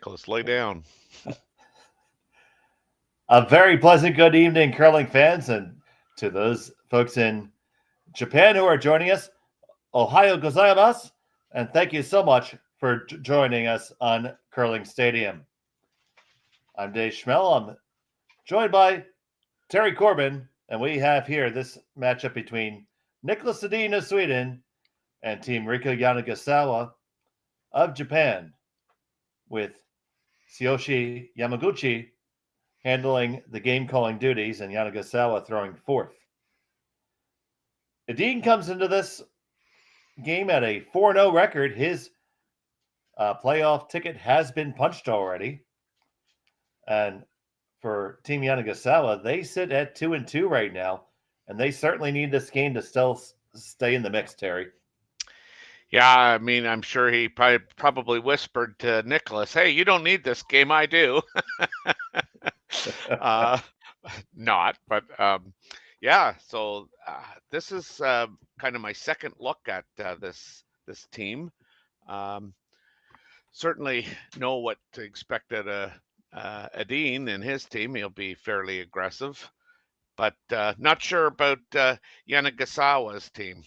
Nicholas, lay down. A very pleasant good evening, curling fans, and to those folks in Japan who are joining us, Ohio gozaimasu, and thank you so much for joining us on Curling Stadium. I'm Dave Schmel. I'm joined by Terry Corbin, and we have here this matchup between Niklas Edin of Sweden and Team Riku Yanagasawa of Japan, with Tsuyoshi Yamaguchi handling the game calling duties and Yanagasawa throwing fourth. Edin comes into this game at a 4-0 record. His playoff ticket has been punched already. And for Team Yanagasawa, they sit at 2-2 right now, and they certainly need this game to still stay in the mix, Terry. Yeah, I mean, I'm sure he probably whispered to Nicholas, "Hey, you don't need this game, I do." Not, but yeah. So this is kind of my second look at this team. Certainly know what to expect at Edin and his team. He'll be fairly aggressive, but not sure about Yanagasawa's team.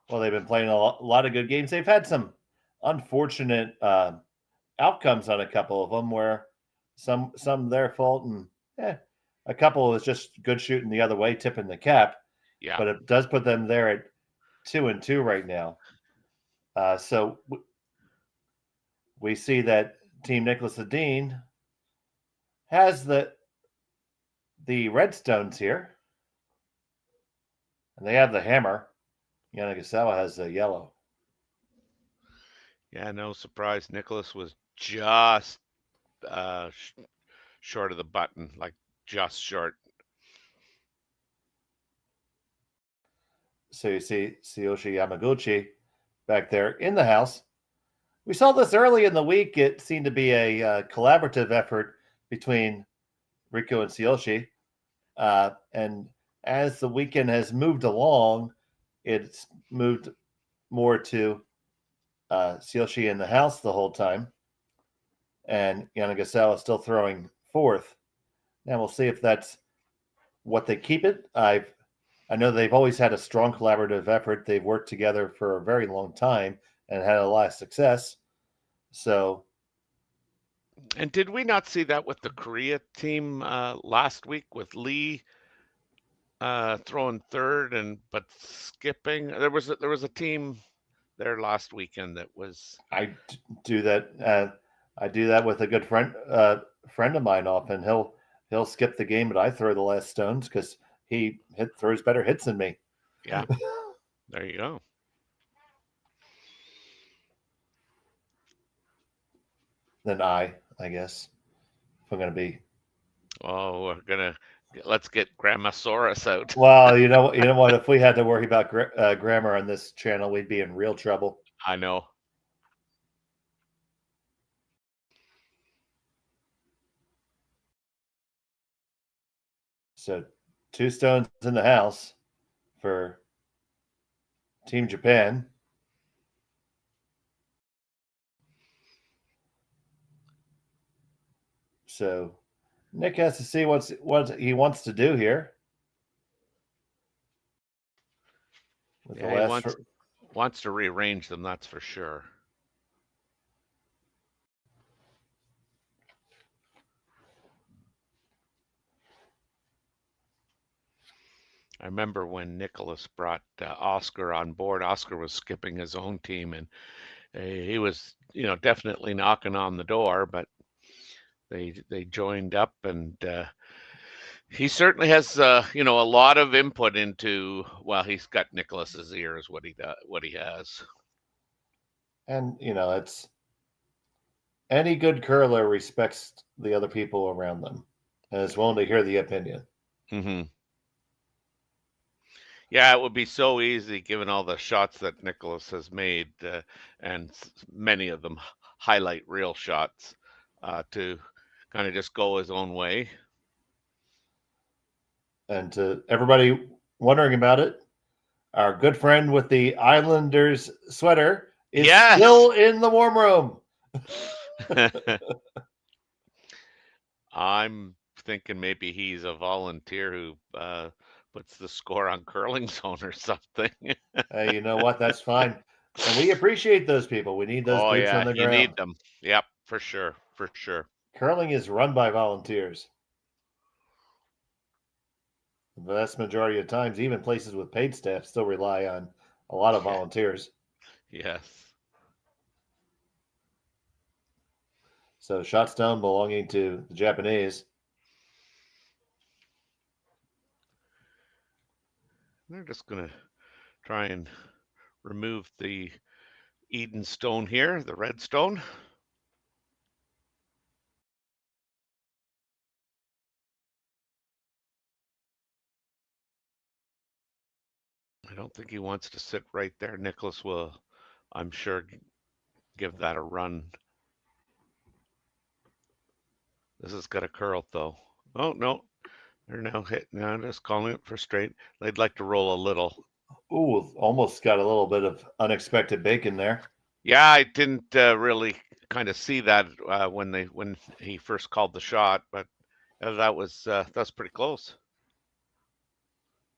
Well, they've been playing a lot of good games. They've had some unfortunate outcomes on a couple of them, where some their fault, and a couple was just good shooting the other way, tipping the cap. Yeah. But it does put them there at 2-2 right now. So we see that Team Niklas Edin has the Redstones here, and they have the hammer. Yanagasawa has the yellow. Yeah, no surprise. Nicholas was just short of the button, like just short. So you see Tsuyoshi Yamaguchi back there in the house. We saw this early in the week. It seemed to be a collaborative effort between Riku and Tsuyoshi. And as the weekend has moved along, it's moved more to Tsuyoshi in the house the whole time. And Yanagasawa still throwing fourth. Now we'll see if that's what they keep it. I know they've always had a strong collaborative effort. They've worked together for a very long time and had a lot of success. So, and did we not see that with the Korea team last week with Lee throwing third but skipping? There was a team there last weekend that was. I do that. I do that with a good friend of mine often. He'll skip the game, but I throw the last stones because he throws better hits than me. Yeah, there you go. Than I guess, if I'm going to be. Oh, let's get Grammosaurus out. Well, you know what? If we had to worry about grammar on this channel, we'd be in real trouble. I know. So 2 stones in the house for Team Japan. So Nick has to see what he wants to do here. Yeah, he wants to rearrange them, that's for sure. I remember when Nicholas brought Oscar on board. Oscar was skipping his own team, and he was, definitely knocking on the door, but they joined up, and he certainly has, a lot of input into. Well, he's got Nicholas's ears. What he has, and it's any good curler respects the other people around them, and is willing to hear the opinion. Mm-hmm. Yeah, it would be so easy, given all the shots that Nicholas has made, and many of them highlight real shots, to kind of just go his own way. And to everybody wondering about it, our good friend with the Islanders sweater is still in the warm room. I'm thinking maybe he's a volunteer who puts the score on curling zone or something. Hey, you know what? That's fine. And we appreciate those people. We need those Oh boots on yeah, the you need ground. them. Yep, for sure, for sure. Curling is run by volunteers. The vast majority of times, even places with paid staff still rely on a lot of Yeah, volunteers. yes. So shot stone belonging to the Japanese. They're just gonna try and remove the Eden stone here, the red stone. I don't think he wants to sit right there. Nicholas will, I'm sure, give that a run. This has got a curl though. Oh no, they're now hitting. Now just calling it for straight. They'd like to roll a little. Ooh, almost got a little bit of unexpected bacon there. Yeah, I didn't really kind of see that when he first called the shot, but that's pretty close.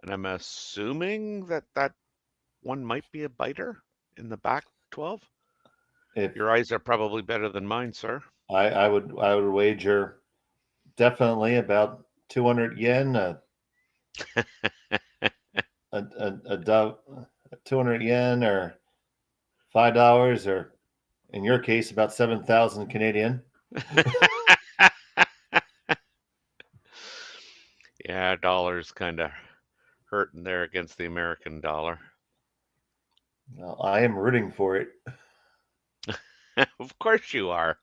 And I'm assuming that one might be a biter in the back 12. If Your eyes are probably better than mine, sir. I would wager definitely about 200 yen, a dove, 200 yen or $5, or in your case, about 7,000 Canadian. Yeah, dollar's kind of hurting there against the American dollar. Well, I am rooting for it. Of course you are.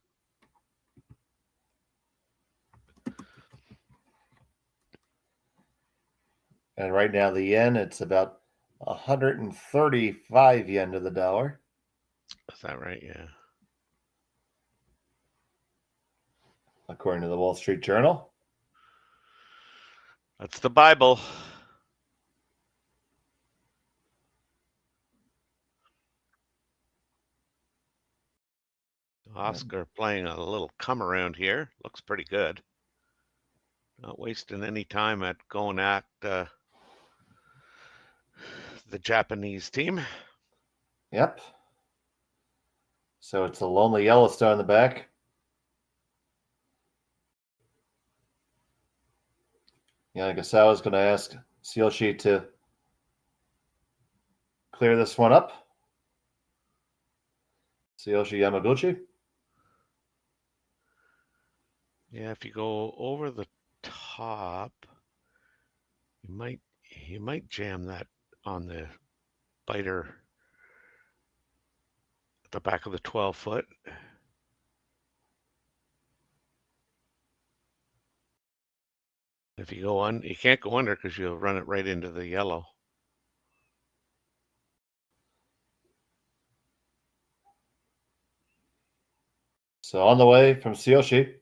And right now, the yen, it's about 135 yen to the dollar, Is that right? Yeah. according to the Wall Street Journal. That's the Bible. Oscar playing a little come around here. Looks pretty good. Not wasting any time at going at the Japanese team. Yep. So it's a lonely Yellowstone in the back. Yamaguchi is going to ask Tsuyoshi to clear this one up. Tsuyoshi Yamaguchi. Yeah, if you go over the top, you might jam that on the biter at the back of the 12 foot. If you go on, you can't go under because you'll run it right into the yellow. So on the way from Tsuyoshi.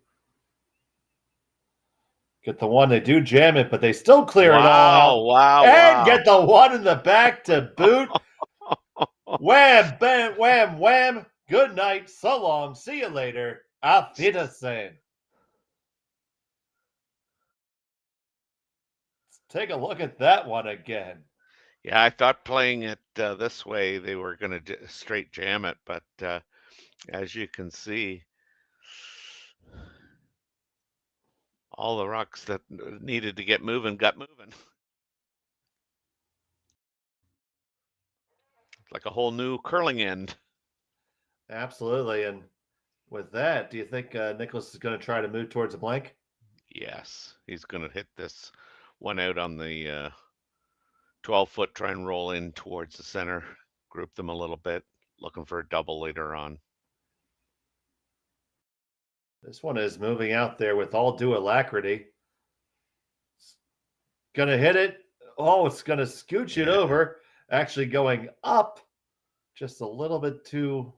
Get the one. They do jam it, but they still clear it all out. Wow, wow, And wow. get the one in the back to boot. Wham, bam, wham, wham. Good night. So long. See you later. Auf Wiedersehen. Let's take a look at that one again. Yeah, I thought playing it this way they were going to straight jam it, but as you can see, all the rocks that needed to get moving got moving. Like a whole new curling end. Absolutely. And with that, do you think Nicholas is going to try to move towards a blank? Yes, he's going to hit this one out on the 12 foot, try and roll in towards the center, group them a little bit, looking for a double later on. This one is moving out there with all due alacrity. Gonna hit it. Oh, it's gonna scooch it over. Actually going up just a little bit too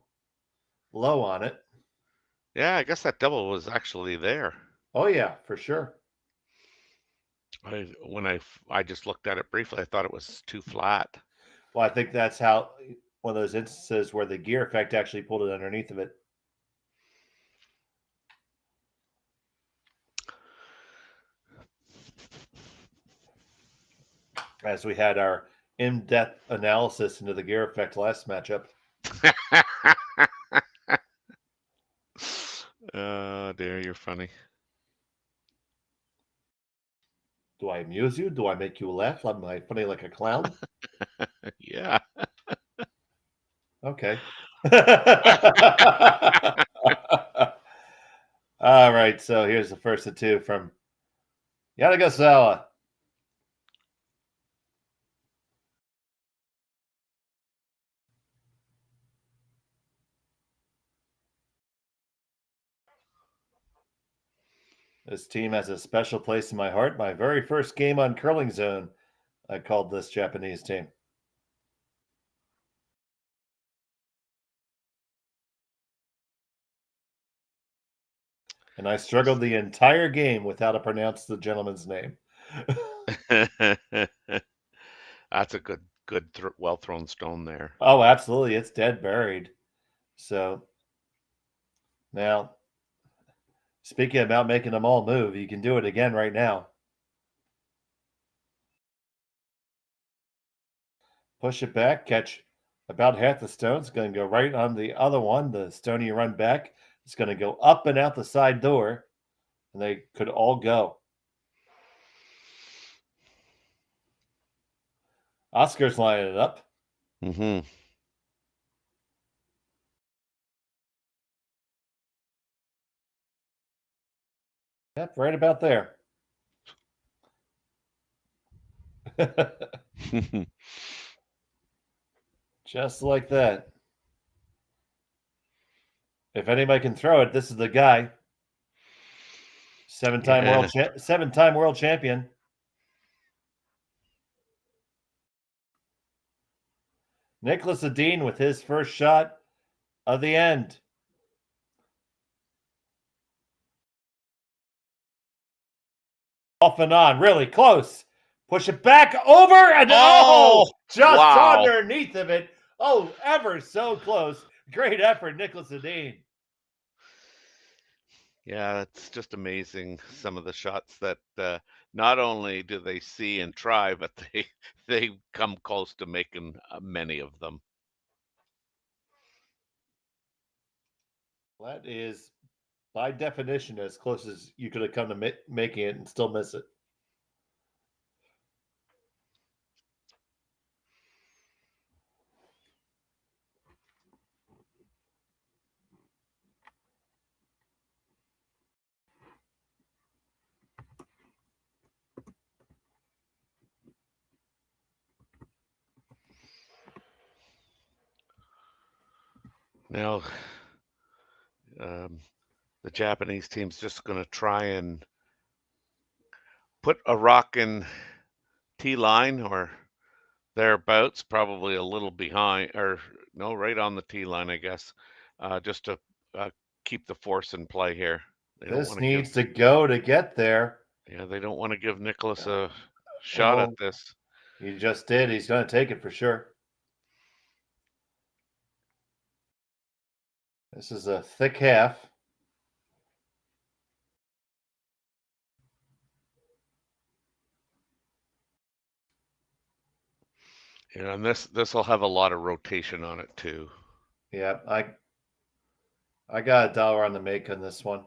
low on it. Yeah, I guess that double was actually there. Oh yeah, for sure. When I just looked at it briefly, I thought it was too flat. Well, I think that's how one of those instances where the gear effect actually pulled it underneath of it. as we had our in-depth analysis into the gear effect last matchup. Oh, dear, you're funny. Do I amuse you? Do I make you laugh? Am I funny like a clown? Yeah. Okay. All right, so here's the first of two from Yamaguchi. This team has a special place in my heart. My very first game on Curling Zone, I called this Japanese team. And I struggled the entire game without to pronounce the gentleman's name. That's a good, well thrown stone there. Oh, absolutely. It's dead buried. So now, speaking about making them all move, you can do it again right now. Push it back, catch about half the stone. It's going to go right on the other one. The stone you run back, it's going to go up and out the side door, and they could all go. Oscar's lining it up. Mm-hmm. Yep, right about there. Just like that. If anybody can throw it, this is the guy. Seven-time world champion. Niklas Edin with his first shot of the end. Off and on, really close. Push it back over and just underneath of it. Oh, ever so close. Great effort, Niklas Edin. Yeah, it's just amazing some of the shots that not only do they see and try, but they come close to making many of them. That is, by definition, as close as you could have come to making it and still miss it. Now, the Japanese team's just going to try and put a rock in T line or thereabouts, probably a little behind, or no, right on the T line, I guess, just to keep the force in play here. This needs to go to get there. Yeah, they don't want to give Niklas a shot at this. He just did. He's going to take it for sure. This is a thick half. Yeah, and this will have a lot of rotation on it too. Yeah, I got $1 on the make on this one.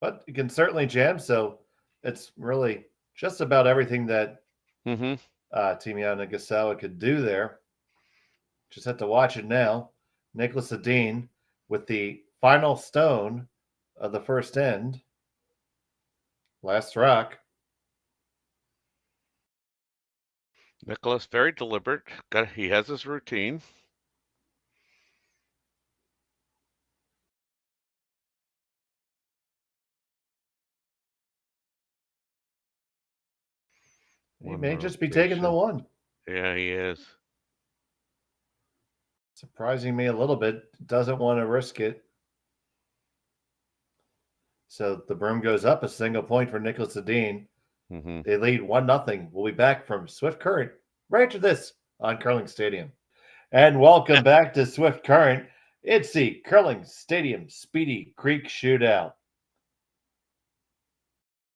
But you can certainly jam, so it's really just about everything that Team Yamaguchi could do there. Just have to watch it now. Niklas Edin with the final stone of the first end. Last rock. Niklas, very deliberate. He has his routine. He may just be taking the one. Yeah, he is. Surprising me a little bit. Doesn't want to risk it. So the broom goes up, a single point for Niklas Edin. They lead 1-0. We'll be back from Swift Current right after this on Curling Stadium. And welcome back to Swift Current. It's the Curling Stadium Speedy Creek Shootout.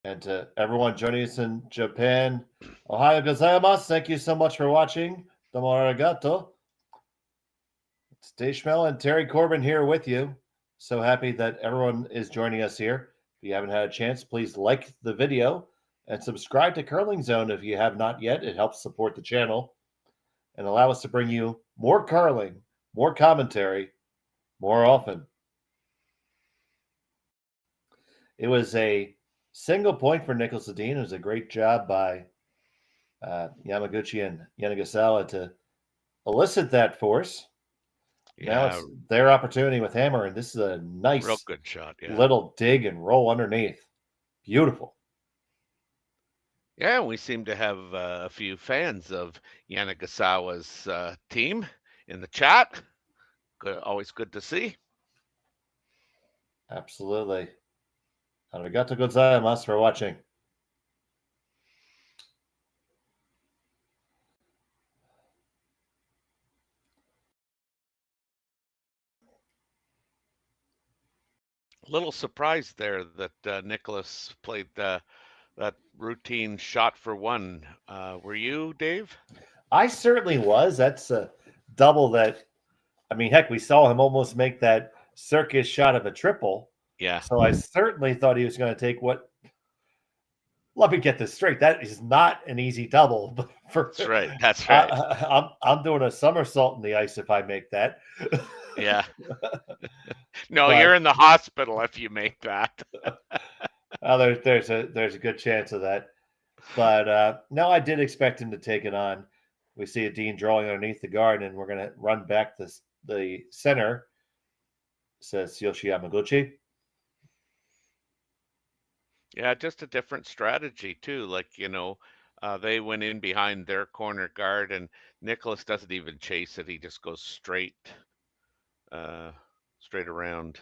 And to everyone joining us in Japan, Ohio gozaimasu. Thank you so much for watching. Domo arigato. It's Dave Schmel and Terry Corbin here with you. So happy that everyone is joining us here. If you haven't had a chance, please like the video and subscribe to Curling Zone if you have not yet. It helps support the channel and allow us to bring you more curling, more commentary, more often. It was a single point for Niklas Edin. It was a great job by Yamaguchi and Yanagisawa to elicit that force. Now Yeah, it's their opportunity with Hammer, and this is a real nice good shot. Yeah. little dig and roll underneath. Beautiful. Yeah, we seem to have a few fans of Yanagisawa's team in the chat. Good, always good to see. Absolutely. Arigato gozaimasu for watching. A little surprised there that Nicholas played that routine shot for one. Were you, Dave? I certainly was. That's a double that, I mean, heck, we saw him almost make that circus shot of a triple. Yeah, So I certainly thought he was going to take what. Let me get this straight. That is not an easy double. But that's right. That's right. I'm doing a somersault in the ice if I make that. Yeah. No, But you're in the hospital if you make that. there's a good chance of that. But no, I did expect him to take it on. We see Edin drawing underneath the guard, and we're going to run back the center, says Tsuyoshi Yamaguchi. Yeah, just a different strategy too. Like, they went in behind their corner guard and Nicholas doesn't even chase it. He just goes uh, straight around.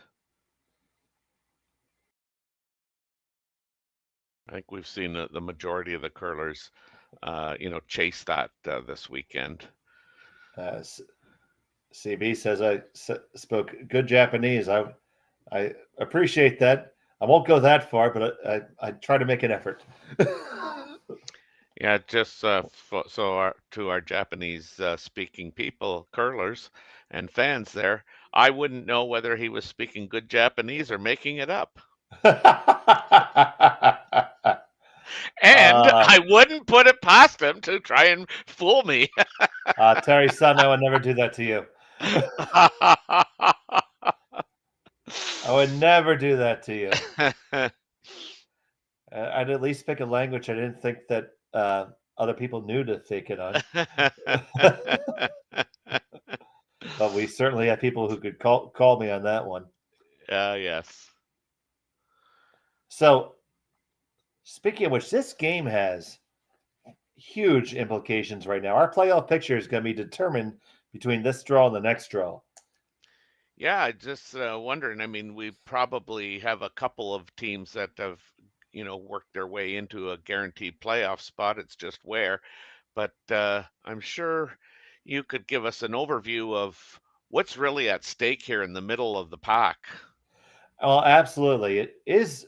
I think we've seen the majority of the curlers, chase that this weekend. CB says I spoke good Japanese. I appreciate that. I won't go that far, but I try to make an effort. Yeah, just to our Japanese speaking people, curlers and fans there, I wouldn't know whether he was speaking good Japanese or making it up. And I wouldn't put it past him to try and fool me. Terry-san, I would never do that to you. I would never do that to you. I'd at least pick a language I didn't think that other people knew to fake it on. But we certainly have people who could call me on that one. Yes. So, speaking of which, this game has huge implications right now. Our playoff picture is going to be determined between this draw and the next draw. Yeah, I just wondering. I mean, we probably have a couple of teams that have, worked their way into a guaranteed playoff spot. It's just where. But I'm sure you could give us an overview of what's really at stake here in the middle of the pack. Well, absolutely. It is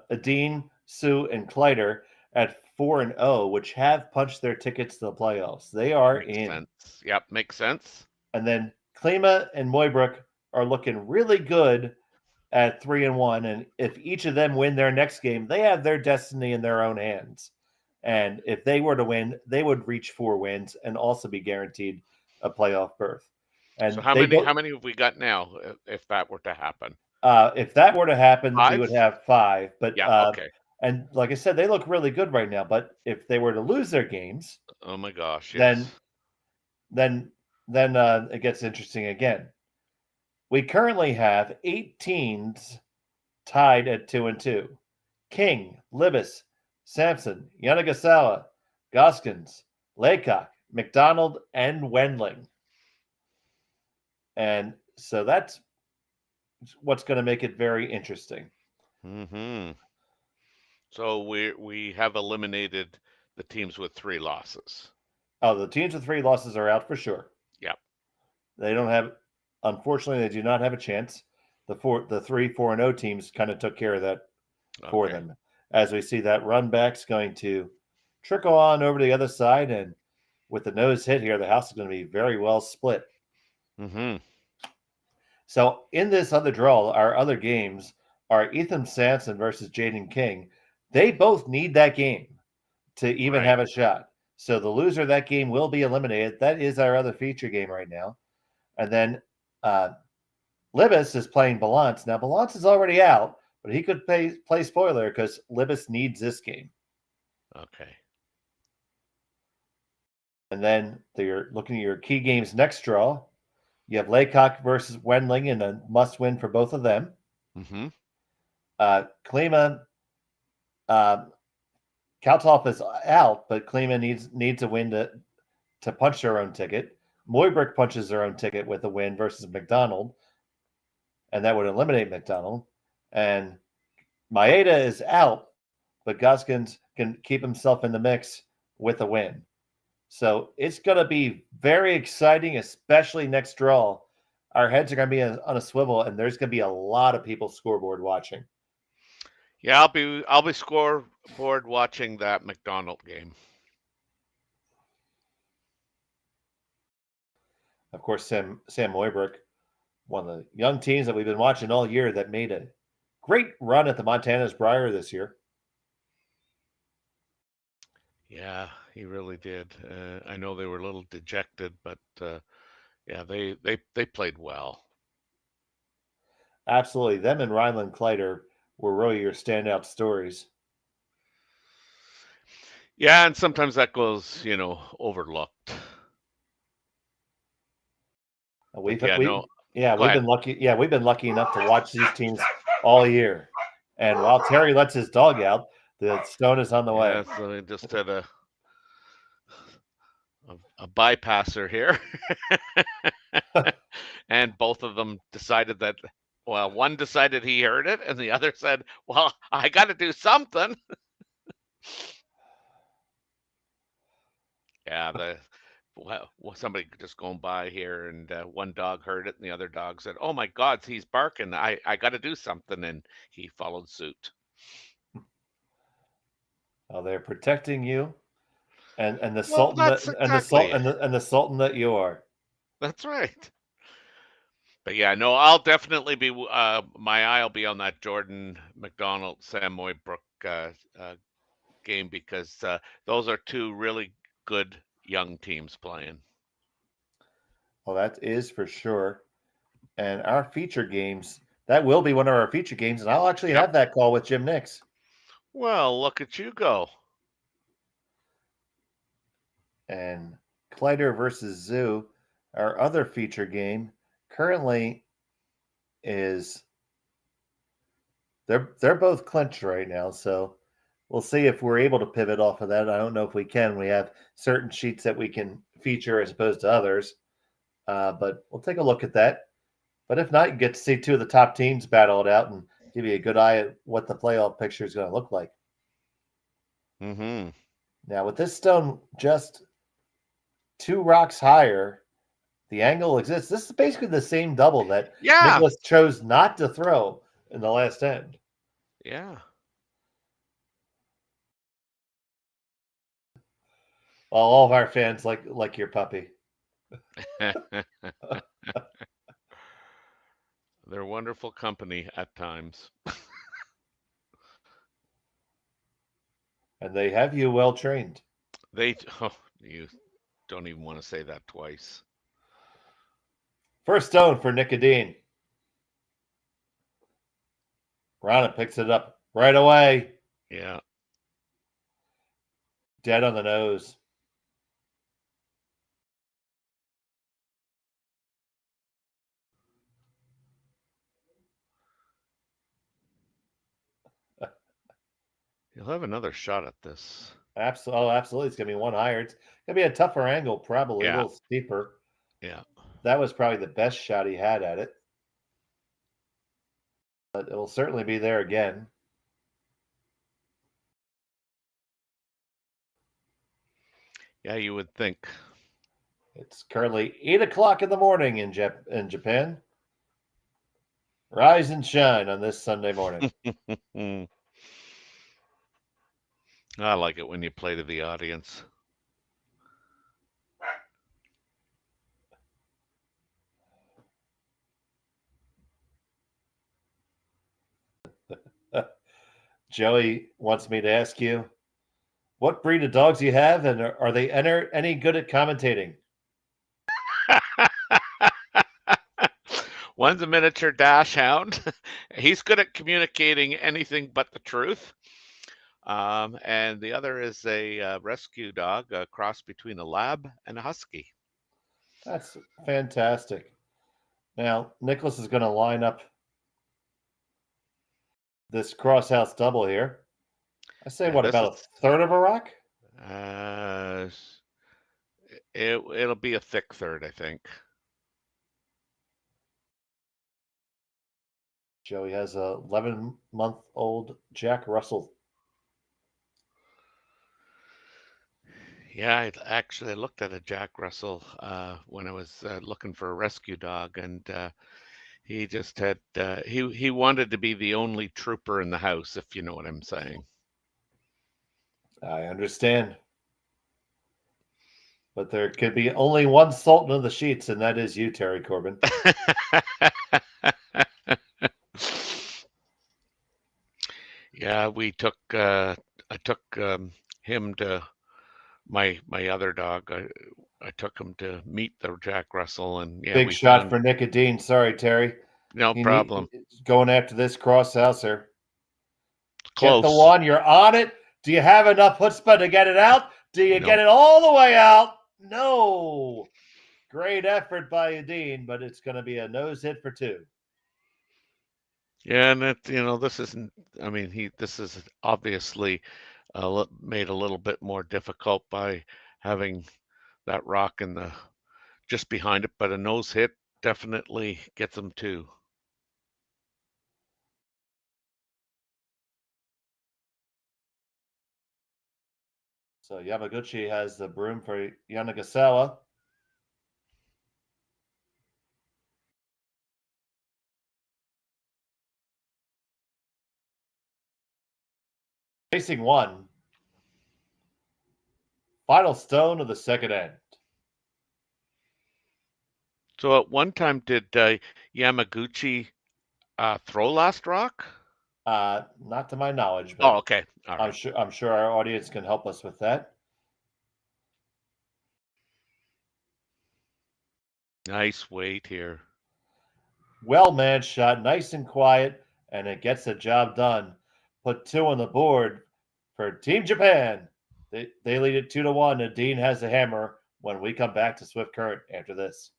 Edin, Sue, and Kleider at 4-0, which have punched their tickets to the playoffs. They are Makes in. sense. Yep, makes sense. And then Klima and Moybrook are looking really good at 3-1. And if each of them win their next game, they have their destiny in their own hands. And if they were to win, they would reach 4 wins and also be guaranteed a playoff berth. And so how many have we got now if that were to happen? If that were to happen, 5? we would have 5. But yeah, okay. And like I said, they look really good right now. But if they were to lose their games, oh my gosh, yes. then it gets interesting again. We currently have 8 teams tied at 2-2. King, Libis, Sampson, Yanagisawa, Goskins, Laycock, McDonald, and Wendling. And so that's what's going to make it very interesting. Mm-hmm. So we have eliminated the teams with 3 losses. Oh, the teams with 3 losses are out for sure. Yep. They don't have unfortunately, they do not have a chance. The 3-4-0 teams kind of took care of that for Okay. them. As we see that run back's going to trickle on over to the other side, and with the nose hit here, the house is going to be very well split. Mm-hmm. So in this other draw, our other games are Ethan Sampson versus Jaden King. They both need that game to even Right. have a shot. So the loser of that game will be eliminated. That is our other feature game right now. And then uh, Libis is playing Balance. Now, Balance is already out, but he could play spoiler because Libis needs this game. Okay. And then you're looking at your key games next draw. You have Laycock versus Wendling and a must win for both of them. Mm-hmm. Klima, Kaltoff is out, but Klima needs a win to punch their own ticket. Moybrick punches their own ticket with a win versus McDonald, and that would eliminate McDonald. And Maeda is out, but Goskins can keep himself in the mix with a win. So it's going to be very exciting, especially next draw. Our heads are going to be on a swivel, and there's going to be a lot of people scoreboard watching. Yeah, I'll be scoreboard watching that McDonald game. Of course, Sam Moybrick, one of the young teams that we've been watching all year that made a great run at the Montana's Brier this year. Yeah, he really did. I know they were a little dejected, but yeah, they played well. Absolutely. Them and Ryland Kleider were really your standout stories. Yeah, and sometimes that goes, overlooked. We've But yeah, we no, yeah, go we've ahead. been lucky. Yeah, we've been lucky enough to watch these teams all year. And while Terry lets his dog out, the stone is on the way. Yeah, so we just had a bypasser here, and both of them decided that. Well, one decided he heard it, and the other said, "Well, I got to do something." Yeah, well, somebody just going by here, and one dog heard it, and the other dog said, "Oh my God, he's barking! I got to do something," and he followed suit. They're protecting you, and the Well, sultan that that's exactly. and the sultan that you are. That's right. But yeah, no, I'll definitely be. My eye will be on that Jordan McDonald Sam Moybrook game because those are two really good young teams playing. Well, that is for sure. And our feature games, that will be one of our feature games, and I'll actually Yep. have that call with Jim Nix. Well, look at you go. And Kleider versus Zoo, our other feature game, currently is they're both clinched right now, so we'll see if we're able to pivot off of that. I don't know if we can. We have certain sheets that we can feature as opposed to others, but we'll take a look at that. But if not, you get to see two of the top teams battle it out and give you a good eye at what the playoff picture is going to look like. Mm-hmm. Now, with this stone just 2 rocks higher, the angle exists. This is basically the same double that Yeah. Nicholas chose not to throw in the last end. Yeah. Well, all of our fans like your puppy. They're wonderful company at times. And they have you well trained. Oh, you don't even want to say that twice. First stone for Nick Edin. Rana picks it up right away. Yeah. Dead on the nose. You'll have another shot at this. Absolutely, oh, absolutely. It's going to be one higher. It's going to be a tougher angle, probably a Yeah. little steeper. Yeah. That was probably the best shot he had at it. But it will certainly be there again. Yeah, you would think. It's currently 8 o'clock in the morning in Japan. Rise and shine on this Sunday morning. I like it when you play to the audience. Joey wants me to ask you, what breed of dogs you have, and are they any good at commentating? One's a miniature dash hound. He's good at communicating anything but the truth. And the other is a rescue dog, a cross between a lab and a husky. That's fantastic. Now, Nicholas is going to line up this crosshouse double here. I say, Yeah, what, this about is a third of a rock? it'll be a thick third, I think. Joey has a 11-month-old Jack Russell. Yeah, I looked at a Jack Russell when I was looking for a rescue dog, and he just had he wanted to be the only trooper in the house, if you know what I'm saying. I understand. But there could be only one Sultan of the Sheets, and that is you, Terry Corbin. Yeah, I took him to my other dog. I took him to meet the Jack Russell, and yeah, Big we shot found for Nick Edin. Sorry, Terry. no problem. Going after this crosshouser. Get the Close. one. You're on it. Do you have enough chutzpah to get it out? Do you No. get it all the way out? No. Great effort by Edin, but it's going to be a nose hit for 2. Yeah, and this isn't. I mean, this is obviously made a little bit more difficult by having that rock in the just behind it, but a nose hit definitely gets them too. So Yamaguchi has the broom for Yanagasawa. Facing 1. Final stone of the second end. So at one time, did Yamaguchi throw last rock? Not to my knowledge, Oh, but okay. All right. I'm sure our audience can help us with that. Nice weight here. Well managed shot, nice and quiet, and it gets the job done. Put 2 on the board for Team Japan. They lead it 2-1, and Dean has the hammer when we come back to Swift Current after this.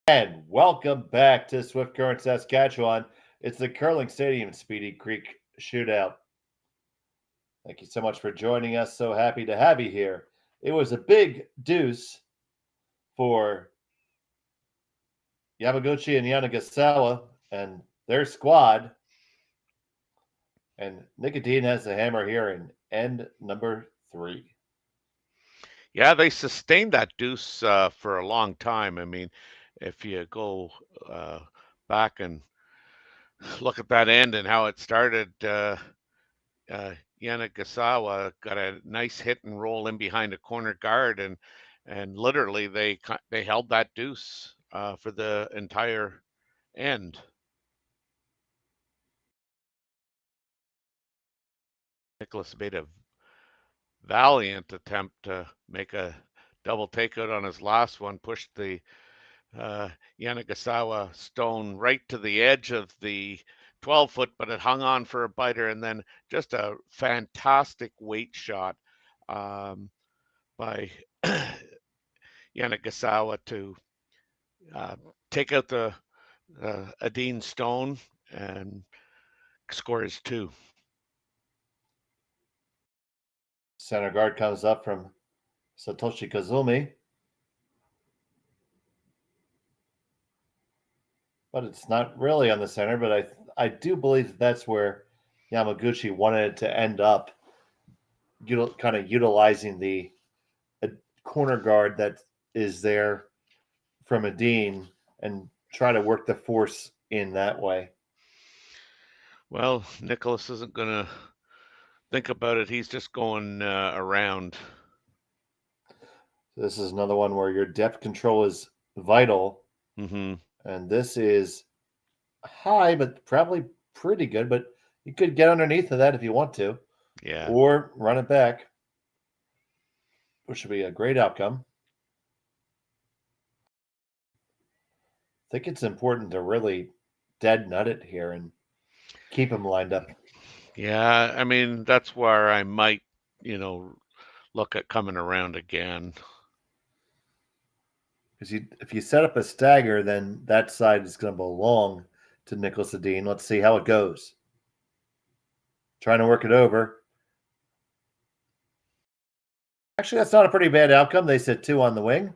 And welcome back to Swift Current, Saskatchewan. It's the Curling Stadium Speedy Creek Shootout. Thank you so much for joining us. So happy to have you here. It was a big deuce for Yamaguchi and Yanagasawa and their squad. And Nick Edin has the hammer here in end number 3. Yeah, they sustained that deuce for a long time. I mean, if you go back and look at that end and how it started, Yanagasawa got a nice hit and roll in behind a corner guard, and literally they held that deuce for the entire end. Nicholas made a valiant attempt to make a double takeout on his last one, pushed the Yanagasawa stone right to the edge of the 12-foot, but it hung on for a biter, and then just a fantastic weight shot by Yanagasawa to take out the Edin stone and score his 2. Center guard comes up from Satoshi Kazumi. But it's not really on the center, but I do believe that's where Yamaguchi wanted it to end up, kind of utilizing the corner guard that is there from Edin and try to work the force in that way. Well, Niklas isn't going to think about it. He's just going around. This is another one where your depth control is vital. Mm-hmm. And this is high, but probably pretty good. But you could get underneath of that if you want to. Yeah. Or run it back, which would be a great outcome. I think it's important to really dead nut it here and keep them lined up. Yeah, I mean, that's where I might, look at coming around again. Because if you set up a stagger, then that side is going to belong to Niklas Edin. Let's see how it goes. Trying to work it over. Actually, that's not a pretty bad outcome. They sit 2 on the wing.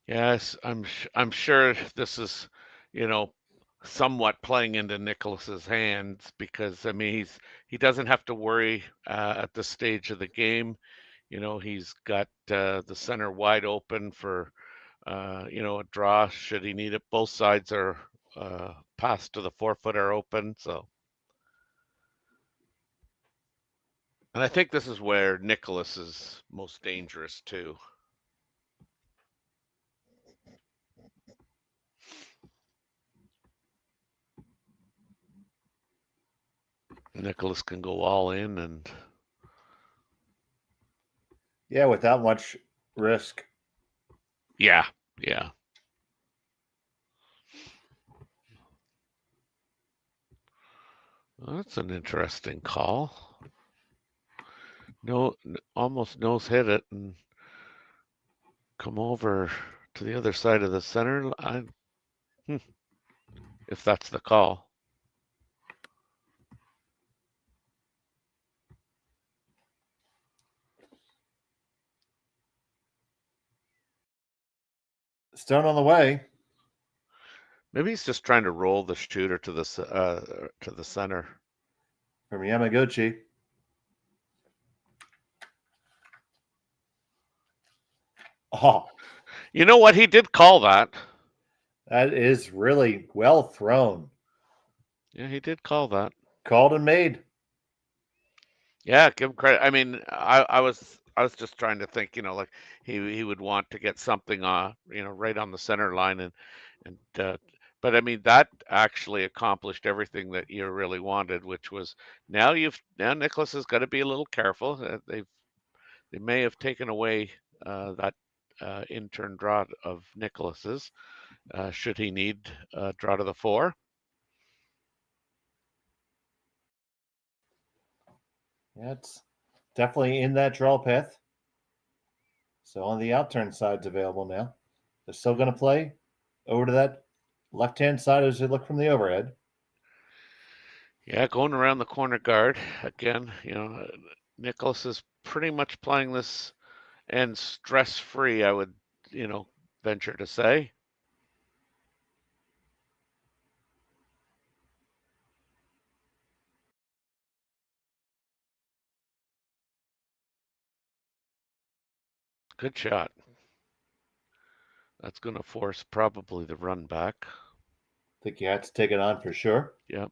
Yes, I'm sure this is, you know, somewhat playing into Nicholas's hands because I mean he doesn't have to worry at this stage of the game. He's got the center wide open for a draw should he need it. Both sides are passed to the 4-foot are open, so. And I think this is where Nicholas is most dangerous too. Nicholas can go all in and Yeah, without much risk. yeah. Well, that's an interesting call. No, almost nose hit it and come over to the other side of the center. If that's the call. Stone on the way. Maybe he's just trying to roll the shooter to the center. From Yamaguchi. Oh, You know what? He did call that. that is really well thrown. Yeah, he did call that. Called and made. Yeah, give him credit. I mean, I was just trying to think, like he would want to get something right on the center line and but I mean that actually accomplished everything that you really wanted, which was now Nicholas has got to be a little careful. They may have taken away that in turn draw of Nicholas's should he need a draw to the 4. Yeah, it's definitely in that draw path. So on the outturn side's available now. They're still going to play over to that left-hand side as they look from the overhead. Yeah, going around the corner guard again. Nicholas is pretty much playing this and stress-free, I would, venture to say. Good shot. That's going to force probably the run back. I think you have to take it on for sure. Yep.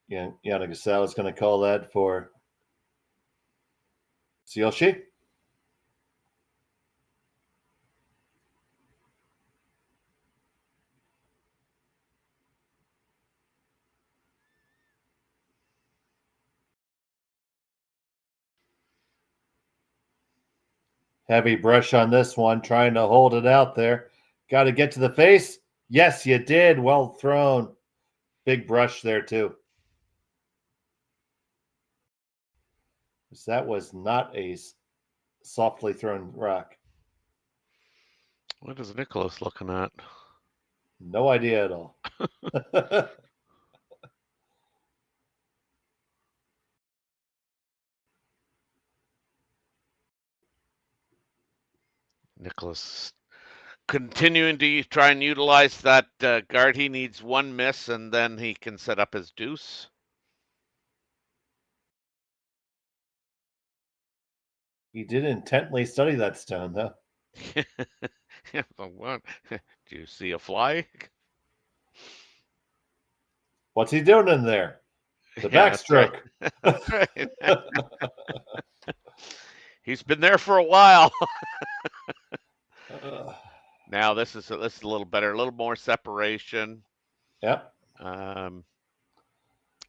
Yeah, Yamaguchi is going to call that for Tsuyoshi. Heavy brush on this one, trying to hold it out there. Got to get to the face. Yes, you did. Well thrown. Big brush there, too. That was not a softly thrown rock. What is Nicholas looking at? No idea at all. Nicholas continuing to try and utilize that guard. He needs one miss and then he can set up his deuce. He did intently study that stone, though. Yeah, what? Do you see a fly? What's he doing in there? The Yeah, that's right. backstroke. That's right. He's been there for a while. Now this is a little better, a little more separation, Yep. um,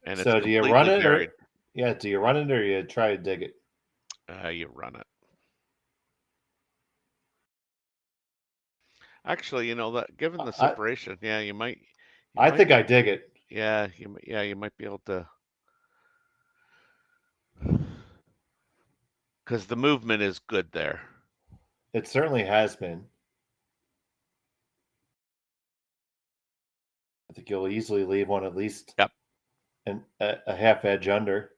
and it's So do you run completely it, or buried. do you run it, or you try to dig it? You run it. Actually, that given the I separation, yeah, you I might, think I dig it. yeah, you might be able to, because the movement is good there. It certainly has been. I think you'll easily leave one at least Yep. a half edge under.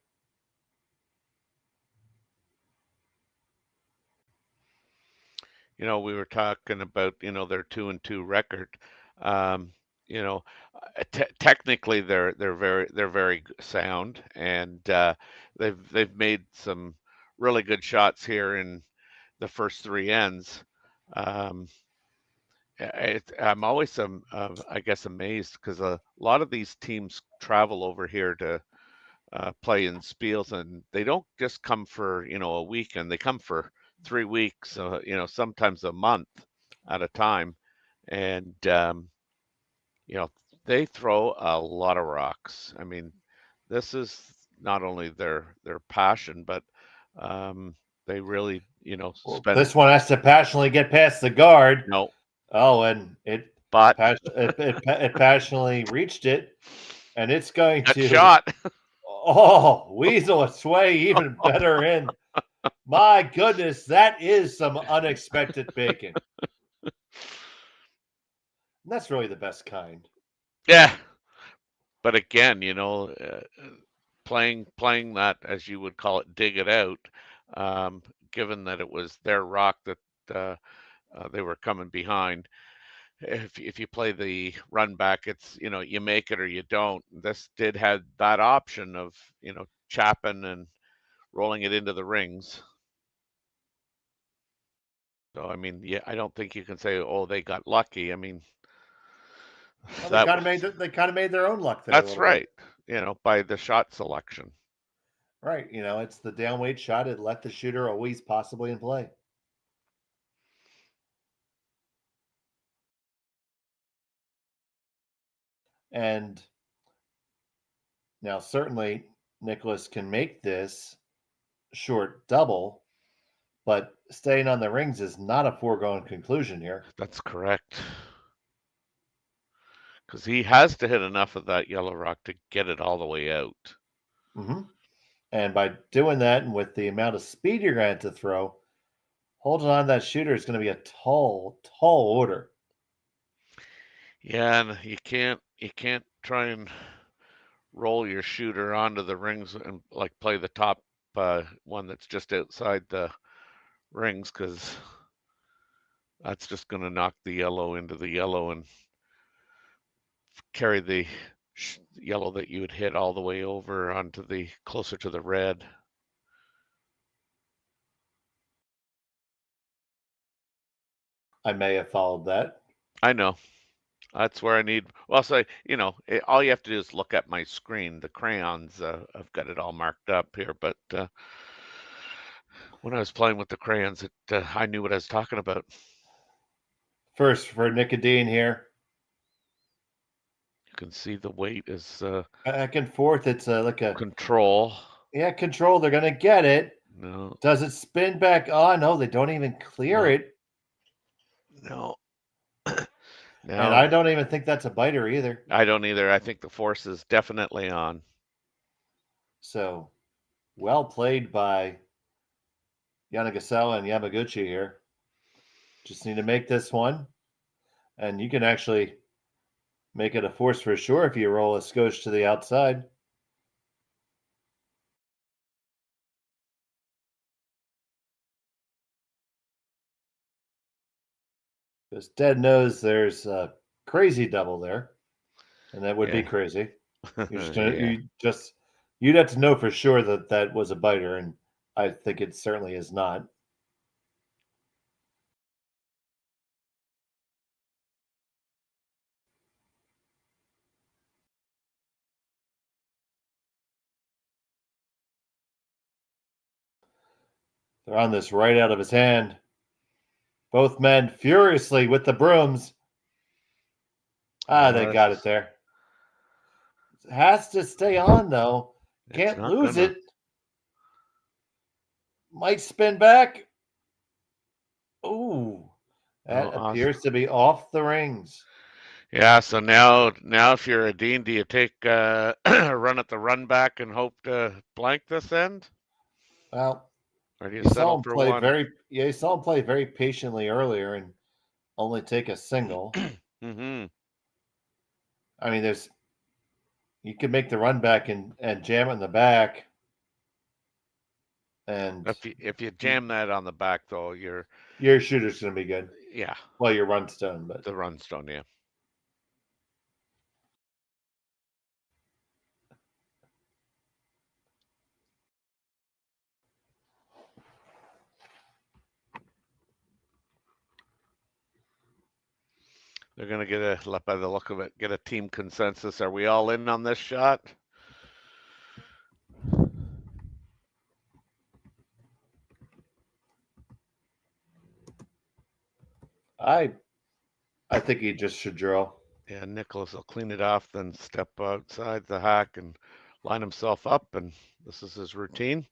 We were talking about, their 2-2 record. Um, you know, technically they're very sound, and they've made some really good shots here in the first three ends. Um, I'm always I guess amazed because a lot of these teams travel over here to play in Spiels, and they don't just come for a weekend. They come for 3 weeks, sometimes a month at a time, and you know they throw a lot of rocks. I mean, this is not only their passion, but um, they really Well, spend this one has to passionately get past the guard. no, Oh, and it but it passionately reached it, and it's going that to shot. weasel its way even better in. My goodness, that is some unexpected bacon. And that's really the best kind. Yeah, but again, playing that, as you would call it, dig it out, um, given that it was their rock that uh, they were coming behind. If you play the run back, it's you make it or you don't. This did have that option of chapping and rolling it into the rings. So I mean, yeah, I don't think you can say, oh, they got lucky. I mean, Well, that was they kind of made their own luck there a that's little bit. right. By the shot selection. Right. It's the downweight shot. It let the shooter always possibly in play. And now, certainly, Nicholas can make this short double, but staying on the rings is not a foregone conclusion here. That's correct. Because he has to hit enough of that yellow rock to get it all the way out. Mm-hmm. And by doing that, and with the amount of speed you're going to have to throw, holding on to that shooter is going to be a tall, tall order. Yeah, and you can't try and roll your shooter onto the rings and like play the top one that's just outside the rings because that's just going to knock the yellow into the yellow and carry the yellow that you would hit all the way over onto the closer to the red. I may have followed that. I know. That's where I need. Well, so all you have to do is look at my screen. The crayons, I've got it all marked up here. But when I was playing with the crayons, I knew what I was talking about. First for Nicodine here. You can see the weight is Back and forth. It's like a control. control. They're going to get it. No, Does it spin back? Oh, no, they don't even clear no, it. no. And Now I don't even think that's a biter either. I don't either. I think the force is definitely on. So well played by Yanagisawa and Yamaguchi here. Just need to make this one. And you can actually make it a force for sure if you roll a skosh to the outside. Because Dead knows there's a crazy double there. And that would be Yeah, crazy. You're just gonna yeah. you'd have to know for sure that that was a biter, and I think it certainly is not. They're on this right out of his hand. Both men furiously with the brooms. They got it there. Has to stay on, though. Can't lose it. Might spin back. Ooh. That appears to be off the rings. Yeah, so now if you're Edin, do you take a run at the run back and hope to blank this end? Well, or do you settle for one? You saw him play very patiently earlier and only take a single. Mm-hmm. I mean, you could make the run back and jam it in the back. And if you jam that on the back, though, your shooter's going to be good. Yeah. Well, your run stone, but the run stone, yeah. They're going to get by the look of it, get a team consensus. Are we all in on this shot? I think he just should draw. Yeah, Niklas will clean it off, then step outside the hack and line himself up, and this is his routine.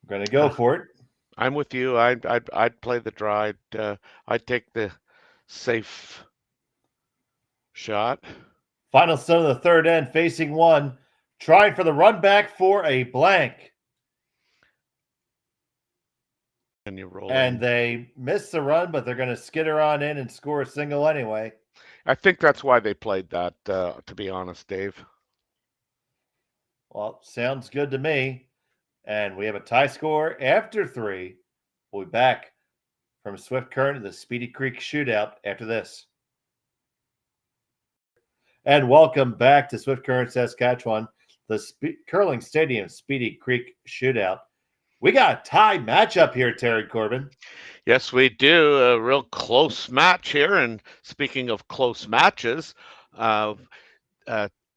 I'm going to go for it. I'm with you. I'd play the draw. I'd take the safe shot. Final stone of the third end, facing one, trying for the run back for a blank. And you roll and in. They miss the run, but they're going to skitter on in and score a single anyway. I think that's why they played that, to be honest, Dave. Well, sounds good to me. And we have a tie score after 3. We'll be back from Swift Current to the Speedy Creek shootout after this. And welcome back to Swift Current, Saskatchewan, the Curling Stadium Speedy Creek shootout. We got a tie matchup here, Terry Corbin. Yes, we do. A real close match here. And speaking of close matches,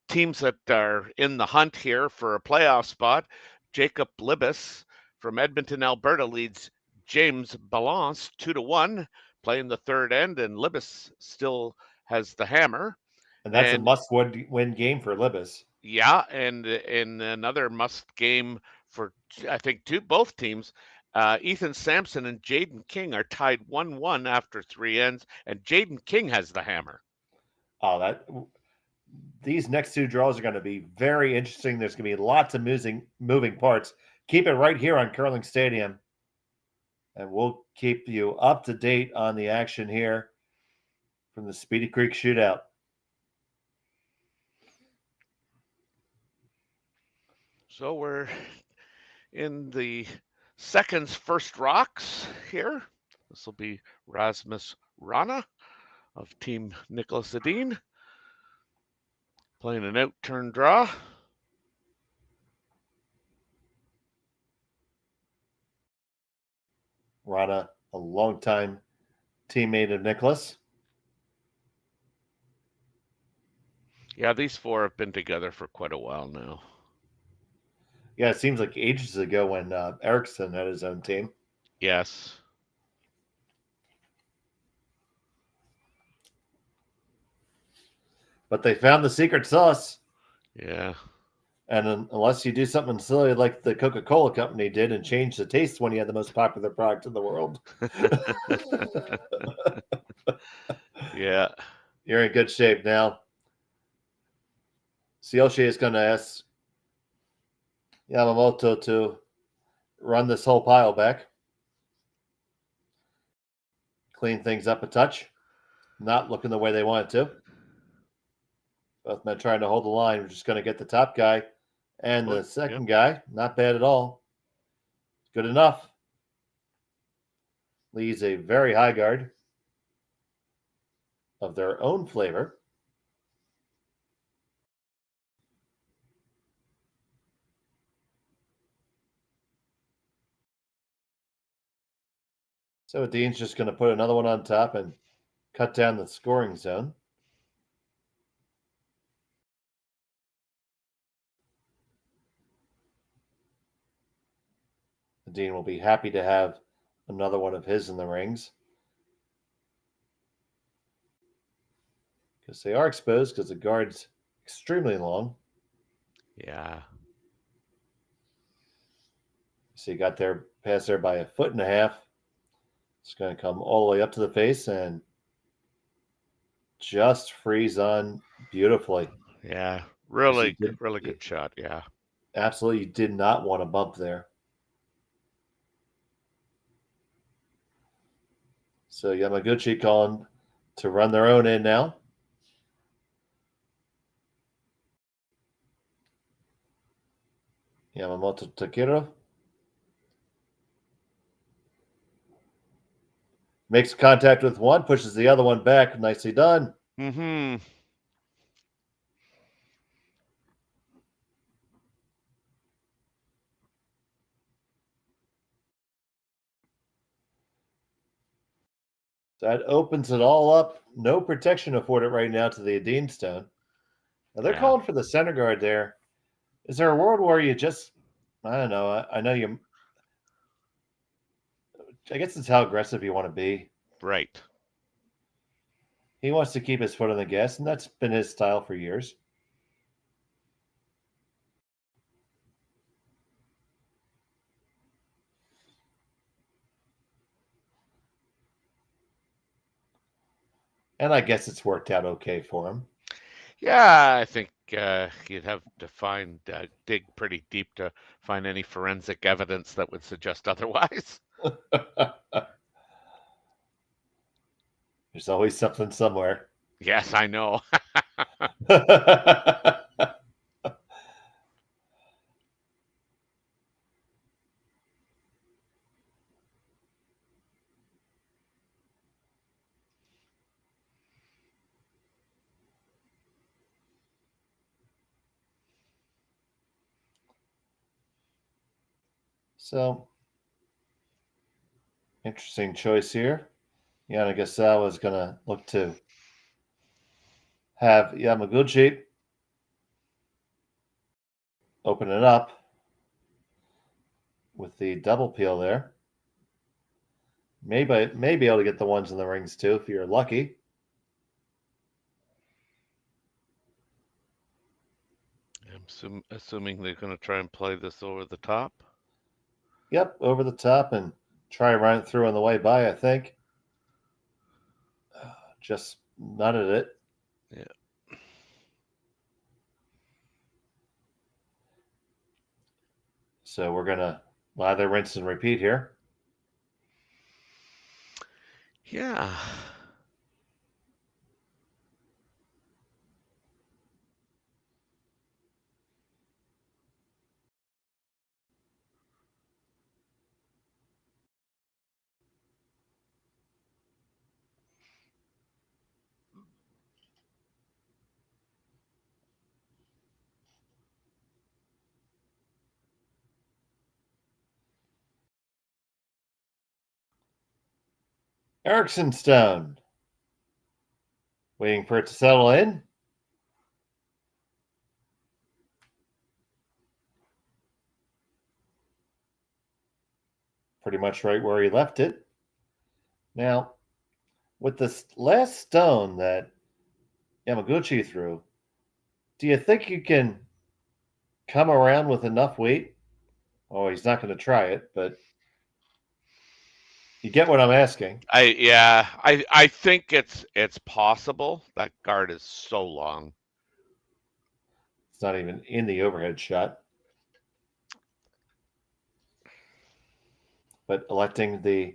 teams that are in the hunt here for a playoff spot, Jacob Libas from Edmonton, Alberta leads James Balance 2-1, playing the third end, and Libas still has the hammer. And that's a must-win game for Libas. Yeah, and in another must game for, I think, both teams, Ethan Sampson and Jaden King are tied 1-1 after 3 ends, and Jaden King has the hammer. These next 2 draws are going to be very interesting. There's going to be lots of moving parts. Keep it right here on Curling Stadium, and we'll keep you up to date on the action here from the Speedy Creek shootout. So we're in the seconds first rocks here. This will be Rasmus Rana of Team Niklas Edin playing an out-turn draw. Rana, a longtime teammate of Niklas. Yeah, these 4 have been together for quite a while now. Yeah, it seems like ages ago when Eriksson had his own team. Yes. But they found the secret sauce. Yeah. And unless you do something silly like the Coca-Cola company did and change the taste when you had the most popular product in the world. Yeah. You're in good shape now. Tsuyoshi is going to ask Yamamoto to run this whole pile back. Clean things up a touch. Not looking the way they want it to. Both men trying to hold the line. We're just going to get the top guy and the second guy. Not bad at all. Good enough. Leaves a very high guard of their own flavor. So Dean's just going to put another one on top and cut down the scoring zone. Edin will be happy to have another one of his in the rings because they are exposed because the guard's extremely long. Yeah. So he got there past there by 1.5 feet. It's going to come all the way up to the face and just freeze on beautifully. Yeah. He did Really good shot. Yeah. absolutely did not want to bump there. So Yamaguchi calling to run their own in now. Yamamoto Takiro makes contact with one, pushes the other one back. Nicely done. Mm-hmm. That opens it all up. No protection afforded right now to the Edin Stone. Now they're Yeah. calling for the center guard there. Is there a world where you just, I don't know, I know you, I guess it's how aggressive you want to be. Right. He wants to keep his foot on the gas, and that's been his style for years. And I guess it's worked out okay for him. Yeah, I think you'd have to dig pretty deep to find any forensic evidence that would suggest otherwise. There's always something somewhere. Yes, I know. So, interesting choice here. Yanagasawa is going to look to have Yamaguchi open it up with the double peel there. May be able to get the ones in the rings too if you're lucky. I'm assuming they're going to try and play this over the top. Yep, over the top and try and run it through on the way by, I think. Just nutted it. Yeah. So we're going to lather, rinse, and repeat here. Yeah. Erickson Stone. Waiting for it to settle in. Pretty much right where he left it. Now, with this last stone that Yamaguchi threw, do you think you can come around with enough weight? Oh, he's not going to try it, but you get what I'm asking. I think it's possible. That guard is so long. It's not even in the overhead shot. But electing the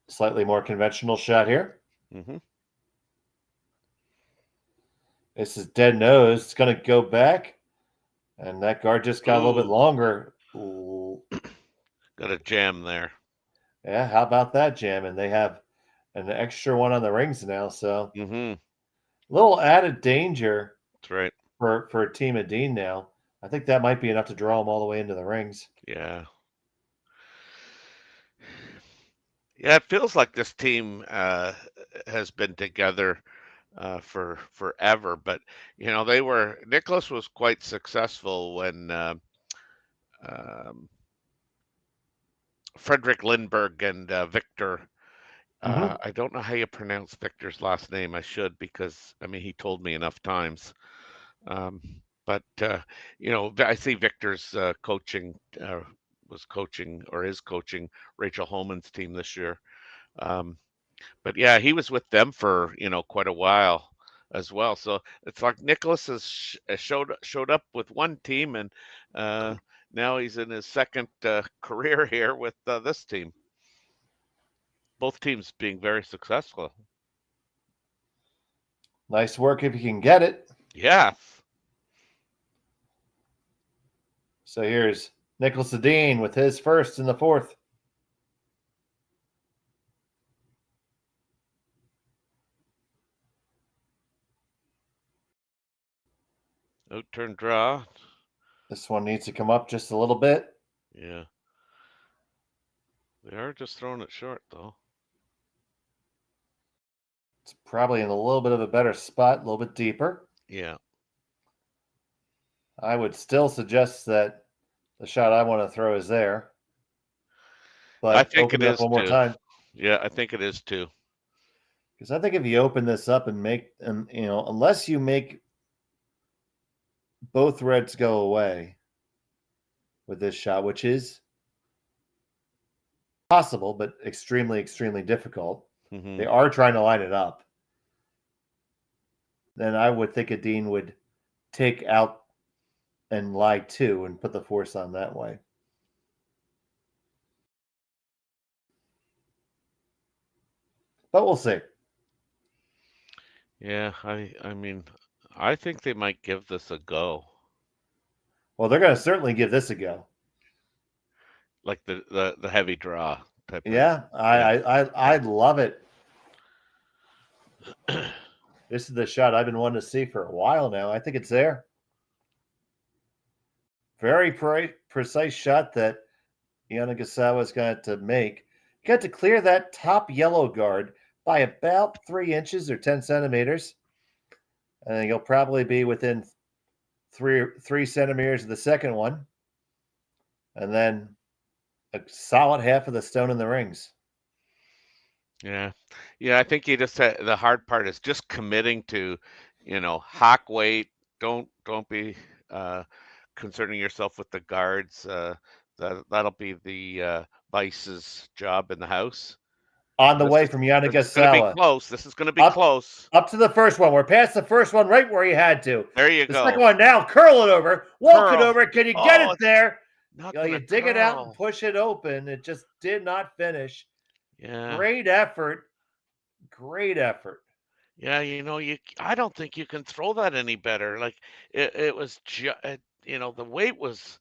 slightly more conventional shot here. Mm-hmm. This is dead nose. It's going to go back. And that guard just got a little bit longer. Ooh. Got a jam there. Yeah, how about that, Jam? And they have an extra one on the rings now. So Mm-hmm. a little added danger That's right. for Team Edin now. I think that might be enough to draw them all the way into the rings. Yeah. Yeah, it feels like this team has been together for forever. But Niklas was quite successful when um, Frederick Lindbergh and Victor. Mm-hmm. I don't know how you pronounce Victor's last name. I should because I mean he told me enough times. Um, but I see Victor's was coaching or is coaching Rachel Holman's team this year. Um, but yeah, he was with them for quite a while as well. So it's like Nicholas has showed up with one team, and uh, now he's in his second career here with this team. Both teams being very successful. Nice work if you can get it. Yes. So here's Niklas Edin with his first in the fourth. Out turn draw. This one needs to come up just a little bit. Yeah. They are just throwing it short though. It's probably in a little bit of a better spot, a little bit deeper. Yeah. I would still suggest that the shot I want to throw is there, I but think open it it up is one more too. time. Yeah, I think it is too. Because I think if you open this up and make, and unless you make both reds go away with this shot, which is possible, but extremely, extremely difficult. Hmm. They are trying to line it up. Then I would think a Dean would take out and lie two and put the force on that way. But we'll see. Yeah, I mean, I think they might give this a go. Well, they're going to certainly give this a go. Like the heavy draw type of. Yeah, Yeah. I love it. This is the shot I've been wanting to see for a while now. I think it's there. Very precise shot that Yamaguchi is going to make. Got to clear that top yellow guard by about 3 inches or 10 centimeters. And you'll probably be within three centimeters of the second one. And then a solid half of the stone in the rings. Yeah. Yeah, I think you just the hard part is just committing to, hack weight. Don't be uh concerning yourself with the guards. That'll be the vice's job in the house. On the This way is from this is going to be Yamaguchi. close. This is going to be Up close. up to the first one. We're past the first one right where he had to. There you The second go. one now, curl it over, walk it Curl. over. Can you get Oh, it it's there? not You going to dig it out and curl. push it open. It just did not finish. Yeah. Great effort. Great effort. Yeah, I don't think you can throw that any better. Like it was the weight was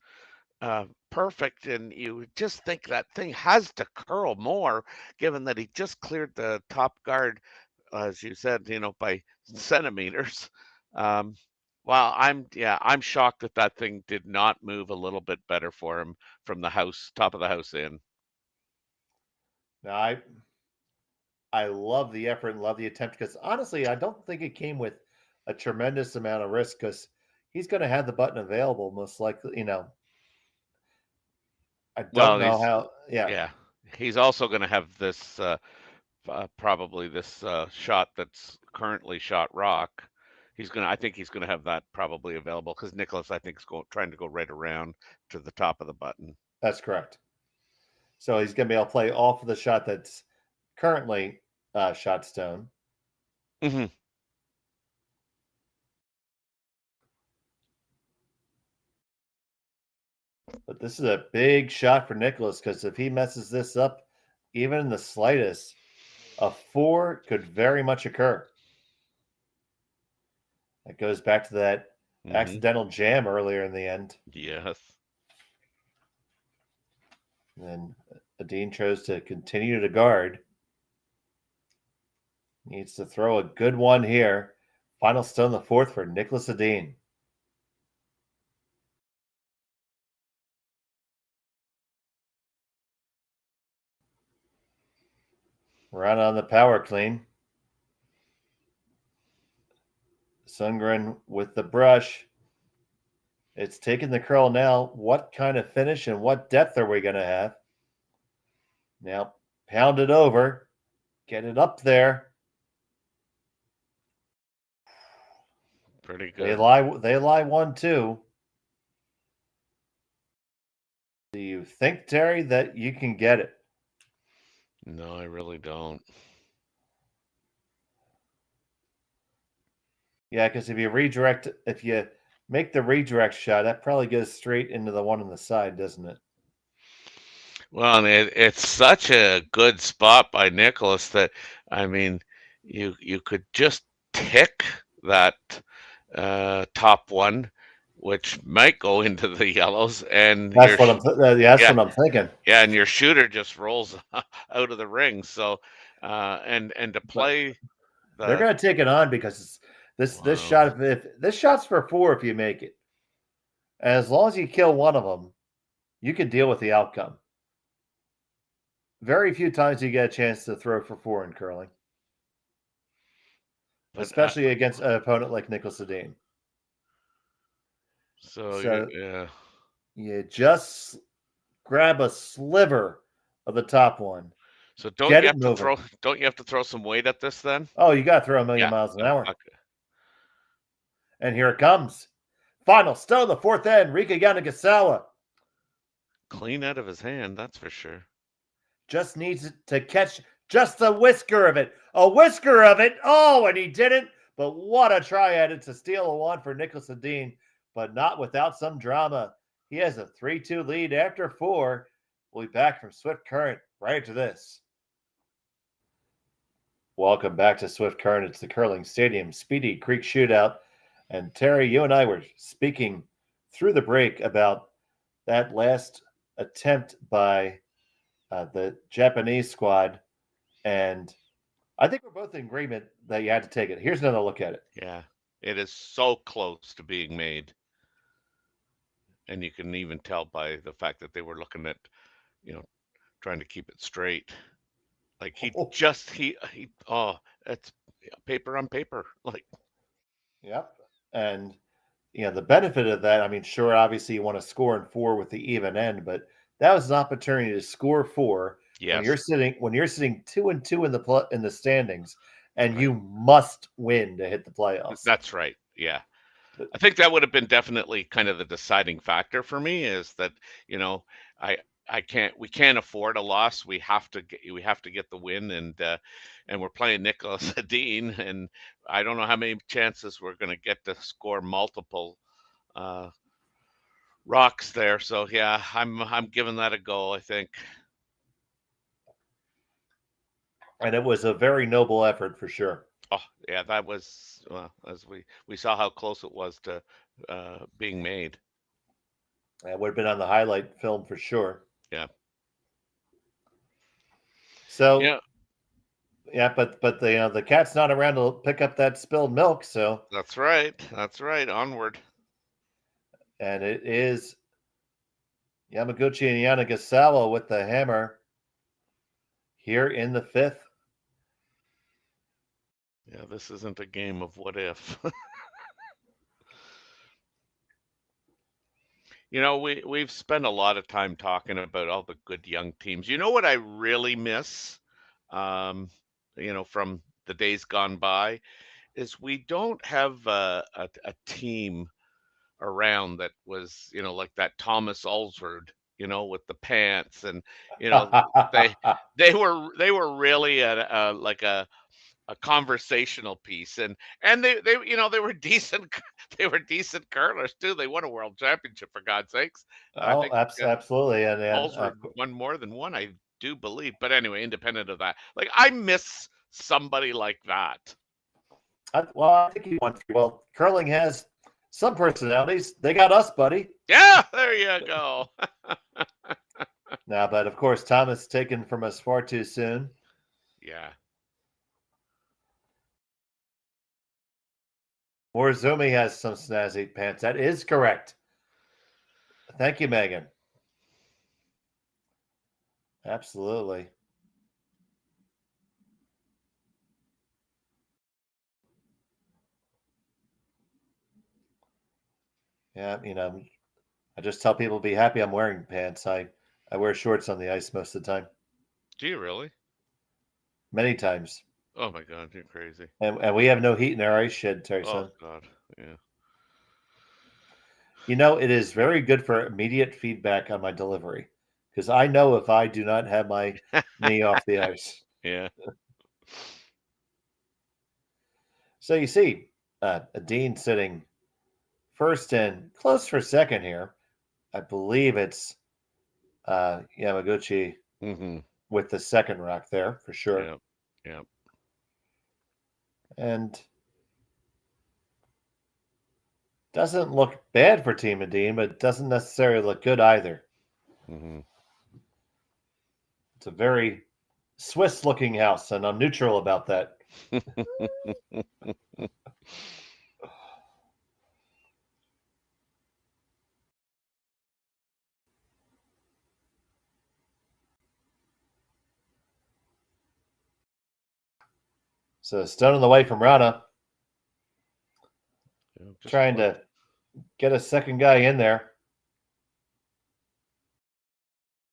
perfect, and you would just think that thing has to curl more, given that he just cleared the top guard, as you said, by centimeters. Um, wow, I'm shocked that that thing did not move a little bit better for him from the top of the house in. Now I love the effort and love the attempt because honestly, I don't think it came with a tremendous amount of risk because he's going to have the button available most likely. I don't Well, know how. Yeah, yeah, he's also going to have this probably this shot that's currently shot rock. I think he's gonna have that probably available because Nicholas, I think, is trying to go right around to the top of the button. that's correct. So he's going to be able to play off of the shot that's currently shot stone. Hmm. But this is a big shot for Nicholas because if he messes this up, even in the slightest, a four could very much occur. It goes back to that Hmm. accidental jam earlier in the end. Yes. And Edin chose to continue to guard. Needs to throw a good one here. Final stone the fourth for Niklas Edin. Run on the power clean. Sundgren with the brush. It's taking the curl now. What kind of finish and what depth are we going to have? Now, pound it over. Get it up there. Pretty They good. lie 1-2. Do you think, Terry, that you can get it? No, I really don't. Yeah, because if you make the redirect shot, that probably goes straight into the one on the side, doesn't it? Well, and it's such a good spot by Nicholas that I mean, you could just tick that top one, which might go into the yellows, and That's what I'm. That's yeah, what I'm thinking. yeah, and your shooter just rolls out of the ring. So, and to But play they're the going to take it on because this wow, shot. If this shot's for 4, if you make it, and as long as you kill one of them, you can deal with the outcome. Very few times you get a chance to throw for 4 in curling, but especially against an opponent like Niklas Edin. so So yeah. you just grab a sliver of the top one, So get it moving. don't you have to throw some weight at this then? Oh, you got to throw a million Yeah. miles an Oh, hour. okay. And here it comes. Final still the fourth end. Rika Yanagasawa Clean out of his hand, that's for sure. just needs to catch just a whisker of it. A whisker of it. Oh, and he didn't. But what a try at it to steal a one for Niklas Edin, but not without some drama. He has a 3-2 lead after 4. We'll be back from Swift Current right after this. Welcome back to Swift Current. It's the Curling Stadium Speedy Creek Shootout. And Terry, you and I were speaking through the break about that last attempt by the Japanese squad. And I think we're both in agreement that you had to take it. Here's another look at it. Yeah. It is so close to being made. And you can even tell by the fact that they were looking at, you know, trying to keep it straight. Like he oh, it's paper on paper. Like Yep. And the benefit of that, I mean, sure, obviously you want to score in 4 with the even end, but that was an opportunity to score 4 when yes, you're sitting 2-2 in the standings, and right. you must win to hit the playoffs. That's right. Yeah. But I think that would have been definitely kind of the deciding factor for me is that, you know, I we can't afford a loss. We have to get the win and we're playing Nicholas Edin and I don't know how many chances we're going to get to score multiple uh rocks there. So yeah, I'm giving that a go, I think. and it was a very noble effort for sure. Oh, yeah, that was as we saw how close it was to being made. It would have been on the highlight film for sure. Yeah. So Yeah, yeah, but the cat's not around to pick up that spilled milk. So that's right. That's right. Onward. and it is Yamaguchi and Yanagasawa with the hammer here in the 5th. Yeah, this isn't a game of what if. You know, we've spent a lot of time talking about all the good young teams. You know what I really miss, um, from the days gone by, is we don't have a team around that was, like that Thomas Ulsford, with the pants and, you know, they they were really like a conversational piece and they were decent they were decent curlers too. They won a world championship for God's sakes. I Oh, think absolutely, and Allsworth won more than one, I do believe. But anyway, independent of that, like I miss somebody like that. I think he won 3. Well, curling has some personalities. They got us, buddy. Yeah, there you go. Now, but of course, Thomas taken from us far too soon. Yeah. Morizumi has some snazzy pants. That is correct. Thank you, Megan. Absolutely. Yeah, I just tell people be happy I'm wearing pants. I wear shorts on the ice most of the time. Do you really? many times. Oh my God, you're crazy. And we have no heat in our ice shed, Oh Terry-san. God, yeah. You know, it is very good for immediate feedback on my delivery because I know if I do not have my knee off the ice. Yeah. So you see, Dean sitting first and close for second here. I believe it's Yamaguchi Mm-hmm. with the second rock there for sure. Yeah. Yeah. And doesn't look bad for Team Dean, but doesn't necessarily look good either. Mm-hmm. It's a very Swiss looking house, and I'm neutral about that. So stone in the way from Rana, Yeah, just trying one. to get a second guy in there.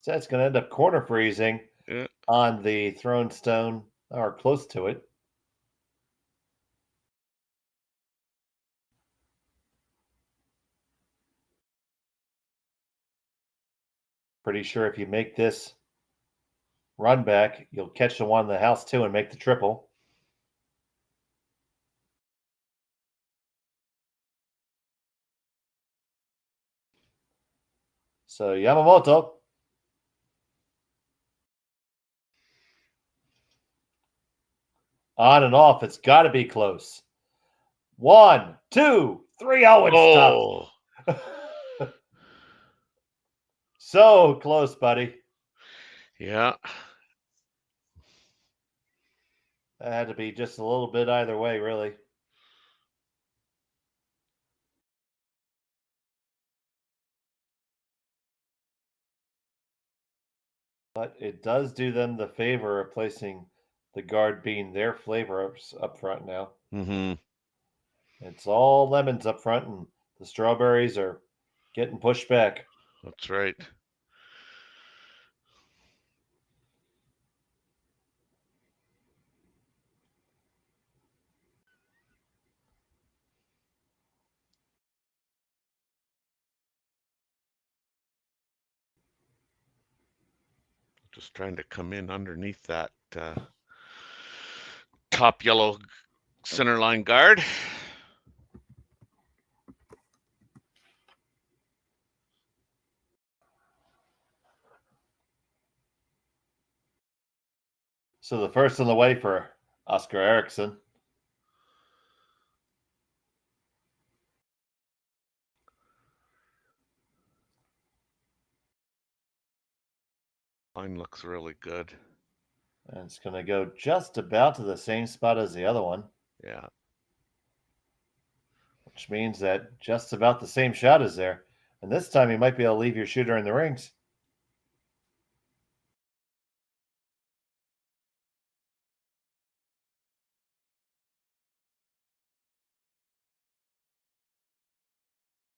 So that's going to end up corner freezing Yeah. on the thrown stone or close to it. Pretty sure if you make this run back, you'll catch the one in the house too and make the triple. So Yamamoto on and off. It's got to be close. 1, 2, 3. Oh, it stopped. Oh. So close, buddy. Yeah. That had to be just a little bit either way, really. But it does do them the favor of placing the guard being their flavor up front now. Mm-hmm. It's all lemons up front, and the strawberries are getting pushed back. That's right. Just trying to come in underneath that top yellow center line guard. So the first on the way for Oscar Eriksson. Line looks really good. And it's going to go just about to the same spot as the other one, Yeah. which means that just about the same shot is there. And this time you might be able to leave your shooter in the rings.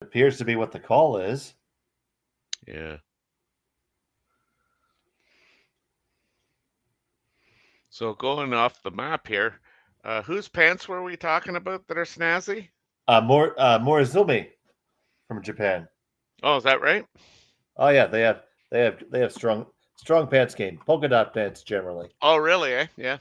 Appears to be what the call is. Yeah. So going off the map here, whose pants were we talking about that are snazzy? Morizumi from Japan. Oh, is that right? Oh yeah, they have strong pants game. Polka dot pants generally. Oh, really? Eh? Yeah.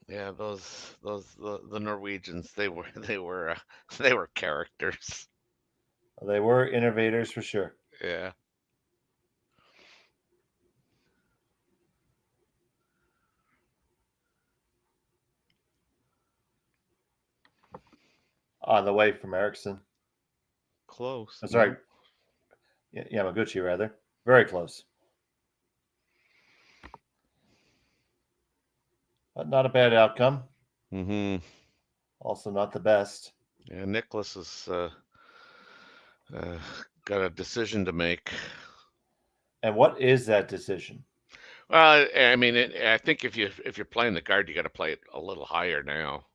Yeah, the Norwegians, they were characters. They were innovators for sure. Yeah. On the way from Ericsson. Close. That's No. right. Yamaguchi rather. Very close. But not a bad outcome. Mm-hmm. Also not the best. Yeah, Niklas has uh, got a decision to make. And what is that decision? Well, I mean, I think if you're playing the guard, you got to play it a little higher now.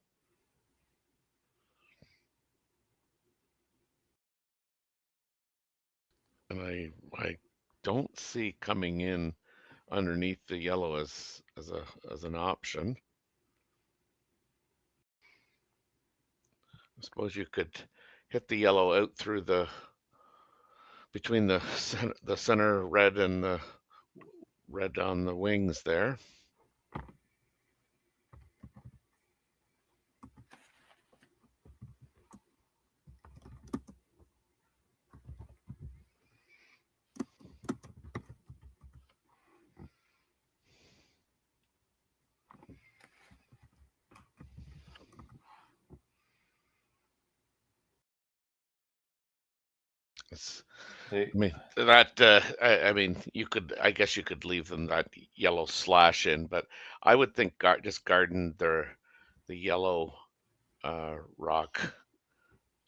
And I don't see coming in underneath the yellow as an option. I suppose you could hit the yellow out through the between the center red and the red on the wings there. It's, I mean that I mean I guess you could leave them that yellow slash in, but I would think just garden the yellow rock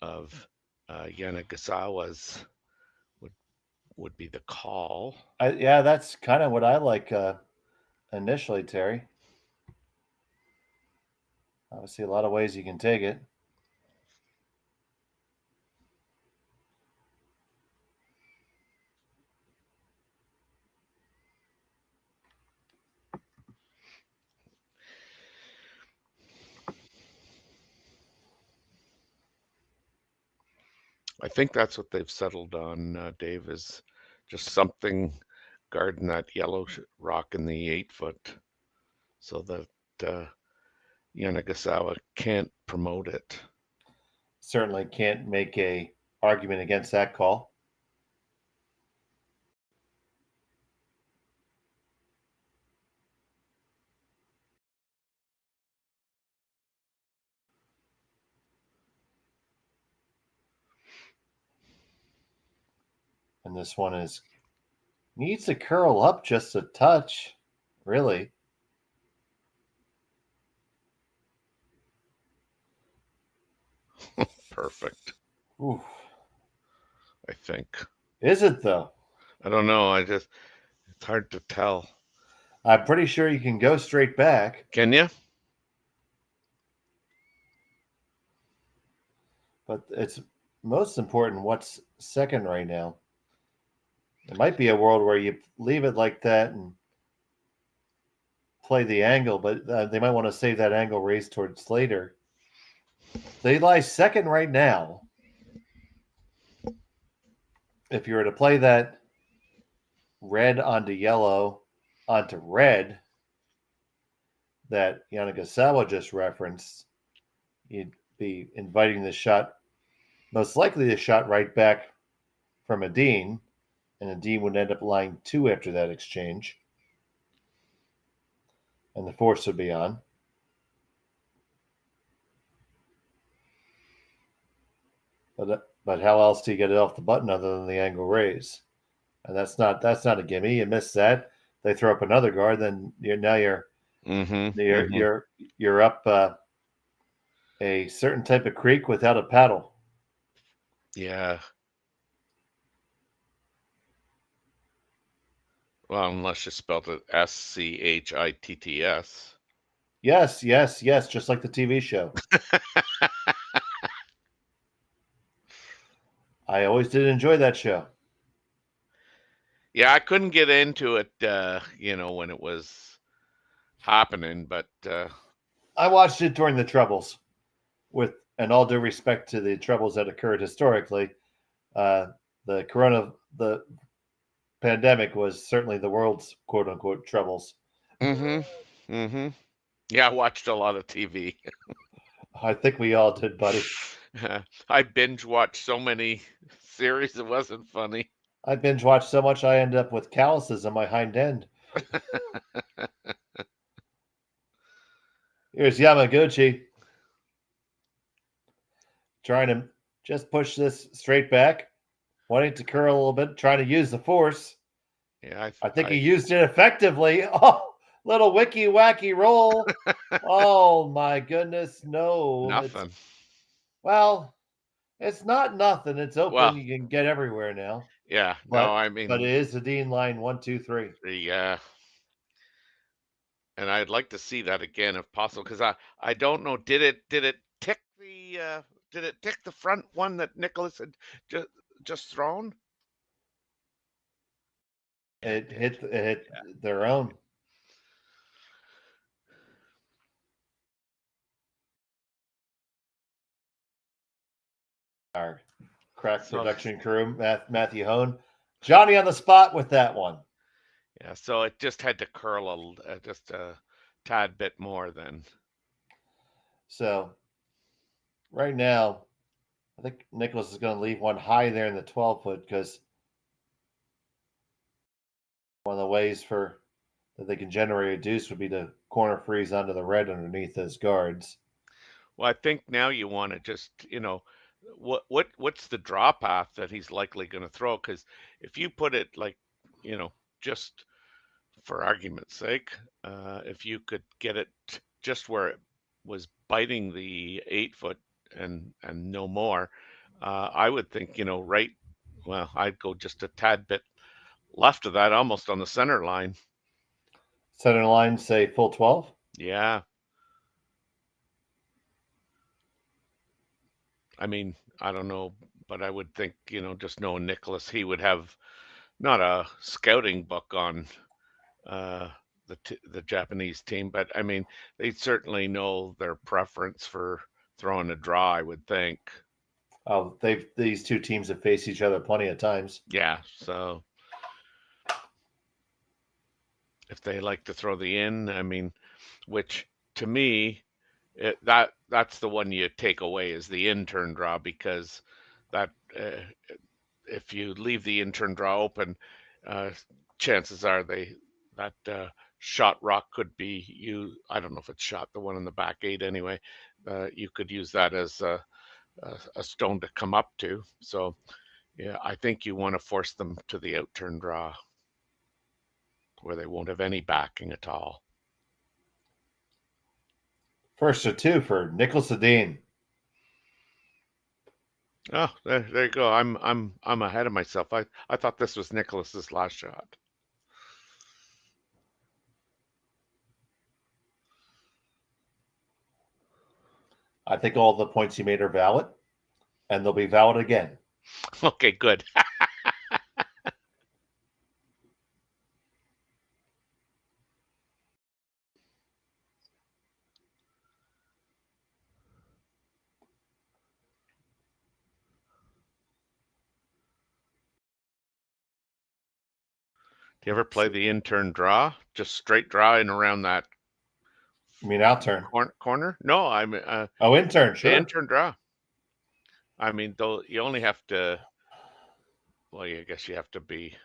of Yanagasawa's would would be the call. Yeah, that's kind of what I like initially, Terry. Obviously, a lot of ways you can take it. I think that's what they've settled on, Dave, is just something guarding that yellow rock in the 8 foot so that Yanagasawa can't promote it. Certainly can't make a argument against that call. And this one needs to curl up just a touch, really. Perfect. Ooh. I think. Is it though? I don't know. It's hard to tell. I'm pretty sure you can go straight back. Can you? But it's most important what's second right now. It might be a world where you leave it like that and play the angle, but they might want to save that angle raised towards later. They lie second right now. If you were to play that red onto yellow onto red that Yanagasawa just referenced, you'd be inviting the shot, most likely the shot right back from Edin, and Edin would end up lying 2 after that exchange. And the force would be on. But how else do you get it off the button other than the angle raise? And that's not a gimme. You miss that, they throw up another guard, then you're up a certain type of creek without a paddle. Yeah. Well, unless you spelled it Schitts. Yes, just like the TV show. I always did enjoy that show. Yeah, I couldn't get into it, when it was happening, but I watched it during the Troubles, with and all due respect to the troubles that occurred historically. The pandemic was certainly the world's quote unquote troubles. Mm-hmm. Yeah, I watched a lot of TV. I think we all did, buddy. I binge watched so many series it wasn't funny. I binge watched so much I end up with calluses on my hind end. Here's Yamaguchi trying to just push this straight back, wanting to curl a little bit, trying to use the force. Yeah, I think he used it effectively. Oh, little wicky wacky roll. Oh my goodness, no. Nothing. It's not nothing. It's open. Well, you can get everywhere now. Yeah, but no, I mean, but it is the Dean line 1, 2, 3. Yeah. And I'd like to see that again if possible, because I don't know. Did it tick the front one that Nicholas had just just thrown? Yeah, it did. It hit their own. Our crack So production crew, Matthew Hone, Johnny on the spot with that one. yeah, so it just had to curl just a tad bit more then. So right now, I think Nicholas is going to leave one high there in the 12-foot because one of the ways for that they can generate a deuce would be to corner freeze onto the red underneath those guards. Well, I think now you want to just, what's the draw path that he's likely going to throw? Because if you put it like, just for argument's sake, if you could get it just where it was biting the 8-foot and no more, I would think, right. Well, I'd go just a tad bit left of that, almost on the center line. Center line, say full 12. Yeah. I mean, I don't know, but I would think, just knowing Nicholas, he would have not a scouting book on uh, the Japanese team, but I mean, they certainly know their preference for throwing a draw, I would think. Oh, these two teams have faced each other plenty of times. Yeah, so if they like to throw the in, I mean, which to me, that's the one you take away is the in turn draw, because that if you leave the in turn draw open, uh, chances are that shot rock could be you. I don't know if it's shot, the one in the back 8 anyway. You could use that as a stone to come up to. So yeah, I think you want to force them to the out turn draw where they won't have any backing at all. First to two for Niklas Edin. Oh, there you go. I'm ahead of myself. I thought this was Nicholas's last shot. I think all the points he made are valid, and they'll be valid again. Okay, good. Do you ever play the in turn draw? Just straight draw in around that You mean out turn? corner? No, I'm Oh, in turn, the sure. in turn draw. I mean, though you only have to. Well, I guess you have to be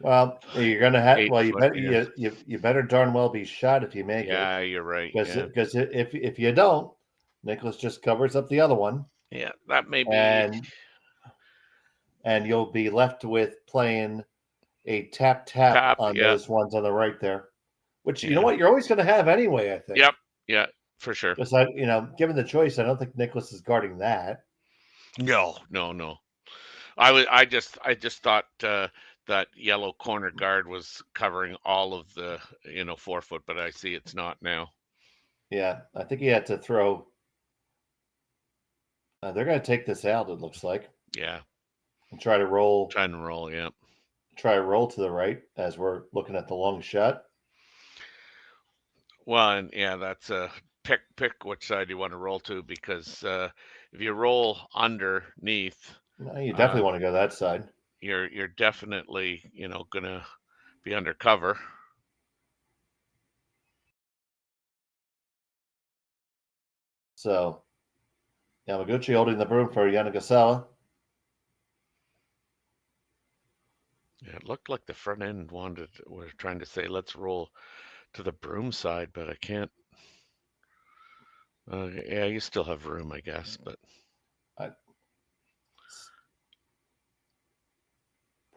Well, you're gonna have. Well, 8 you foot. better Yeah, you better darn well be shot if you make yeah, it, you're right. because Yeah, if you don't, Nicholas just covers up the other one, yeah, that may be. and you'll be left with playing a tap Tap. on Yeah, those ones on the right there, which you know yeah, what you're always going to have anyway. I think. yep, yeah, for sure. Just like given the choice, I don't think Nicholas is guarding that. No, no, no. I just thought that yellow corner guard was covering all of the 4-foot, but I see it's not now. Yeah, I think he had to throw. They're going to take this out. It looks like, Yeah, and try to roll. trying to roll. Yeah. Try to roll to the right as we're looking at the long shot. Well, and yeah, that's a pick which side you want to roll to, because if you roll underneath, No, you uh, definitely want to go that side. you're definitely gonna be undercover. So Yamaguchi holding the broom for Yanagisawa. Yeah, it looked like the front end was trying to say let's roll to the broom side, but I can't. Yeah, you still have room, I guess, but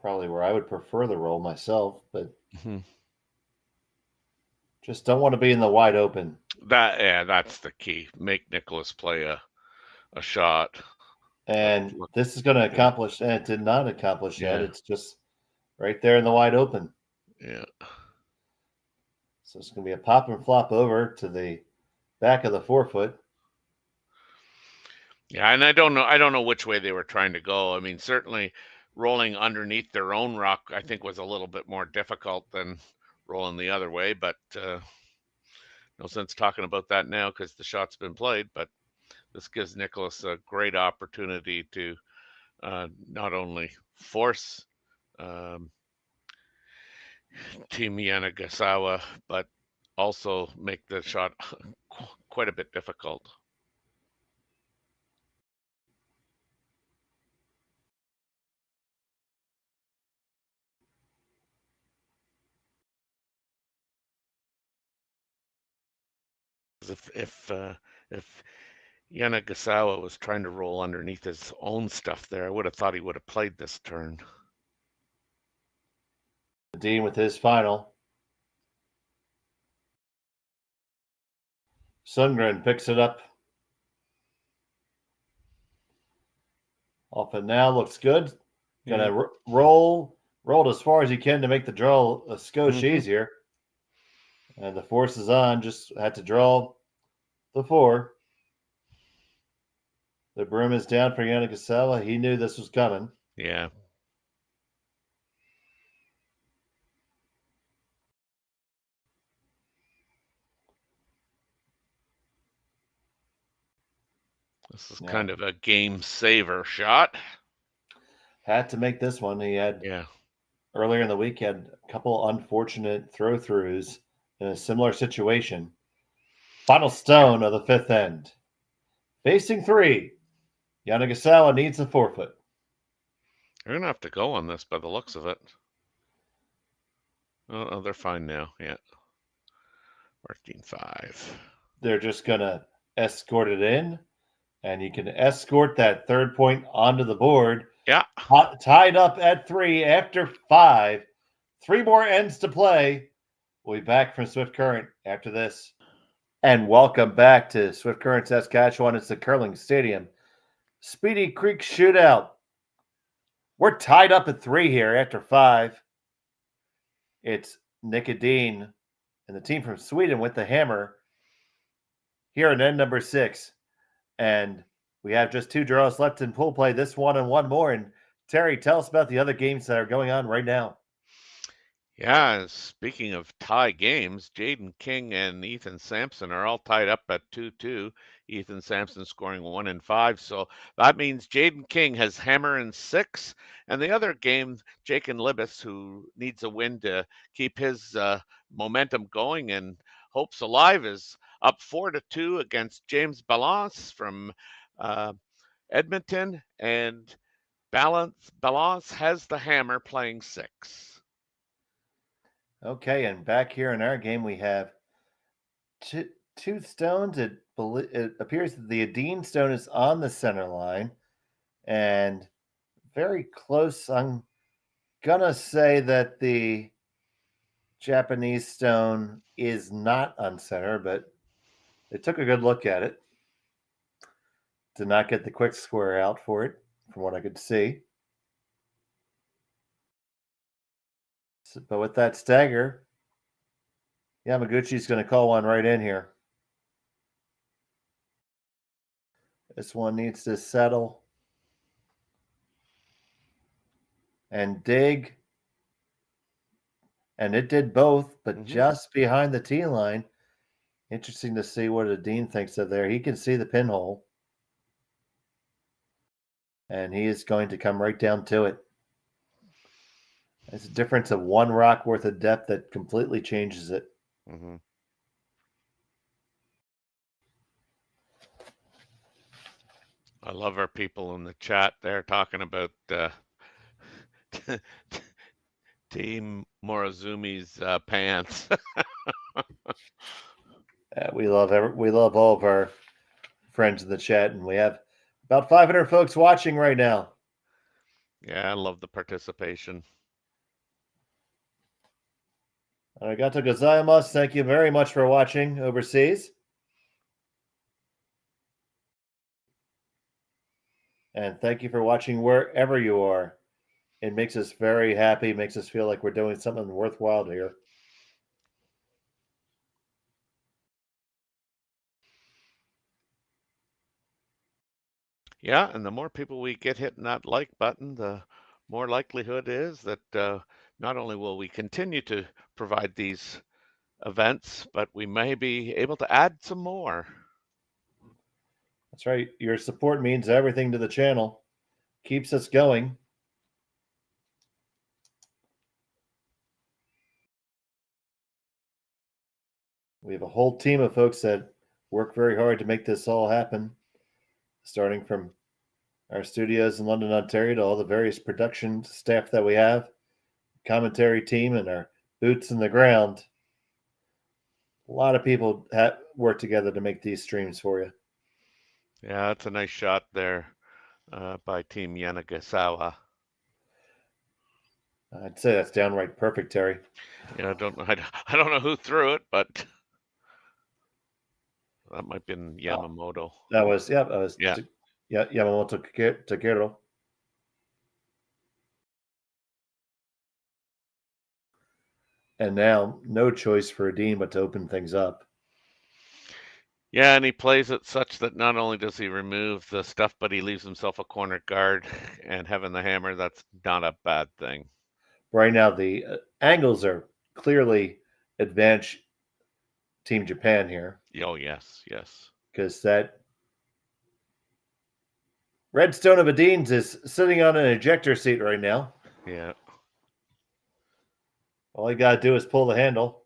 Probably where I would prefer the roll myself, but mhm. just don't want to be in the wide open. That's the key. Make Nicholas play a shot. And this is going to accomplish, and it did not accomplish yet. Yeah. It's just right there in the wide open. Yeah. So it's going to be a pop and flop over to the back of the forefoot. Yeah, and I don't know which way they were trying to go. I mean, certainly rolling underneath their own rock, I think, was a little bit more difficult than rolling the other way. But no sense talking about that now because the shot's been played. But this gives Niklas a great opportunity to not only force um, Team Yanagisawa, but also make the shot quite a bit difficult. If Yanagisawa was trying to roll underneath his own stuff there, I would have thought he would have played this turn. Dean with his final. Sundgren picks it up. Off it now, looks good. Gonna roll as far as you can to make the draw a skosh easier. And the force is on, just had to draw the 4. The broom is down for Yanagisawa. He knew this was coming. Yeah. This is kind of a game saver shot. Had to make this one. He had earlier in the week, he had a couple unfortunate throw-throughs in a similar situation. Final stone of the 5th end. Facing 3. Yanagisawa needs a forefoot. They're going to have to go on this by the looks of it. Oh, they're fine now. Yeah. 14-5. They're just going to escort it in, and you can escort that 3rd point onto the board. Yeah. Tied up at 3 after 5. 3 more ends to play. We'll be back from Swift Current after this. And welcome back to Swift Current, Saskatchewan. It's the Curling Stadium Speedy Creek Shootout. We're tied up at 3 here after 5. It's Niklas Edin and the team from Sweden with the hammer here in end number 6. And we have just 2 draws left in pool play. This one and one more. And Terry, tell us about the other games that are going on right now. Yeah, speaking of tie games, Jaden King and Ethan Sampson are all tied up at 2-2. Ethan Sampson scoring 1 and 5. So that means Jaden King has hammer in 6. And the other game, Jake and Libis, who needs a win to keep his momentum going and hopes alive, is up 4-2 against James Balance from Edmonton. And Balance has the hammer playing 6. Okay, and back here in our game, we have two stones. It appears that the Edin stone is on the center line and very close. I'm going to say that the Japanese stone is not on center, but they took a good look at it. Did not get the quick square out for it, from what I could see. But with that stagger, Yamaguchi's going to call one right in here. This one needs to settle and dig. And it did both, but just behind the tee line. Interesting to see what Edin thinks of there. He can see the pinhole. And he is going to come right down to it. It's a difference of 1 rock worth of depth that completely changes it. I love our people in the chat there talking about Team Morizumi's pants. We love all of our friends in the chat, and we have about 500 folks watching right now. Yeah, I love the participation. Arigato gozaimasu. Thank you very much for watching overseas. And thank you for watching wherever you are. It makes us very happy, makes us feel like we're doing something worthwhile here. Yeah, and the more people we get hitting that like button, the more likelihood is that not only will we continue to provide these events, but we may be able to add some more. That's right. Your support means everything to the channel. Keeps us going. We have a whole team of folks that work very hard to make this all happen, starting from our studios in London, Ontario, to all the various production staff that we have, commentary team, and our boots in the ground. A lot of people work together to make these streams for you. Yeah, that's a nice shot there by Team Yamaguchi. I'd say that's downright perfect, Terry. Yeah, I don't know who threw it, but that might have been Oh, Yamamoto. that was Yeah. Yamamoto Takero. And now, no choice for Edin but to open things up. Yeah, and he plays it such that not only does he remove the stuff, but he leaves himself a corner guard, and having the hammer, that's not a bad thing. Right now, the angles are clearly advantage Team Japan here. Oh, yes, yes. Because that Redstone of Edin's is sitting on an ejector seat right now. Yeah. All you got to do is pull the handle.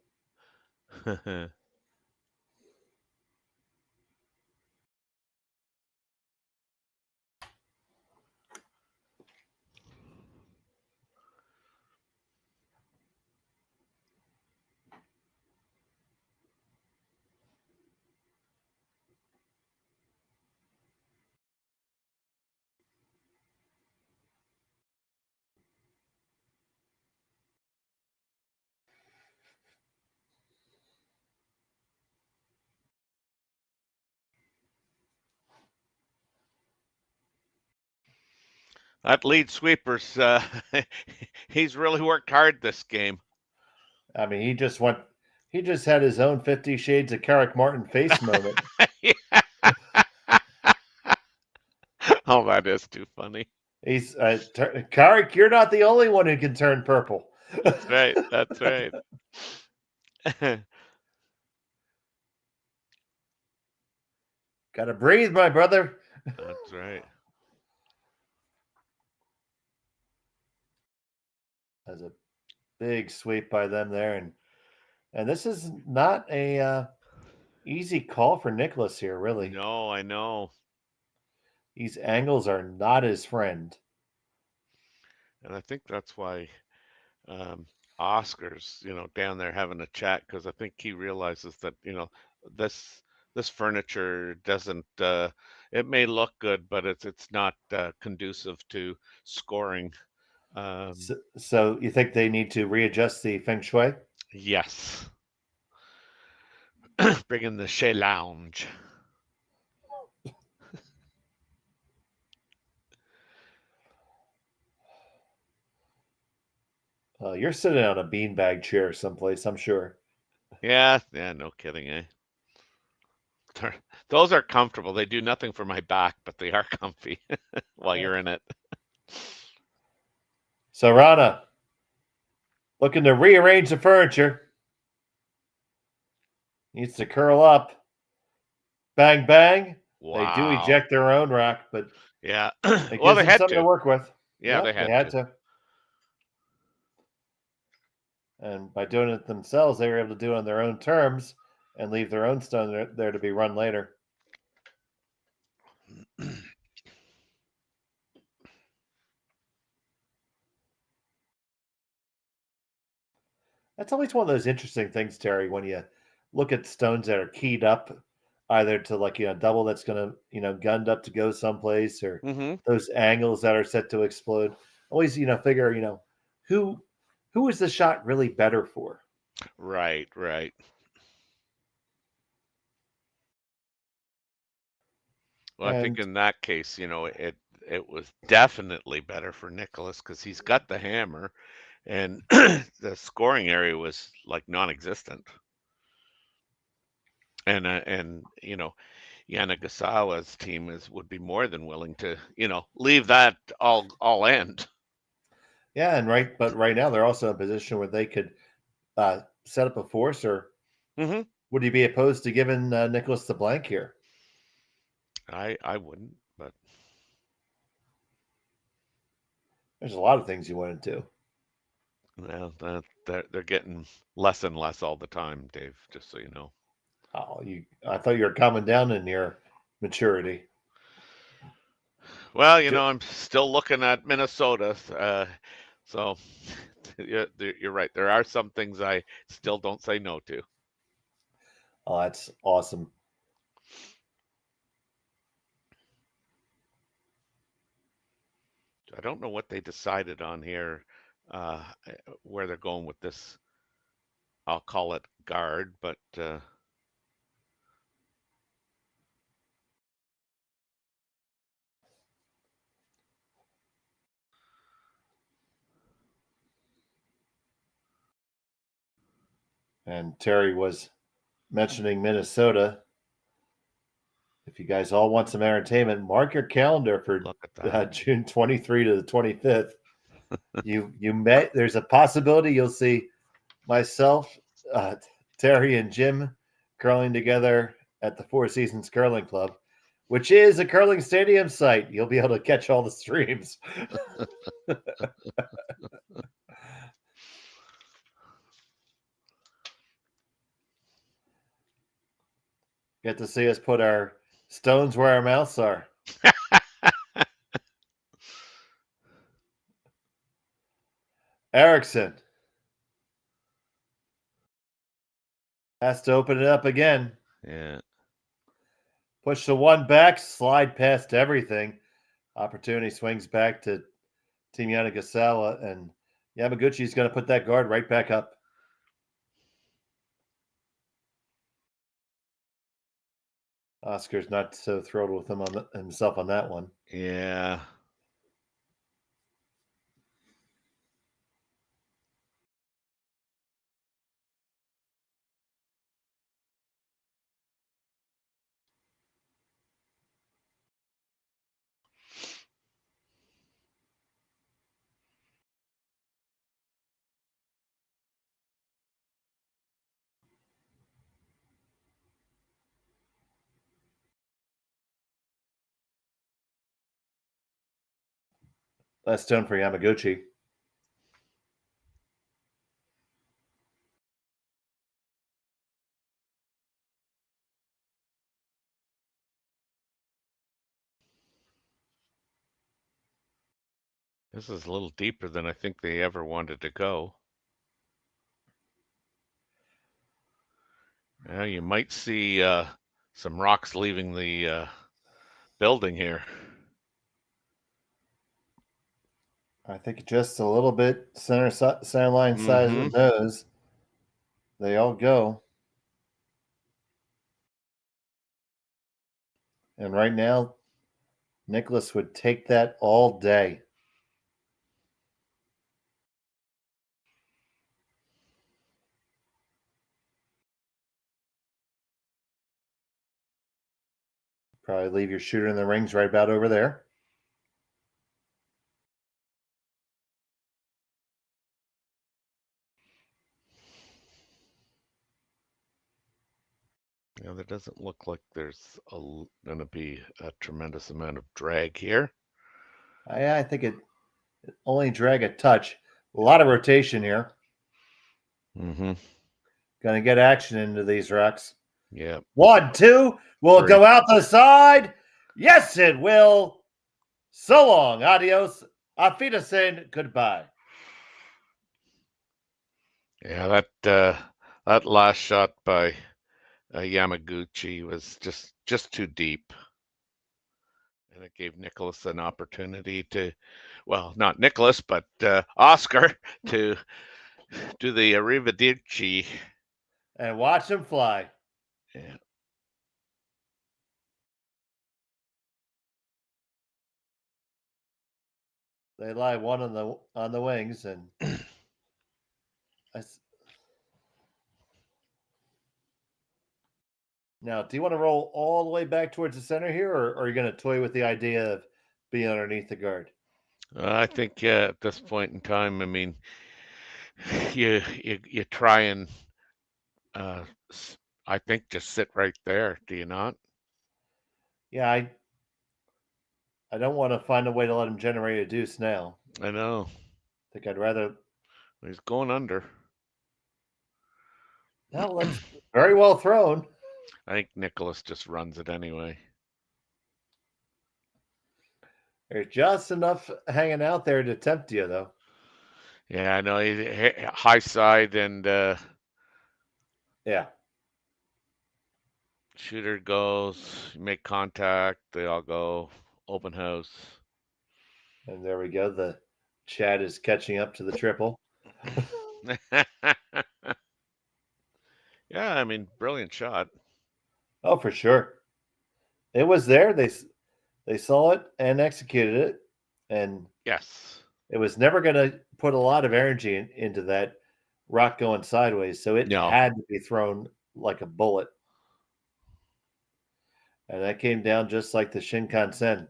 That lead sweeper's he's really worked hard this game. I mean, he just had his own 50 Shades of Carrick Martin face moment. Oh, that is too funny. He's Carrick, you're not the only one who can turn purple. That's right. That's right. Gotta breathe, my brother. That's right. That's a big sweep by them there, and this is not a easy call for Niklas here, really. No, I know. These angles are not his friend. And I think that's why Oscar's, down there having a chat because I think he realizes that, this this furniture doesn't it may look good, but it's not conducive to scoring. Um, So you think they need to readjust the feng shui? yes. Bring in the Chez Lounge. You're sitting on a beanbag chair someplace, I'm sure. Yeah, yeah, no kidding, eh? Those are comfortable. They do nothing for my back, but they are comfy while you're in it. So Rana, looking to rearrange the furniture. Needs to curl up. Bang, bang. They do Wow. eject their own rack, but Yeah. it Well, gives they them had something to to. work with. Yeah, Yep, they had to. And by doing it themselves, they were able to do it on their own terms and leave their own stone there to be run later. That's always one of those interesting things, Terry, when you look at stones that are keyed up either to double that's gonna, gunned up to go someplace or Mm-hmm. those angles that are set to explode. Always, figure, who who is the shot really better for? Right, right. Well, I think And in that case, it was definitely better for Nicholas because he's got the hammer, and the scoring area was like non-existent. And Yanagasawa's team would be more than willing to, leave that all end. Yeah, but right now they're also in a position where they could set up a force, or Hmm. would you be opposed to giving Nicholas the blank here? I wouldn't, but There's a lot of things you wouldn't do. well, they're getting less and less all the time, Dave. Just so you know. Oh, I thought you were coming down in your maturity. Well, I'm still looking at Minnesota, so you're right. There are some things I still don't say no to. Oh, that's awesome. I don't know what they decided on here, uh, where they're going with this. I'll call it guard, but And Terry was mentioning Minnesota. If you guys all want some entertainment, mark your calendar for look at that. June 23 to the 25th. You met. There's a possibility you'll see myself, Terry, and Jim curling together at the Four Seasons Curling Club, which is a curling stadium site. You'll be able to catch all the streams. Get to see us put our stones where our mouths are. Erickson has to open it up again. Yeah. Push the one back, slide past everything. Opportunity swings back to Team Yanagasawa, and Yamaguchi's going to put that guard right back up. Oscar's not so thrilled with himself on that one. Yeah. Last stone for Yamaguchi. This is a little deeper than I think they ever wanted to go. Yeah, you might see some rocks leaving the building here. I think just a little bit center line size of Mm-hmm. the nose. They all go. And right now, Nicholas would take that all day. Probably leave your shooter in the rings right about over there. Yeah, there doesn't look like there's going to be a tremendous amount of drag here. I think it only drag a touch. A lot of rotation here. Mm-hmm. Going to get action into these rocks. Yeah. 1, 2. Will it go out the side? Yes, it will. So long. Adios. Auf Wiedersehen. Goodbye. Yeah, that last shot by Yamaguchi was just too deep, and it gave Nicholas an opportunity to, well, not Nicholas, but Oscar to do the arrivederci. And watch him fly. Yeah. They lie one on the wings, and Now, do you want to roll all the way back towards the center here, or are you going to toy with the idea of being underneath the guard? I think at this point in time, I mean, you try and uh, I think just sit right there. Do you not? Yeah, I don't want to find a way to let him generate a deuce now. I know. I think I'd rather. He's going under. No, that's very well thrown. I think Nicholas just runs it anyway. There's just enough hanging out there to tempt you, though. Yeah, I know. High side and Yeah, shooter goes. You make contact. They all go. Open house. and there we go. The Chad is catching up to the triple. Yeah, I mean, brilliant shot. Oh, for sure. It was there. They saw it and executed it, and Yes. it was never going to put a lot of energy into that rock going sideways, so it No. had to be thrown like a bullet. And that came down just like the Shinkansen.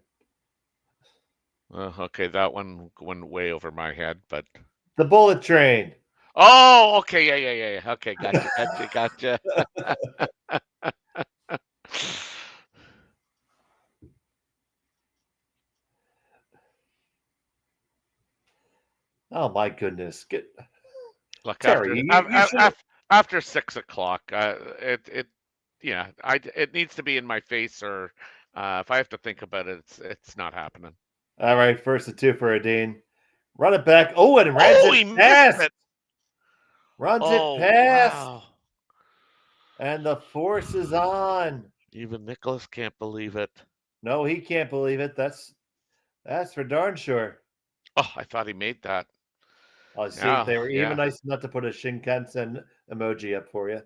Okay, that one went way over my head, but The bullet train. oh, okay, yeah. Okay, gotcha. Oh my goodness. Look, Terry, you should. after 6 o'clock, yeah, it needs to be in my face, or if I have to think about it, it's not happening. All right, first and 2 for Edin. Run it back. Oh, and runs Oh, he it missed past. it. Runs it Oh, past. wow. And the force is on. Even Nicholas can't believe it. No, he can't believe it. That's for darn sure. Oh, I thought he made that. I'll see if they Yeah, were even yeah. nice enough to put a Shinkansen emoji up for you.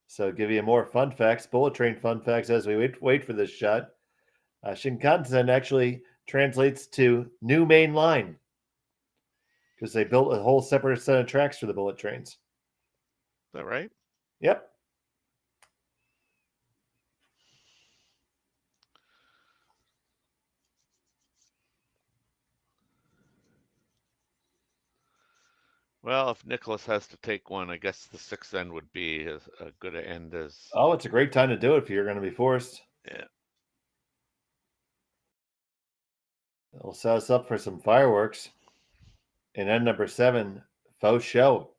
So, give you more fun facts, bullet train fun facts as we wait for this shot. Shinkansen actually translates to new main line because they built a whole separate set of tracks for the bullet trains. Is that right? Yep. Well, if Nicholas has to take one, I guess the sixth end would be as a good end as. Oh, it's a great time to do it if you're going to be forced. Yeah. It'll set us up for some fireworks. And end number 7, faux show.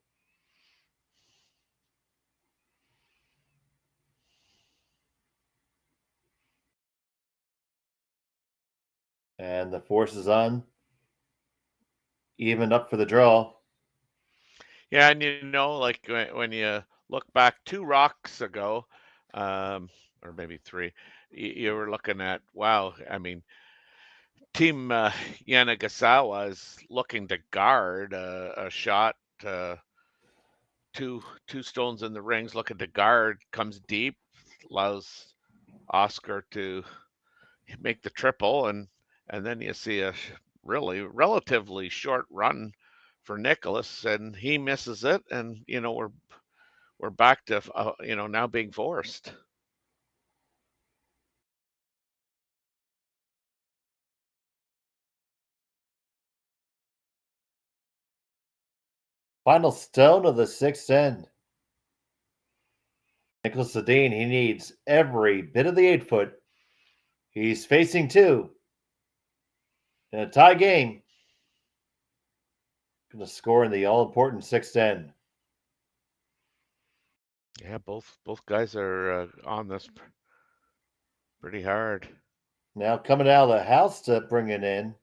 And the force is on. Even up for the draw. Yeah, and like when you look back 2 rocks ago, or maybe 3, you were looking at, wow, I mean, Team Yanagasawa is looking to guard a shot, two stones in the rings, looking to guard, comes deep, allows Oscar to make the triple, and then you see a really relatively short run for Nicholas, and he misses it, and we're back to now being forced. Final stone of the 6th end. Niklas Edin, he needs every bit of the 8-foot. He's facing 2. In a tie game. Going to score in the all-important 6th end. Yeah, both guys are on this pretty hard. Now coming out of the house to bring it in.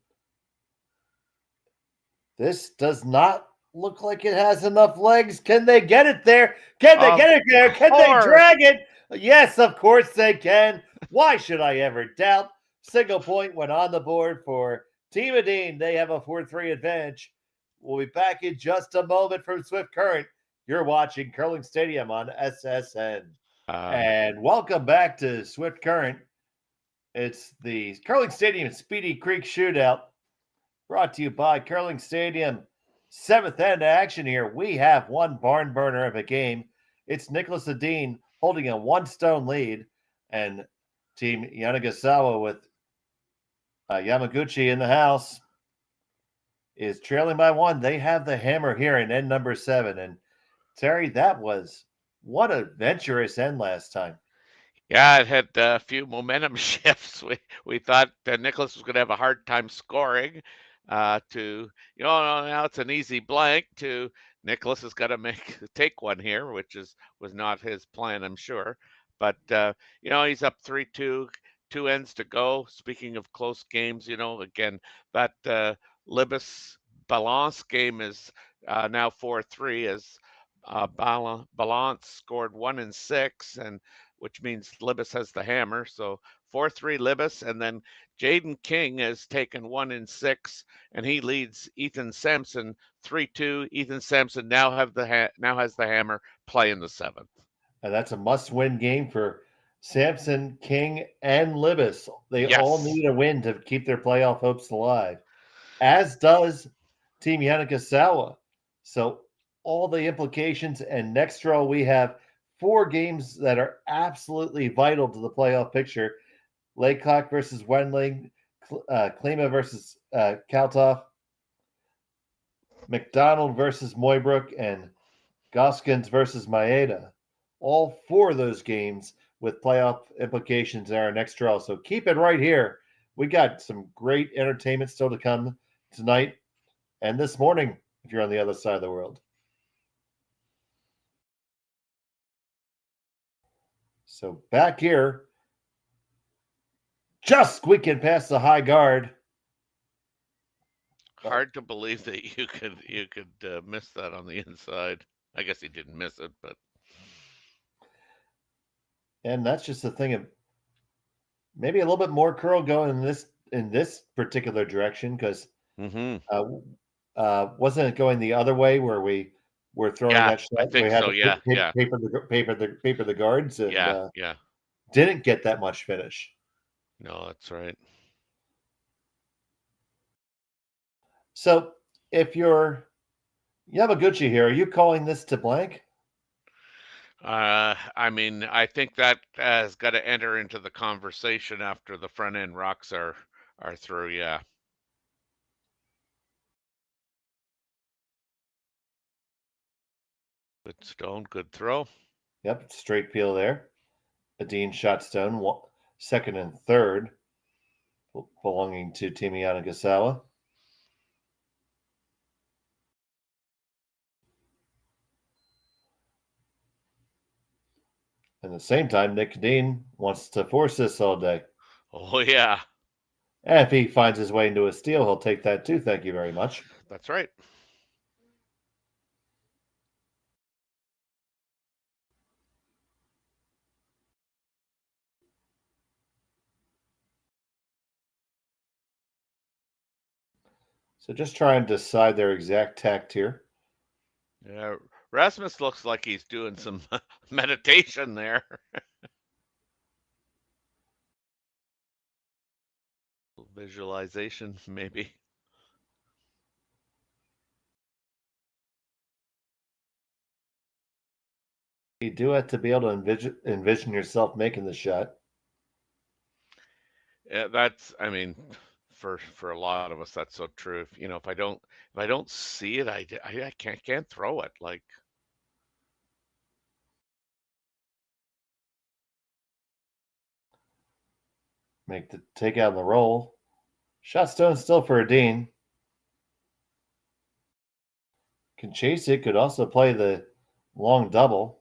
This does not look like it has enough legs. Can they get it there? Can they get it there? Can they drag it? Yes, of course they can. Why should I ever doubt? Single point went on the board for Team Edin. They have a 4-3 advantage. We'll be back in just a moment from Swift Current. You're watching Curling Stadium on SSN. And welcome back to Swift Current. It's the Curling Stadium Speedy Creek Shootout. brought to you by Curling Stadium. Seventh end action here. We have one barn burner of a game. It's Niklas Edin holding a 1-stone lead, and Team Yamaguchi with Yamaguchi in the house is trailing by one. They have the hammer here in end number 7. And Terry, that was what a adventurous end last time. Yeah, it had a few momentum shifts. We thought Nicholas was going to have a hard time scoring. To now it's an easy blank. To Nicholas has got to take one here, which was not his plan, I'm sure. But he's up 3-2, 2 ends to go. Speaking of close games, again that Libis Balance game is now 4-3 as Balance scored 1 and 6 and which means Libis has the hammer. So 4-3 Libis, and then Jaden King has taken 1 and 6, and he leads Ethan Sampson 3-2. Ethan Sampson now has the hammer, playing the 7th. And that's a must-win game for Sampson, King, and Libis. They all Yes. need a win to keep their playoff hopes alive, as does Team Yamaguchi. So all the implications, and next draw we have 4 games that are absolutely vital to the playoff picture. Laycock versus Wendling, Klima versus Kaltoff, McDonald versus Moybrook, and Goskins versus Maeda. All 4 of those games with playoff implications in our next draw. So keep it right here. We got some great entertainment still to come tonight and this morning if you're on the other side of the world. So back here, just squeaking past the high guard. Hard to believe that you could miss that on the inside. I guess he didn't miss it, but and that's just the thing of maybe a little bit more curl going in this particular direction because wasn't it going the other way where we were throwing that shot? I think we had so. to Yeah. Paper the guards and Yeah. Didn't get that much finish. No, that's right. So if you're Yamaguchi here, are you calling this to blank? I mean, I think that has got to enter into the conversation after the front end rocks are through. Yeah. Good stone, good throw. Yep, straight peel there. Edin shot stone, second and third, belonging to Team Yamaguchi. At the same time, Nick Edin wants to force this all day. Oh yeah. And if he finds his way into a steal, he'll take that too. Thank you very much. That's right. So just try and decide their exact tact here. Yeah, Rasmus looks like he's doing some meditation there. Visualization, maybe. You do have to be able to envision yourself making the shot. Yeah, that's. I mean, for a lot of us, that's so true. If I don't see it, I can't throw it. Like Make the takeout on the roll. Shot stone still for Edin. Can chase it. Could also play the long double.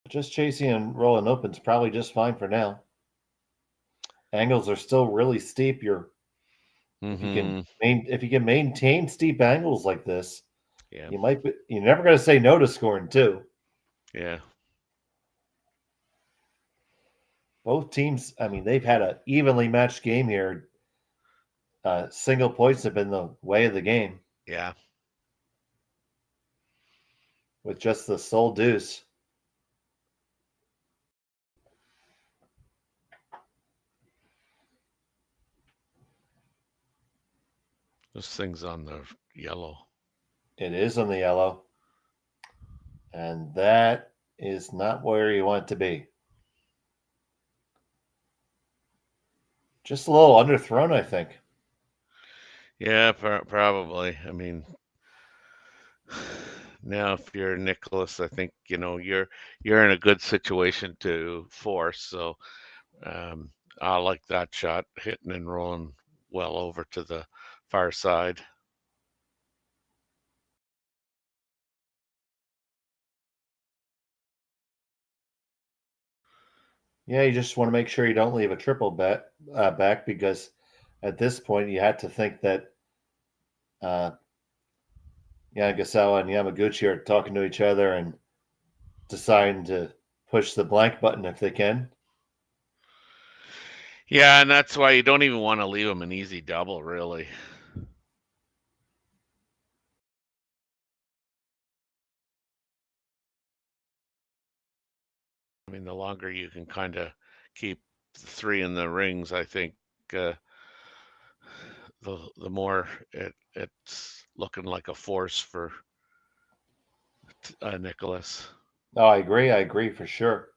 Just chasing and rolling open's probably just fine for now. Angles are still really steep. If you can maintain steep angles like this, yeah, you're never going to say no to scoring two. Yeah. Both teams, I mean, they've had an evenly matched game here. Single points have been the way of the game. Yeah. With just the sole deuce. This thing's on the yellow. It is on the yellow. And that is not where you want it to be. Just a little underthrown, I think. Yeah, probably. I mean, now if you're Nicholas, I think you're in a good situation to force. So I like that shot, hitting and rolling well over to the far side. Yeah, you just want to make sure you don't leave a triple back because at this point you had to think that uh, Yamaguchi and Yamaguchi are talking to each other and deciding to push the blank button if they can. Yeah, and that's why you don't even want to leave him an easy double, really. I mean, the longer you can kind of keep the three in the rings, I think the more it's looking like a force for Nicholas. No, I agree for sure.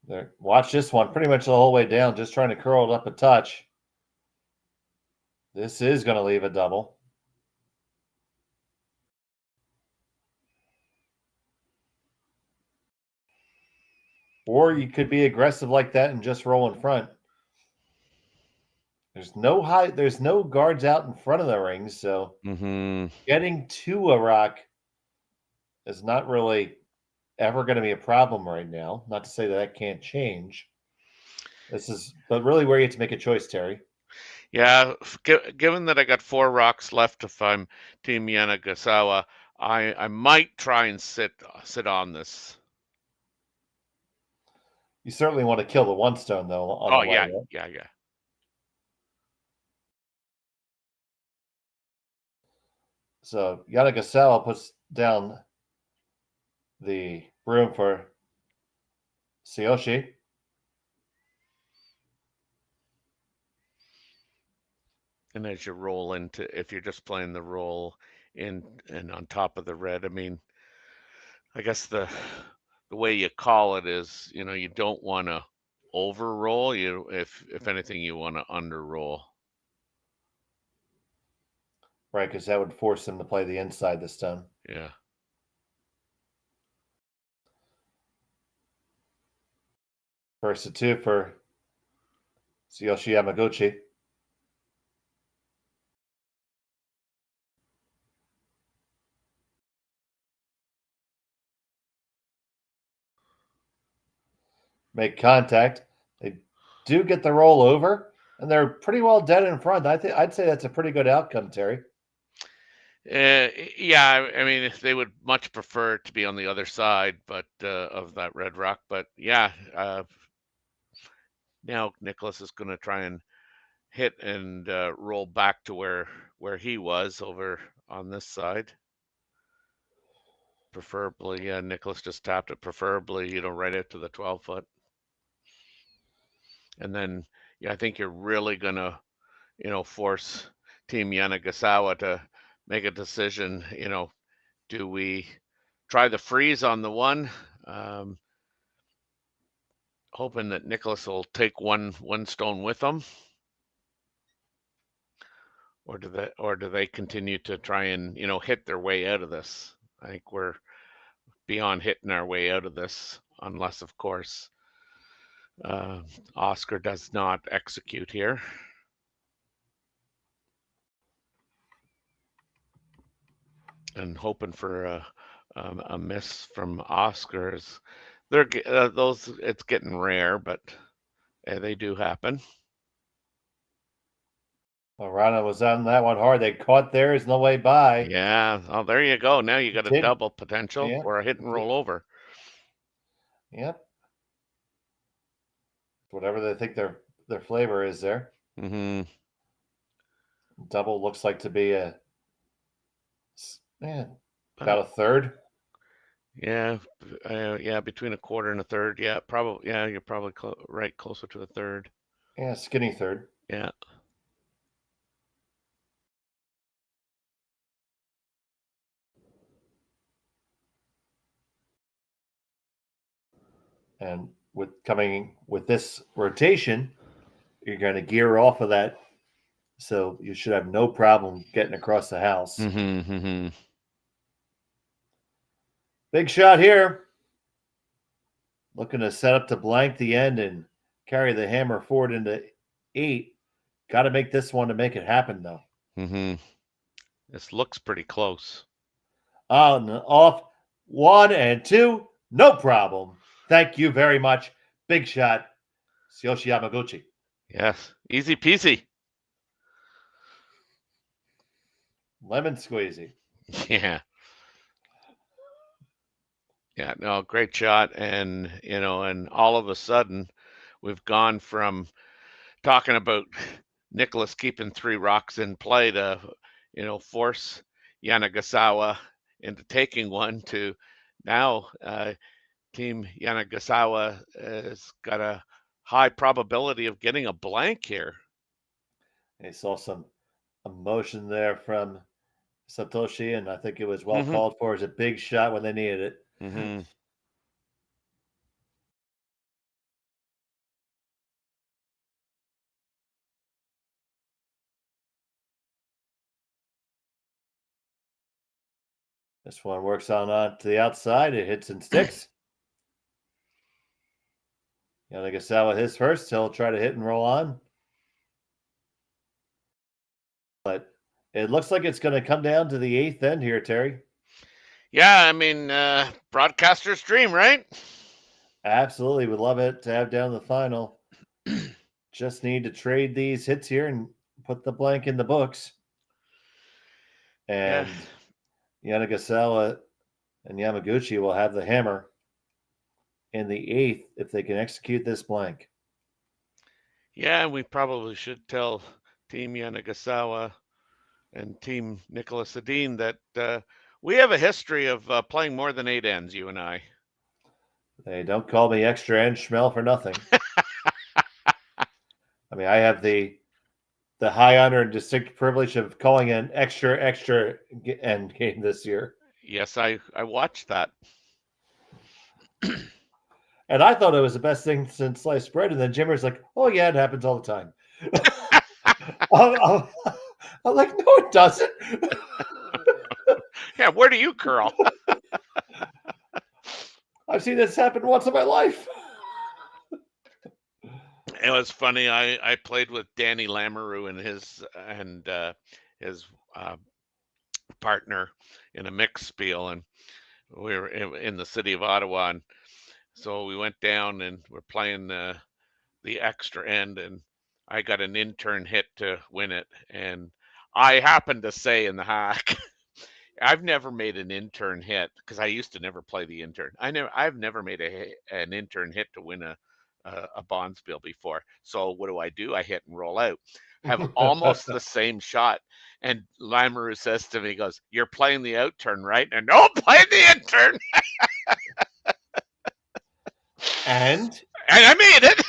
There, watch this one pretty much the whole way down, just trying to curl it up a touch. This is going to leave a double. Or you could be aggressive like that and just roll in front. There's no guards out in front of the rings, so getting to a rock is not really ever going to be a problem right now. Not to say that can't change. But really where you have to make a choice, Terry. Yeah, given that I got 4 rocks left, if I'm Team Yanagisawa, I might try and sit on this. You certainly want to kill the one stone though on Oh the way. yeah. So Yanagisawa puts down the broom for Tsuyoshi. And as you roll into, if you're just playing the roll in and on top of the red, I mean, I guess the way you call it is, you don't want to over roll. If anything, you want to under roll. Right, because that would force him to play the inside this time. Yeah. First to two for Tsuyoshi Yamaguchi. Make contact. They do get the roll over, and they're pretty well dead in front. I'd say that's a pretty good outcome, Terry. Yeah, I mean, they would much prefer to be on the other side, but of that red rock. But yeah, now Nicholas is going to try and hit and roll back to where he was over on this side. Preferably, yeah, Nicholas just tapped it. Preferably, right out to the 12-foot. And then, yeah, I think you're really gonna, force Team Yanagisawa to make a decision. Do we try the freeze on the one, hoping that Nicholas will take one stone with him, or do they continue to try and hit their way out of this? I think we're beyond hitting our way out of this, unless of course Oscar does not execute here. And hoping for a miss from Oscars. They're those. It's getting rare, but they do happen. Well, Rana was on that one hard. They caught theirs no way by. Yeah. Oh, there you go. Now you got a double potential Yeah, or a hit and roll over. Yep. Whatever they think their flavor is there. Mm-hmm. Double looks like to be about a third. Yeah, yeah, between a quarter and a third. Yeah, probably. Yeah, you're probably right, closer to a third. Yeah, skinny third. Yeah. And coming with this rotation, you're going to gear off of that, so you should have no problem getting across the house. Mm-hmm, mm-hmm. Big shot here. Looking to set up to blank the end and carry the hammer forward into 8. Got to make this one to make it happen, though. Mm-hmm. This looks pretty close. On, off, 1 and 2. No problem. Thank you very much. Big shot, Tsuyoshi Yamaguchi. Yes, easy peasy. Lemon squeezy. Yeah. Yeah, no, great shot. And, and all of a sudden, we've gone from talking about Nicholas keeping 3 rocks in play to, force Yanagasawa into taking one to now Team Yanagasawa has got a high probability of getting a blank here. I saw some emotion there from Satoshi, and I think it was well Mm-hmm. called for. It was a big shot when they needed it. Mm-hmm. This one works on to the outside. It hits and sticks. Yanagasawa his first. He'll try to hit and roll on. But it looks like it's going to come down to the 8th end here, Terry. Yeah, I mean, broadcaster's dream, right? Absolutely. Would love it to have down the final. Just need to trade these hits here and put the blank in the books. And Yanagasawa and Yamaguchi will have the hammer in the 8th if they can execute this blank. Yeah, we probably should tell Team Yanagasawa and Team Niklas Edin that we have a history of playing more than 8 ends, you and I. They don't call me extra end Schmel for nothing. I mean, I have the high honor and distinct privilege of calling an extra end game this year. Yes, I watched that. And I thought it was the best thing since sliced bread. And then Jimmer's like, oh, yeah, it happens all the time. I'm like, no, it doesn't. Yeah, where do you curl? I've seen this happen once in my life. It was funny. I played with Danny Lamoureux and his partner in a mixed spiel, and we were in the city of Ottawa, and so we went down and we're playing the extra end, and I got an intern hit to win it, and I happened to say in the hack, I've never made an intern hit because I used to never play the intern. I've never made an intern hit to win a Bonspiel before. So what do? I hit and roll out. Have almost the same shot. And Lamoureux says to me, he goes, "You're playing the outturn, right?" And no, I'm playing the intern. And I made it.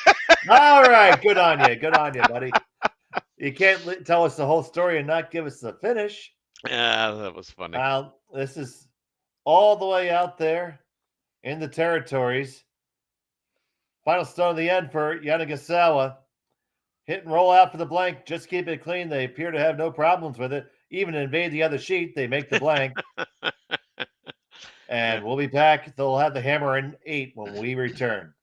All right, good on you, buddy. You can't tell us the whole story and not give us the finish. Yeah, that was funny. This is all the way out there in the territories. Final stone of the end for Yanagasawa. Hit and roll out for the blank. Just keep it clean. They appear to have no problems with it. Even invade the other sheet, they make the blank. And we'll be back. They'll have the hammer in 8 when we return.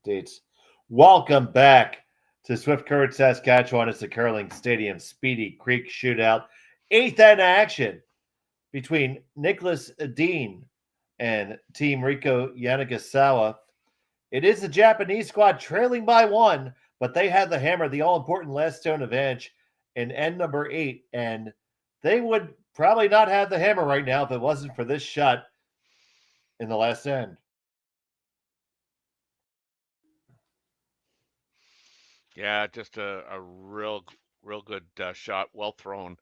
Dates. Welcome back to Swift Current, Saskatchewan. It's the Curling Stadium Speedy Creek Shootout. 8th end action between Niklas Edin and Team Rico Yanagasawa. It is the Japanese squad trailing by 1, but they had the hammer, the all-important last stone advantage in end number 8, and they would probably not have the hammer right now if it wasn't for this shot in the last end. Yeah, just a real good shot, well thrown.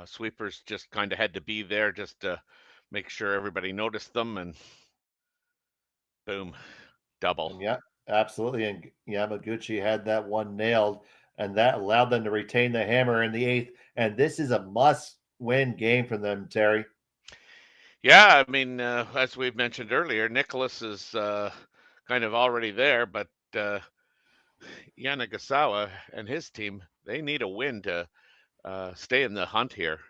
Sweepers just kind of had to be there just to make sure everybody noticed them, and boom, double. Yeah, absolutely. And Yamaguchi had that one nailed, and that allowed them to retain the hammer in the 8th. And this is a must-win game for them, Terry. Yeah, I mean, as we've mentioned earlier, Nicholas is kind of already there, but Yanagisawa and his team, they need a win to stay in the hunt here.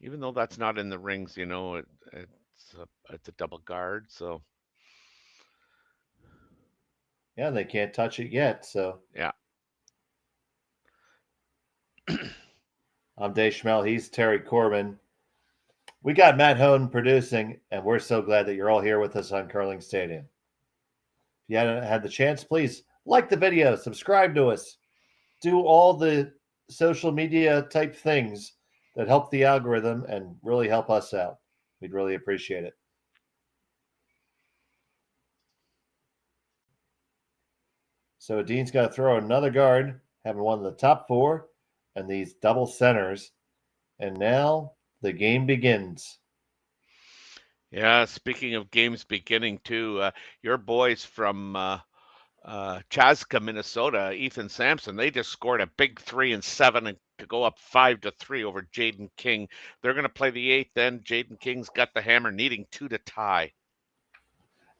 Even though that's not in the rings, it's a double guard, so Yeah, they can't touch it yet. So yeah. I'm Dave Schmel. He's Terry Corbin. We got Matt Hone producing, and we're so glad that you're all here with us on Curling Stadium. If you haven't had the chance, please like the video, subscribe to us, do all the social media type things that help the algorithm and really help us out. We'd really appreciate it. So Dean's got to throw another guard, having one of the top four, and these double centers. And now the game begins. Yeah, speaking of games beginning too, your boys from Chaska, Minnesota, Ethan Sampson, they just scored a big 3 and 7 and to go up 5-3 over Jaden King. They're going to play the eighth. Then Jaden King's got the hammer, needing two to tie.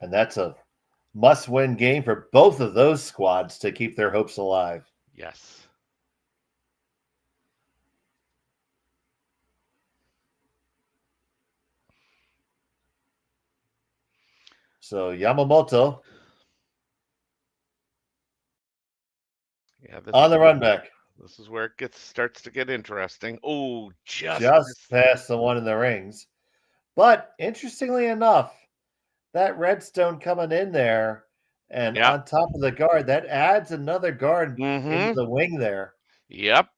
And that's a must-win game for both of those squads to keep their hopes alive. Yes. So Yamamoto Yeah, on the run back. This is where it starts to get interesting. Oh, Just past the one in the rings. But interestingly enough, that redstone coming in there and yeah. on top of the guard, that adds another guard into Mm-hmm. the wing there. Yep.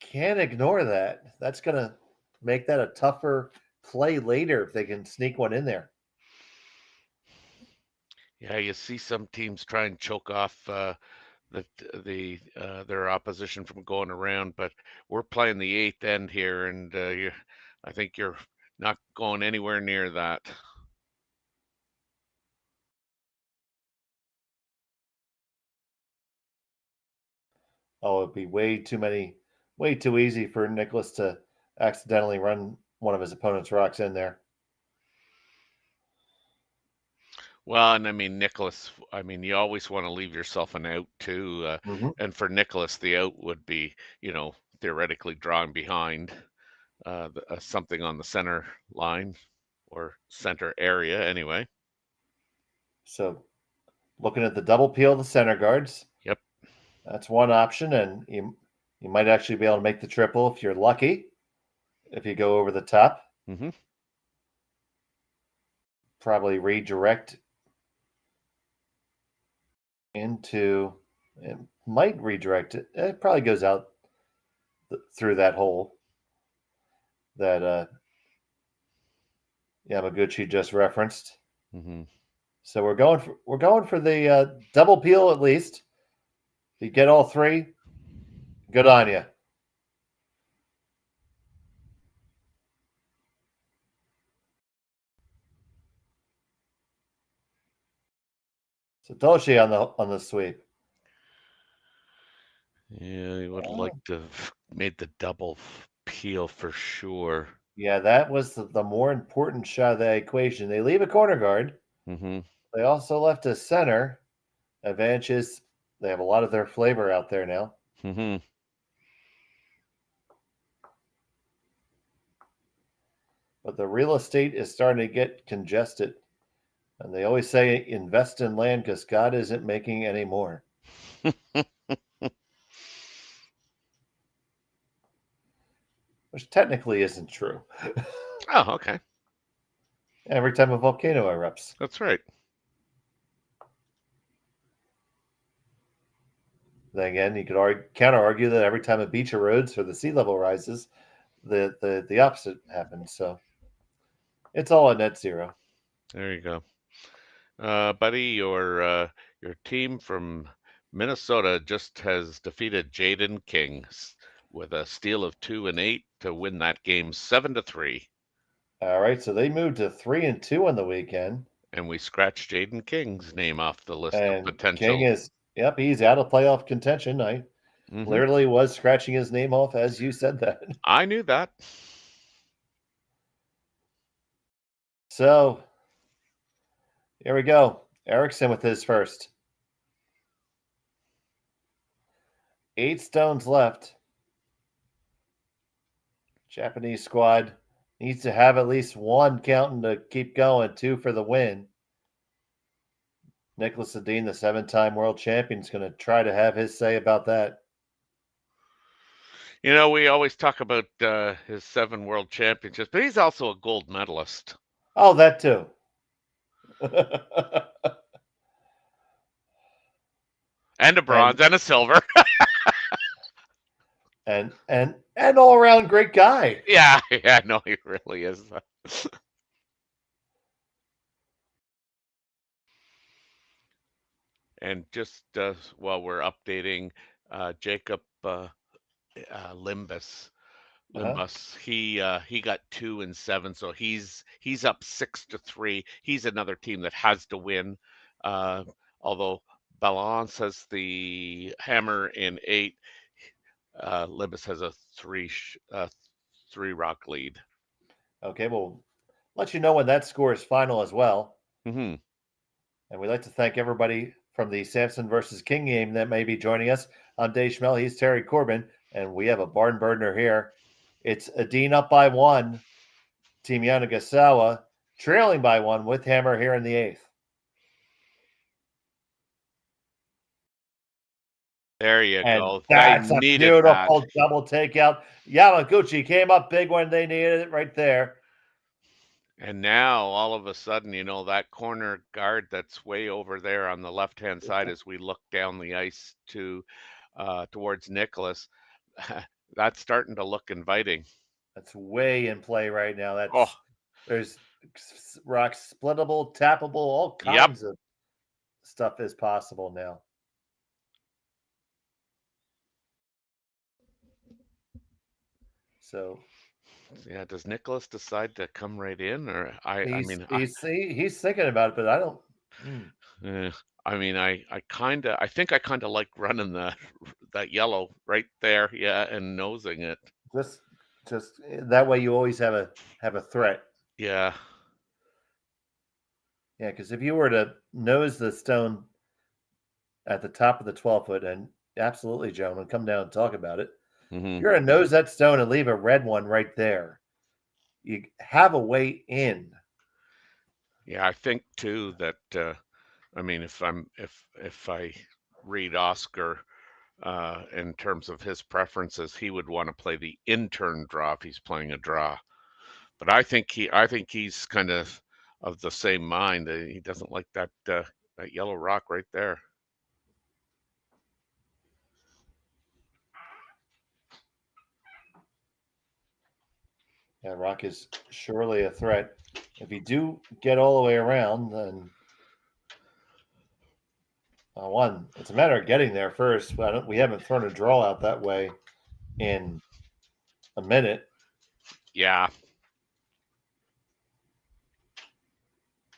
Can't ignore that. That's going to make that a tougher play later if they can sneak one in there. Yeah, you see some teams try and choke off their opposition from going around, but we're playing the eighth end here, and I think you're not going anywhere near that. Oh, it'd be way too easy for Nicholas to accidentally run one of his opponent's rocks in there. Well, and I mean, Nicholas, you always want to leave yourself an out too. And for Nicholas, the out would be, theoretically drawing behind something on the center line or center area anyway. So looking at the double peel of the center guards. Yep. That's one option, and you might actually be able to make the triple if you're lucky, if you go over the top. Mm-hmm. Probably redirect into, it might redirect it. It probably goes out through that hole that Yamaguchi just referenced. Mm-hmm. So we're going for the double peel at least. If you get all three, good on you. Satoshi on the sweep. Yeah, you would like to have made the double peel for sure. Yeah, that was the more important shot of that equation. They leave a corner guard. Mm-hmm. They also left a center. Advantage is they have a lot of their flavor out there now. Mm-hmm. But the real estate is starting to get congested. And they always say invest in land because God isn't making any more. Which technically isn't true. Oh, okay. Every time a volcano erupts. That's right. Then again, you could counter argue that every time a beach erodes or the sea level rises, the opposite happens. So it's all at net zero. There you go. Buddy, your team from Minnesota just has defeated Jaden King with a steal of 2 and 8 to win that game 7-3. All right, so they moved to 3-2 on the weekend. And we scratched Jaden King's name off the list of And potential. King is, yep, he's out of playoff contention. I literally was scratching his name off as you said that. I knew that. So here we go. Erickson with his first. 8 stones left. Japanese squad needs to have at least one counting to keep going, 2 for the win. Niklas Edin, the 7-time world champion, is going to try to have his say about that. You know, we always talk about his 7 world championships, but he's also a gold medalist. Oh, that too. And a bronze and a silver. and all around great guy. Yeah, no, he really is. And just while we're updating, Jacob Limbus, he got 2 and 7, so he's up 6-3. He's another team that has to win. Although Balance has the hammer in 8, Limbus has a 3 rock lead. Okay, we'll let you know when that score is final as well. Mm-hmm. And we'd like to thank everybody from the Samson versus King game that may be joining us. I'm Dave Schmel. He's Terry Corbin. And we have a barn burner here. It's Edin up by 1. Team Yamaguchi trailing by 1 with hammer here in the 8th. There you go. That's they a needed beautiful that. double takeout. Yamaguchi came up big when they needed it right there. And now, all of a sudden, you know, that corner guard that's way over there on the left-hand side as we look down the ice towards Nicholas, that's starting to look inviting. That's way in play right now. Oh, There's rocks splittable, tappable, all kinds of stuff is possible now. So, yeah, does Nicholas decide to come right in, or he's thinking about it, but I don't. I mean, I think I kind of like running that yellow right there, yeah, and nosing it. Just that way, you always have a threat. Yeah. Yeah, because if you were to nose the stone at the top of the 12-foot, and absolutely, gentlemen, come down and talk about it. Mm-hmm. You're going to nose that stone and leave a red one right there. You have a way in. Yeah, I think too that I mean, if I read Oscar in terms of his preferences, he would want to play the in-turn draw if he's playing a draw. But I think he's kind of the same mind. He doesn't like that yellow rock right there. Yeah, rock is surely a threat. If you do get all the way around, then it's a matter of getting there first. We haven't thrown a draw out that way in a minute. Yeah.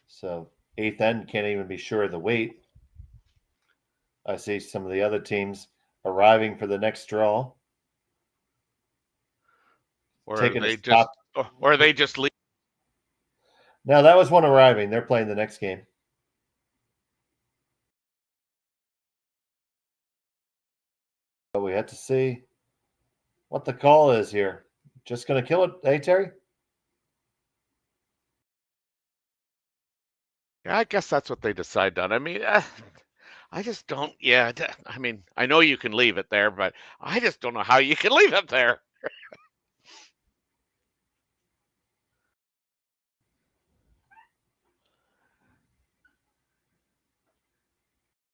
So 8th end can't even be sure of the weight. I see some of the other teams arriving for the next draw. Or they just leave. No, that was one arriving. They're playing the next game. But we have to see what the call is here. Just going to kill it, hey, Terry? Yeah, I guess that's what they decide on. I mean, I just don't. Yeah, I mean, I know you can leave it there, but I just don't know how you can leave it there.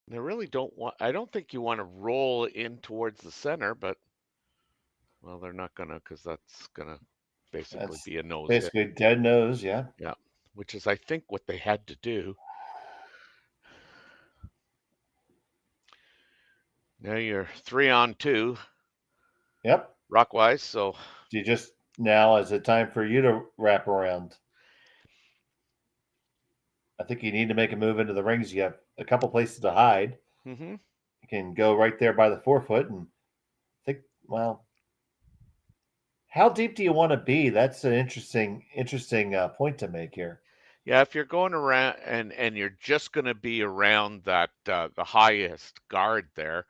They really don't want. I don't think you want to roll in towards the center, but well, they're not gonna because that's gonna basically be a nose. Basically, dead nose. Yeah. Yeah, which is I think what they had to do. Now you're 3-on-2. Yep. Rockwise. So do you just now is it time for you to wrap around? I think you need to make a move into the rings. You have a couple places to hide. Mm-hmm. You can go right there by the 4-foot and think, well, how deep do you want to be? That's an interesting point to make here. Yeah, if you're going around and you're just going to be around that the highest guard there,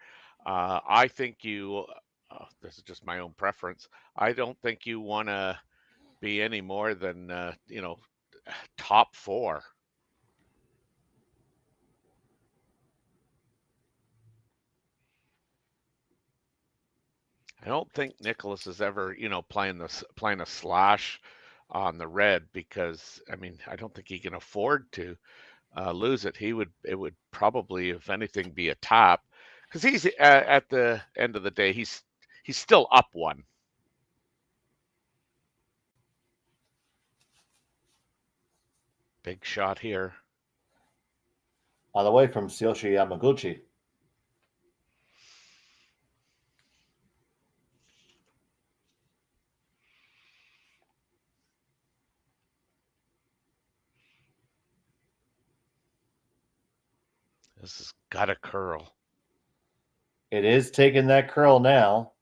I think you. This is just my own preference. I don't think you want to be any more than top four. I don't think Nicholas is ever playing a slash on the red because I mean I don't think he can afford to lose it. It would probably, if anything, be a tap because he's at the end of the day he's still up one. Big shot here. On the way from Tsuyoshi Yamaguchi. This has got a curl. It is taking that curl now.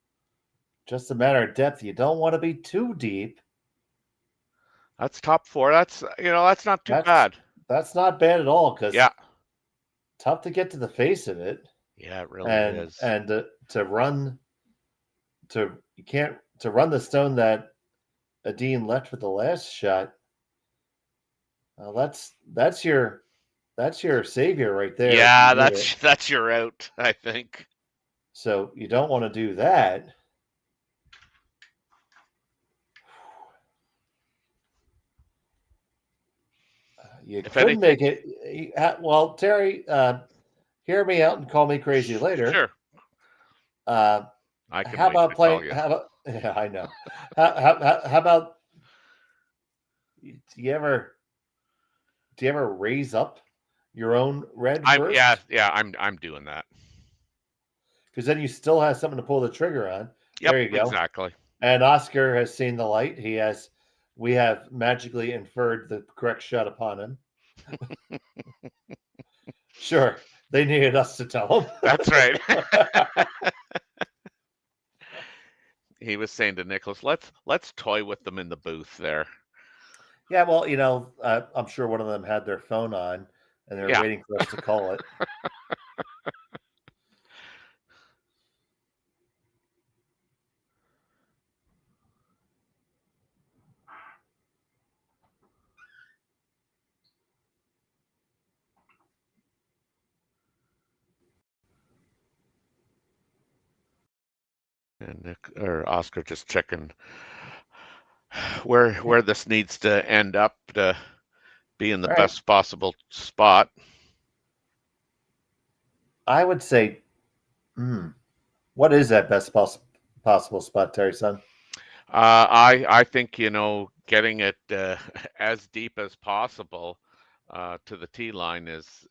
Just a matter of depth. You don't want to be too deep. That's top four. That's not too That's bad. that's not bad at all because Yeah, tough to get to the face of it. yeah, it really And is. and to run to you can't to run the stone that Edin left with the last shot. That's your savior right there if you Yeah, hit it. that's your out, I think. So you don't want to do that. You If could anything, make it. Well, Terry, hear me out and call me crazy later. sure, Uh, I can how wait about to call playing? you. How about? Yeah, I know. How about? Do you ever raise up your own red Yeah, first? yeah, I'm doing that. Because then you still have something to pull the trigger on. Yep, There you go. exactly. And Oscar has seen the light. We have magically inferred the correct shot upon him. Sure, they needed us to tell That's right. them. He was saying to Nicholas, let's toy with them in the booth there. Yeah, well, I'm sure one of them had their phone on and they're Yeah. waiting for us to call it. And Nick or Oscar just checking where this needs to end up to be in the All right. best possible spot. I would say, what is that best possible spot, Terry son? I think getting it as deep as possible to the tee line is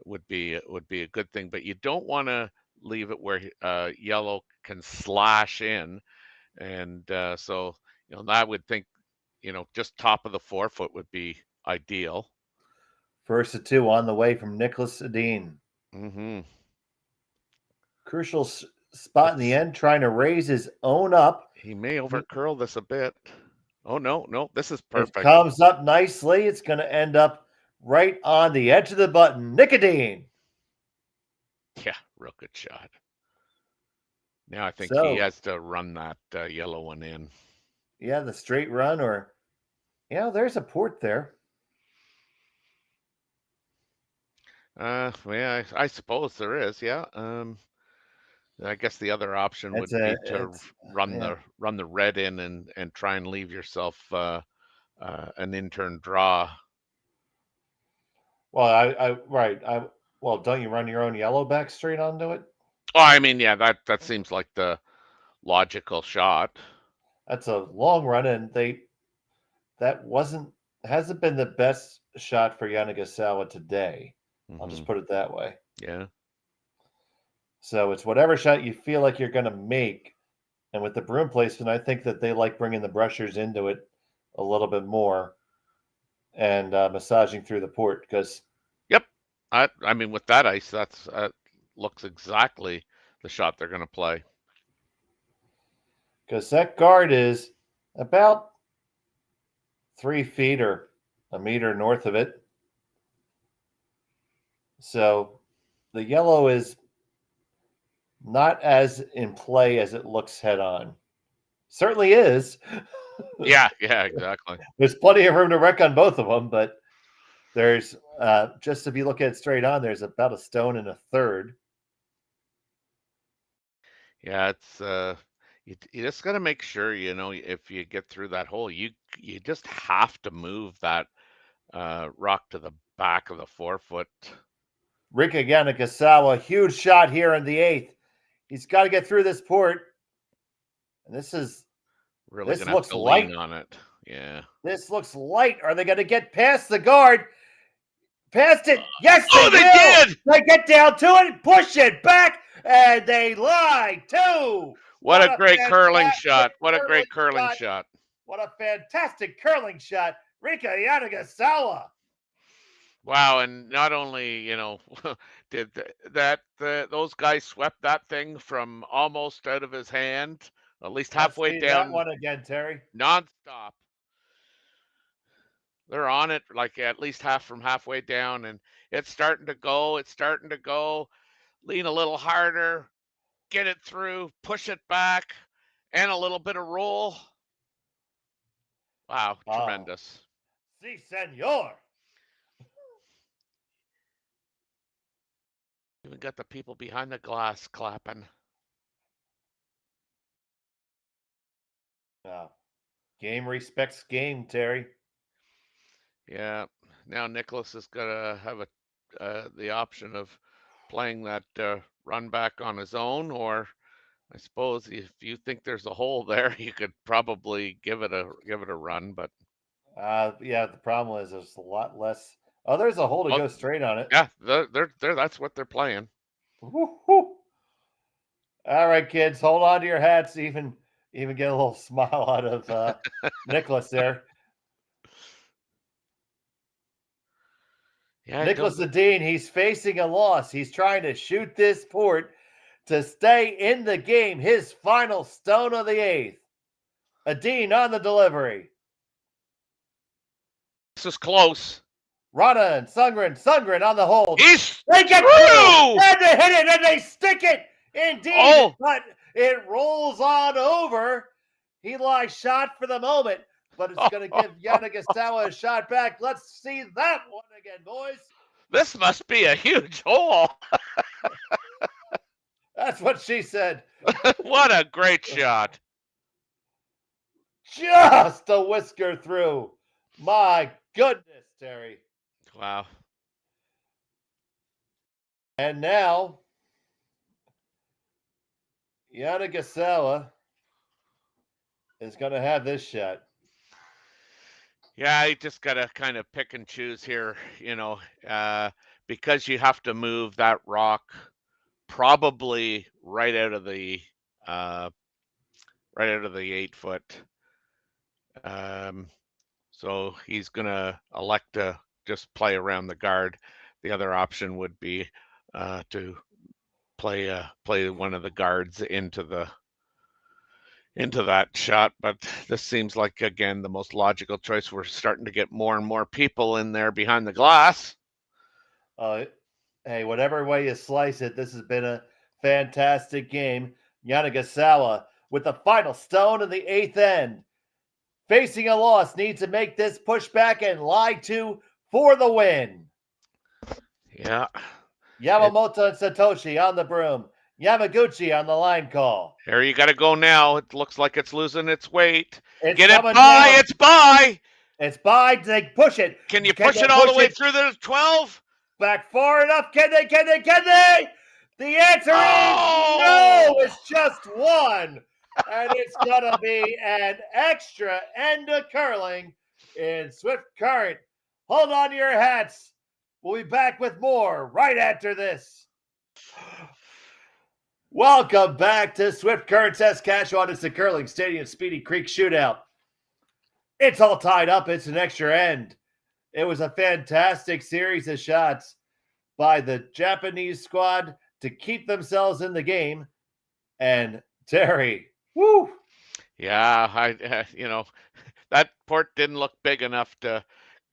would be a good thing, but you don't want to leave it where yellow can slash in, and so I would think just top of the 4 foot would be ideal. First to two on the way from Niklas Edin. Hmm. Crucial spot in the Let's. end, trying to raise his own up. He may overcurl this a bit. Oh no, no, this is It perfect. comes up nicely. It's going to end up right on the edge of the button. Nicotine. Yeah, real good shot. Now I think he So, has to run that yellow one in. yeah, the straight run, or, there's a port there. Yeah, I suppose there is. Yeah. I guess the other option would be to Yeah. run the red in and try and leave yourself an intern draw. Well, right. Well, don't you run your own yellow back straight onto it? Oh, I mean, yeah, that seems like the logical shot. That's a long run, and that hasn't been the best shot for Yanagisawa today. I'll Hmm. just put it that way. Yeah. So it's whatever shot you feel like you're going to make. And with the broom placement, I think that they like bringing the brushers into it a little bit more and massaging through the port because Yep. I mean, with that ice, that's looks exactly the shot they're going to play. that guard is about 3 feet or a meter north of it. So the yellow is not as in play as it looks head on. Certainly is. Yeah, exactly. There's plenty of room to wreck on both of them, but there's just if you look at it straight on, there's about a stone and a third. Yeah, it's you just got to make sure, if you get through that hole, you just have to move that rock to the back of the 4 foot. Rika Yanagasawa, huge shot here in the eighth. He's got to get through this port. And Really this gonna have looks to light. lean on it. Yeah. This looks light. Are they going to get past the guard? Past it. Yes, Oh, they did! They get down to it, push it back, and they lie too. What a great curling shot. What a great curling shot. What a fantastic curling shot. Rika Yanagasawa. Wow, and not only, did those guys swept that thing from almost out of his hand, at least halfway Let's see down. that one again, Terry. Nonstop. They're on it like at least halfway down, and it's starting to go. It's starting to go. Lean a little harder, get it through, push it back, and a little bit of roll. Wow, tremendous. Si, senor. Even got the people behind the glass clapping. Game respects game, Terry. Yeah. Now Nicholas is gonna have the option of playing that run back on his own, or I suppose if you think there's a hole there, you could probably give it a run. But yeah, the problem is there's a lot less. Oh, there's a hole to go straight on it. Yeah, they're that's what they're playing. Woo-hoo. All right, kids, hold on to your hats. Even get a little smile out of Nicholas there. Yeah, Niklas Edin, he's facing a loss. He's trying to shoot this port to stay in the game. His final stone of the eighth. Edin on the delivery. This is close. Rana and Sundgren on the hold. They get through! And they hit it and they stick it. Indeed, but it rolls on over. He lies shot for the moment, but it's going to give Yanagasawa a shot back. Let's see that one again, boys. This must be a huge hole. That's what she said. What a great shot. Just a whisker through. My goodness, Terry. Wow. And now, Yanagasawa is going to have this shot. Yeah, you just got to kind of pick and choose here, because you have to move that rock probably right out of the 8 foot. So he's going to elect to just play around the guard. The other option would be to play one of the guards into that shot, but this seems like, again, the most logical choice. We're starting to get more and more people in there behind the glass. Hey, whatever way you slice it, this has been a fantastic game. Yanagasawa with the final stone in the eighth end. Facing a loss, needs to make this pushback and lie to for the win. Yeah. Yamamoto and Satoshi on the broom. Yamaguchi on the line call. Here you got to go now. It looks like it's losing its weight. Get it by. Down. It's by. It's by. They push it. Can you push it all the way through the 12? Back far enough. Can they? The answer is no. It's just one. And it's going to be an extra end of curling in Swift Current. Hold on to your hats. We'll be back with more right after this. Welcome back to Swift Current Saskatchewan. It's the Curling Stadium Speedy Creek Shootout. It's all tied up. It's an extra end. It was a fantastic series of shots by the Japanese squad to keep themselves in the game. And Terry, woo! Yeah, that port didn't look big enough to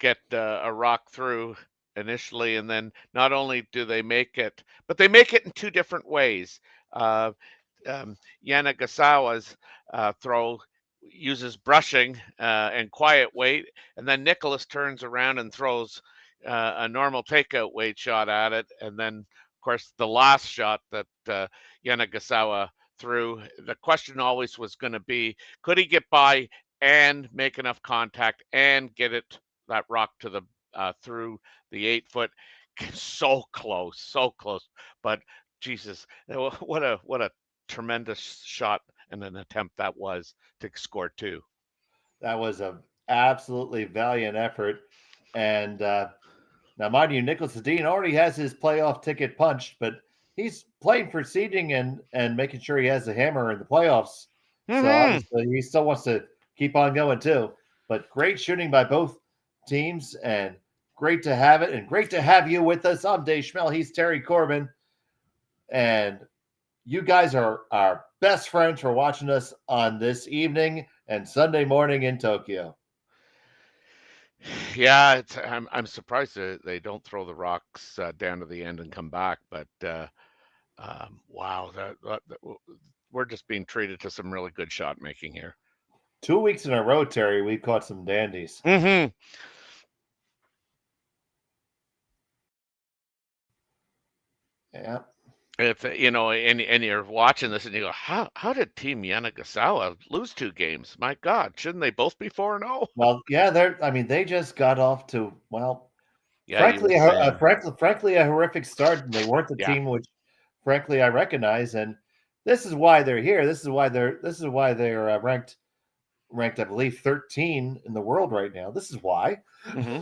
get a rock through initially, and then not only do they make it, but they make it in two different ways. Uh, Yanagasawa's throw uses brushing and quiet weight, and then Nicholas turns around and throws a normal takeout weight shot at it, and then of course the last shot that Yanagasawa threw. The question always was going to be, could he get by and make enough contact and get it that rock to the through the 8 foot? So close, but Jesus, what a tremendous shot and an attempt that was to score two. That was a absolutely valiant effort. And now, mind you, Niklas Edin already has his playoff ticket punched, but he's playing for seeding and making sure he has the hammer in the playoffs. So Mm-hmm. obviously, he still wants to keep on going too. But great shooting by both teams, and great to have it, and great to have you with us. I'm Dave Schmel. He's Terry Corbin, and you guys are our best friends for watching us on this evening and Sunday morning in Tokyo. Yeah, I'm surprised they don't throw the rocks down to the end and come back, but wow, we're just being treated to some really good shot making here. 2 weeks in a row, Terry, we caught some dandies. Mm-hmm. Yeah. If and you're watching this and you go, how did Team Yanagasawa lose two games? My God, shouldn't they both be 4-0? Well, yeah, they just got off to, well, Yeah, you were saying. frankly a horrific start, and they weren't the Yeah. team which frankly I recognize, and this is why they're here. This is why they're ranked I believe 13 in the world right now. This is why. Mm-hmm.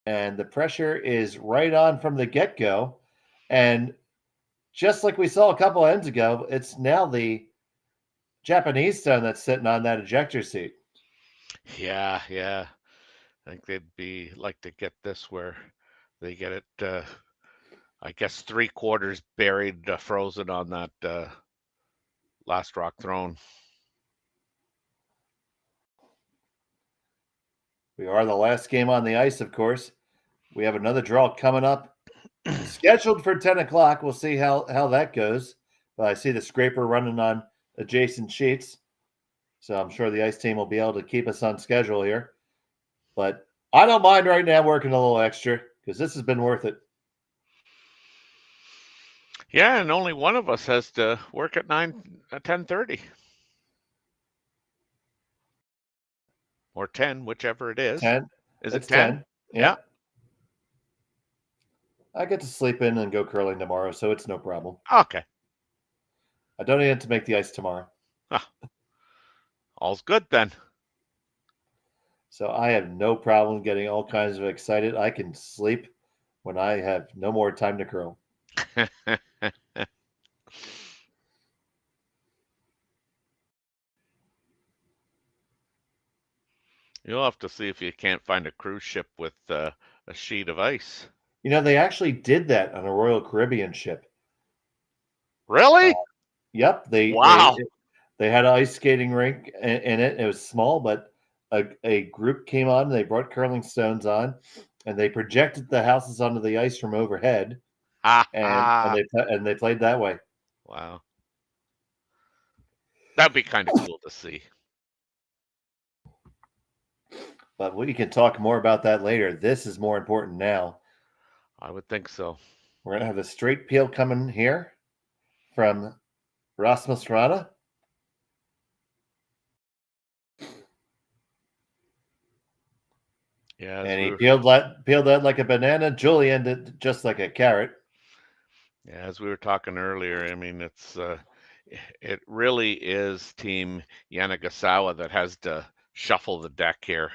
And the pressure is right on from the get-go. And just like we saw a couple of ends ago, it's now the Japanese son that's sitting on that ejector seat. Yeah, yeah. I think they'd be like to get this where they get it. I guess three-quarters buried, frozen on that last rock thrown. We are the last game on the ice, of course. We have another draw coming up, scheduled for 10 o'clock. We'll see how that goes. But I see the scraper running on adjacent sheets. So I'm sure the ice team will be able to keep us on schedule here. But I don't mind right now working a little extra because this has been worth it. Yeah, and only one of us has to work at 10:30 or 10, whichever it is. 10. Is it It's 10? 10. Yeah. Yep. I get to sleep in and go curling tomorrow, so it's no problem. Okay. I don't need to make the ice tomorrow. Ah, all's good then. So I have no problem getting all kinds of excited. I can sleep when I have no more time to curl. You'll have to see if you can't find a cruise ship with a sheet of ice. You know, they actually did that on a Royal Caribbean ship. Uh, Really? yep, Wow. they had an ice skating rink in it. It was small, but a group came on. They brought curling stones on, and they projected the houses onto the ice from overhead, Ha and ha. they played that way. Wow. That'd be kind of cool to see. But we can talk more about that later. This is more important now. I would think so. We're gonna have a straight peel coming here from Rasmus Rana. Yeah, And he peeled that like a banana. Julian did just like a carrot. yeah, as we were talking earlier, I mean, it really is Team Yanagasawa that has to shuffle the deck here.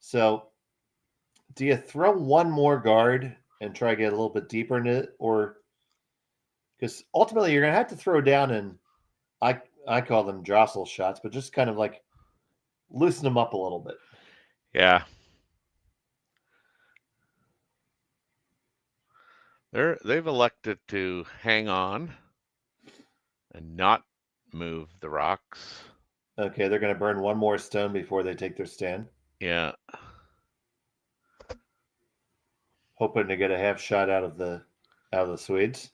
So, do you throw one more guard and try to get a little bit deeper in it, or because ultimately you're gonna have to throw down and I call them jostle shots, but just kind of like loosen them up a little bit. Yeah. They've elected to hang on. and not move the rocks. Okay, they're going to burn one more stone before they take their stand. Yeah. Hoping to get a half shot out of the Swedes.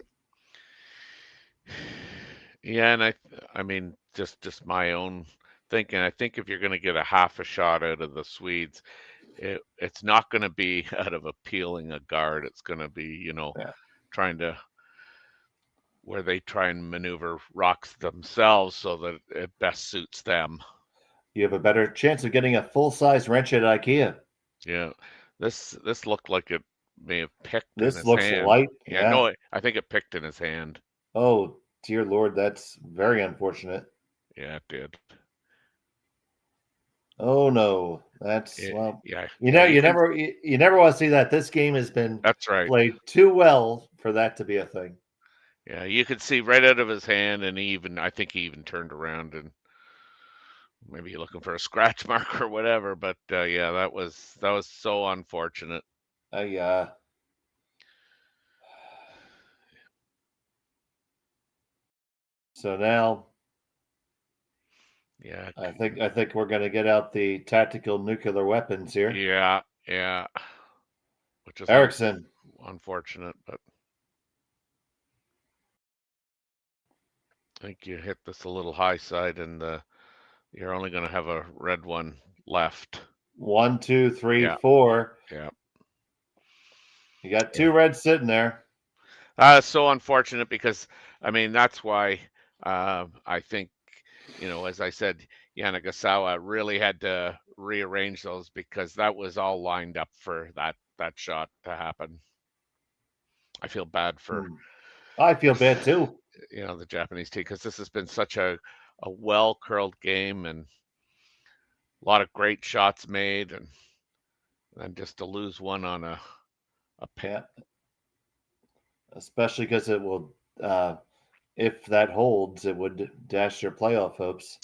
Yeah, and I mean, just my own thinking. I think if you're going to get a half a shot out of the Swedes, it's not going to be out of appealing a guard. It's going to be, Yeah. trying to where they try and maneuver rocks themselves so that it best suits them. You have a better chance of getting a full-size wrench at IKEA. Yeah, this looked like it may have picked in This his looks hand. light. Yeah, Yeah. no, I think it picked in his hand. Oh, dear Lord, that's very unfortunate. Yeah, it did. Oh no, that's Yeah, well. yeah, You yeah. know, You can. you never want to see that. This game has been That's right. played too well for that to be a thing. Yeah, you could see right out of his hand, and I think he even turned around and maybe looking for a scratch mark or whatever. But yeah, that was so unfortunate. Uh, so now Yeah, I think we're going to get out the tactical nuclear weapons here. yeah, yeah. Which is Erickson, unfortunate, but I think you hit this a little high side, and you're only going to have a red one left. 1, 2, 3, Yeah, 4. yeah, You got yeah. two reds sitting there. So unfortunate because I mean that's why I think as I said, Yanagasawa really had to rearrange those because that was all lined up for that shot to happen. I feel bad for Hmm. I feel bad too. the Japanese team because this has been such a well curled game and a lot of great shots made and then just to lose one on a pin. Yeah, especially because it will, if that holds, it would dash your playoff hopes.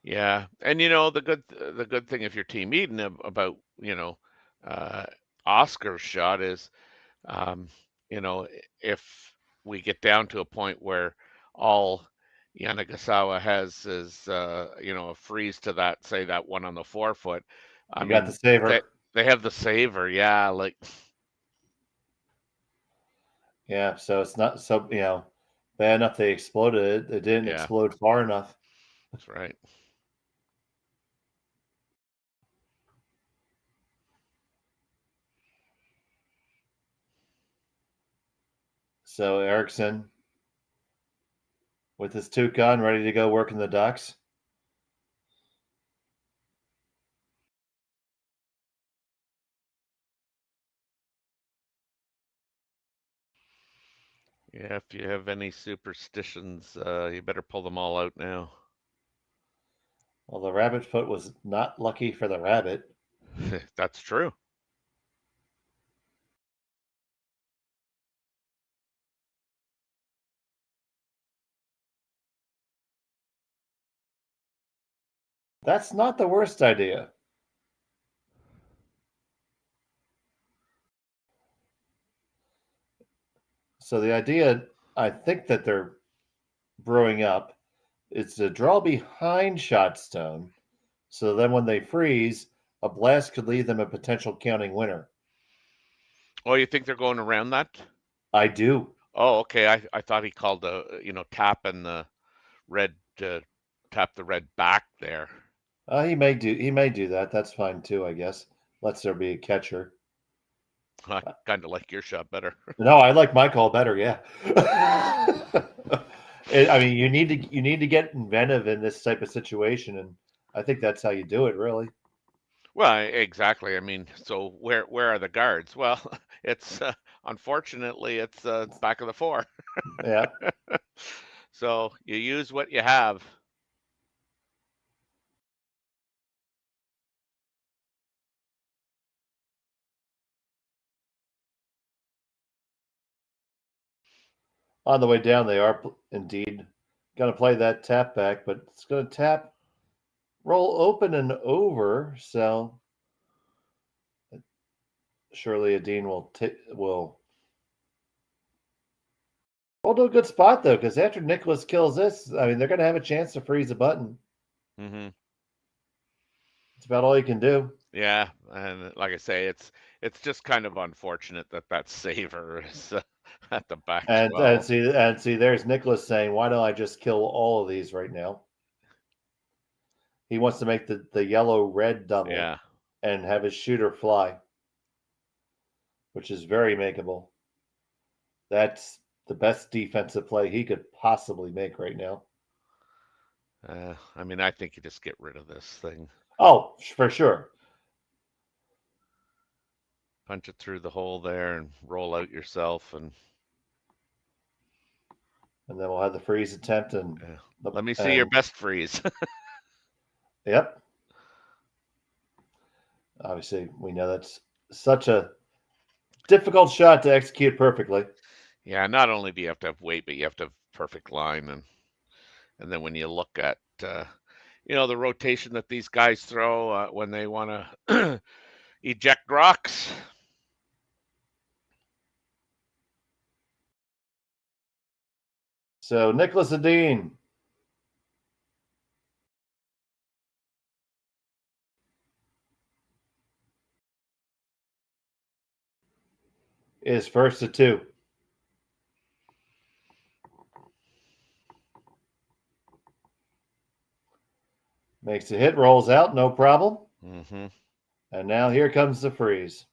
Yeah, and the good thing if you're Team Eden about uh, Oscar's shot is um, if we get down to a point where all Yanagasawa has is a freeze to that, say that one on the forefoot. I You got the mean they saver. they have the saver, yeah, like Yeah, so it's not so bad enough they exploded it. It didn't yeah, explode far enough. that's right. So Erickson with his Tucon ready to go work in the docks. Yeah, if you have any superstitions, you better pull them all out now. Well, the rabbit foot was not lucky for the rabbit. That's true. That's not the worst idea. So the idea I think that they're brewing up is to draw behind Shotstone. So then when they freeze, a blast could leave them a potential counting winner. Oh, you think they're going around that? I do. Oh, okay. I thought he called tapping the red tap the red back there. He may do that. That's fine too, I guess. Lets there be a catcher. I kind of like your shot better. No, I like my call better. Yeah. I mean, you need to get inventive in this type of situation, and I think that's how you do it. Really. Well, exactly. I mean, so where are the guards? Well, it's unfortunately it's back of the four. Yeah. So you use what you have. On the way down, they are indeed going to play that tap back, but it's going to tap, roll open and over. So surely Edin will Hold to a good spot, though, because after Niklas kills this, I mean, they're going to have a chance to freeze a button. Mm-hmm. It's about all you can do. Yeah, and like I say, it's just kind of unfortunate that that saver is at the back And 12. see, there's Niklas saying, "Why don't I just kill all of these right now?" He wants to make the yellow red double Yeah. and have his shooter fly, which is very makeable. That's the best defensive play he could possibly make right now. I mean, I think you just get rid of this thing, Oh, for sure. punch it through the hole there, and roll out yourself, and And then we'll have the freeze attempt uh, let me see your best freeze. yep. Obviously, we know that's such a difficult shot to execute perfectly. Yeah, not only do you have to have weight, but you have to have perfect line, and then when you look at the rotation that these guys throw when they want to eject rocks. So Niklas Edin is first to 2. Makes a hit, rolls out, no problem. Mm-hmm. And now here comes the freeze.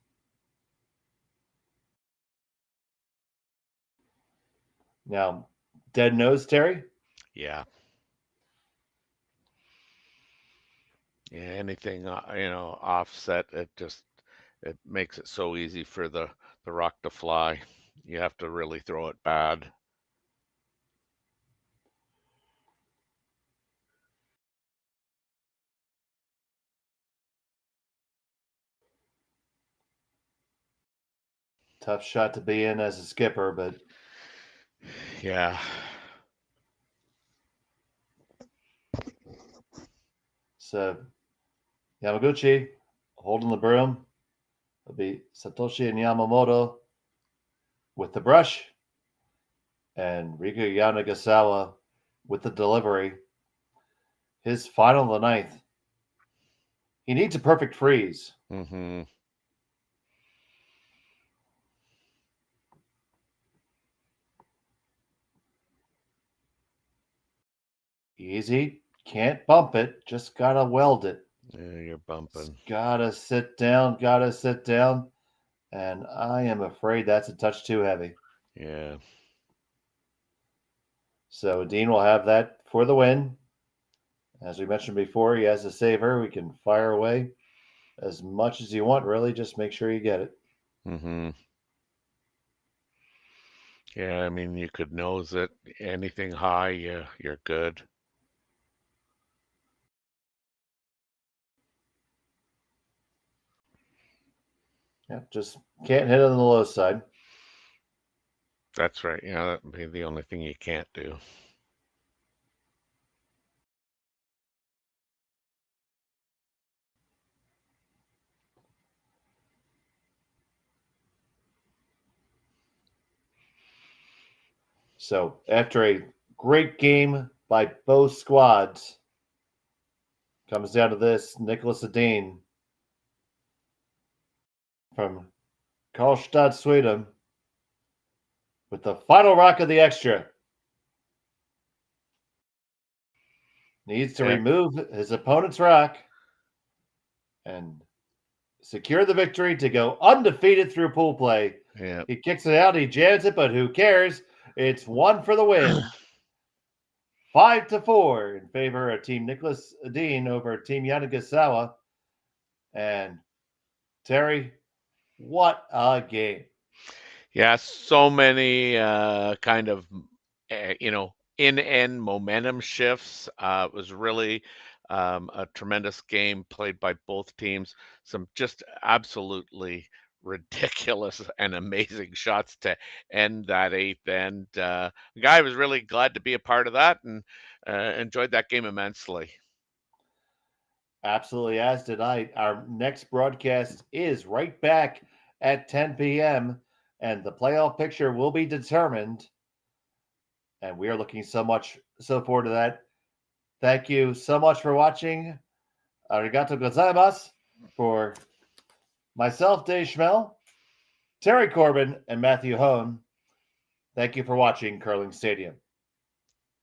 Now, dead nose, Terry. Yeah. Yeah, anything offset, it makes it so easy for the rock to fly. You have to really throw it bad. Tough shot to be in as a skipper, but Yeah. so Yamaguchi holding the broom. It'll be Satoshi and Yamamoto with the brush, and Rika Yanagasawa with the delivery. His final of the ninth. He needs a perfect freeze. Mm-hmm. Easy. Can't bump it. Just gotta weld it. Yeah, you're bumping. Gotta sit down. Gotta sit down. And I am afraid that's a touch too heavy. Yeah. So Dean will have that for the win. As we mentioned before, he has a saver. We can fire away as much as you want, really. Just make sure you get it. Mm-hmm. Yeah, I mean, you could nose it. Anything high, you're good. Yeah, just can't hit it on the low side. That's right. Yeah, that'd be the only thing you can't do. So after a great game by both squads, comes down to this. Niklas Edin from Karlstad, Sweden, with the final rock of the extra. Needs to Yeah. remove his opponent's rock and secure the victory to go undefeated through pool play. Yeah. He kicks it out, he jams it, but who cares? It's 1 for the win. 5-4 in favor of Team Niklas Edin over Team Yanagasawa. And Terry, what a game. Yeah, so many kind of in-end momentum shifts. It was really a tremendous game played by both teams. Some just absolutely ridiculous and amazing shots to end that eighth end. The guy was really glad to be a part of that and enjoyed that game immensely. Absolutely, as did I. Our next broadcast is right back at 10 p.m., and the playoff picture will be determined and we are looking so forward to that. Thank you so much for watching. Arigato gozaimasu for myself, Dave Schmel, Terry Corbin, and Matthew Hone. Thank you for watching Curling Stadium.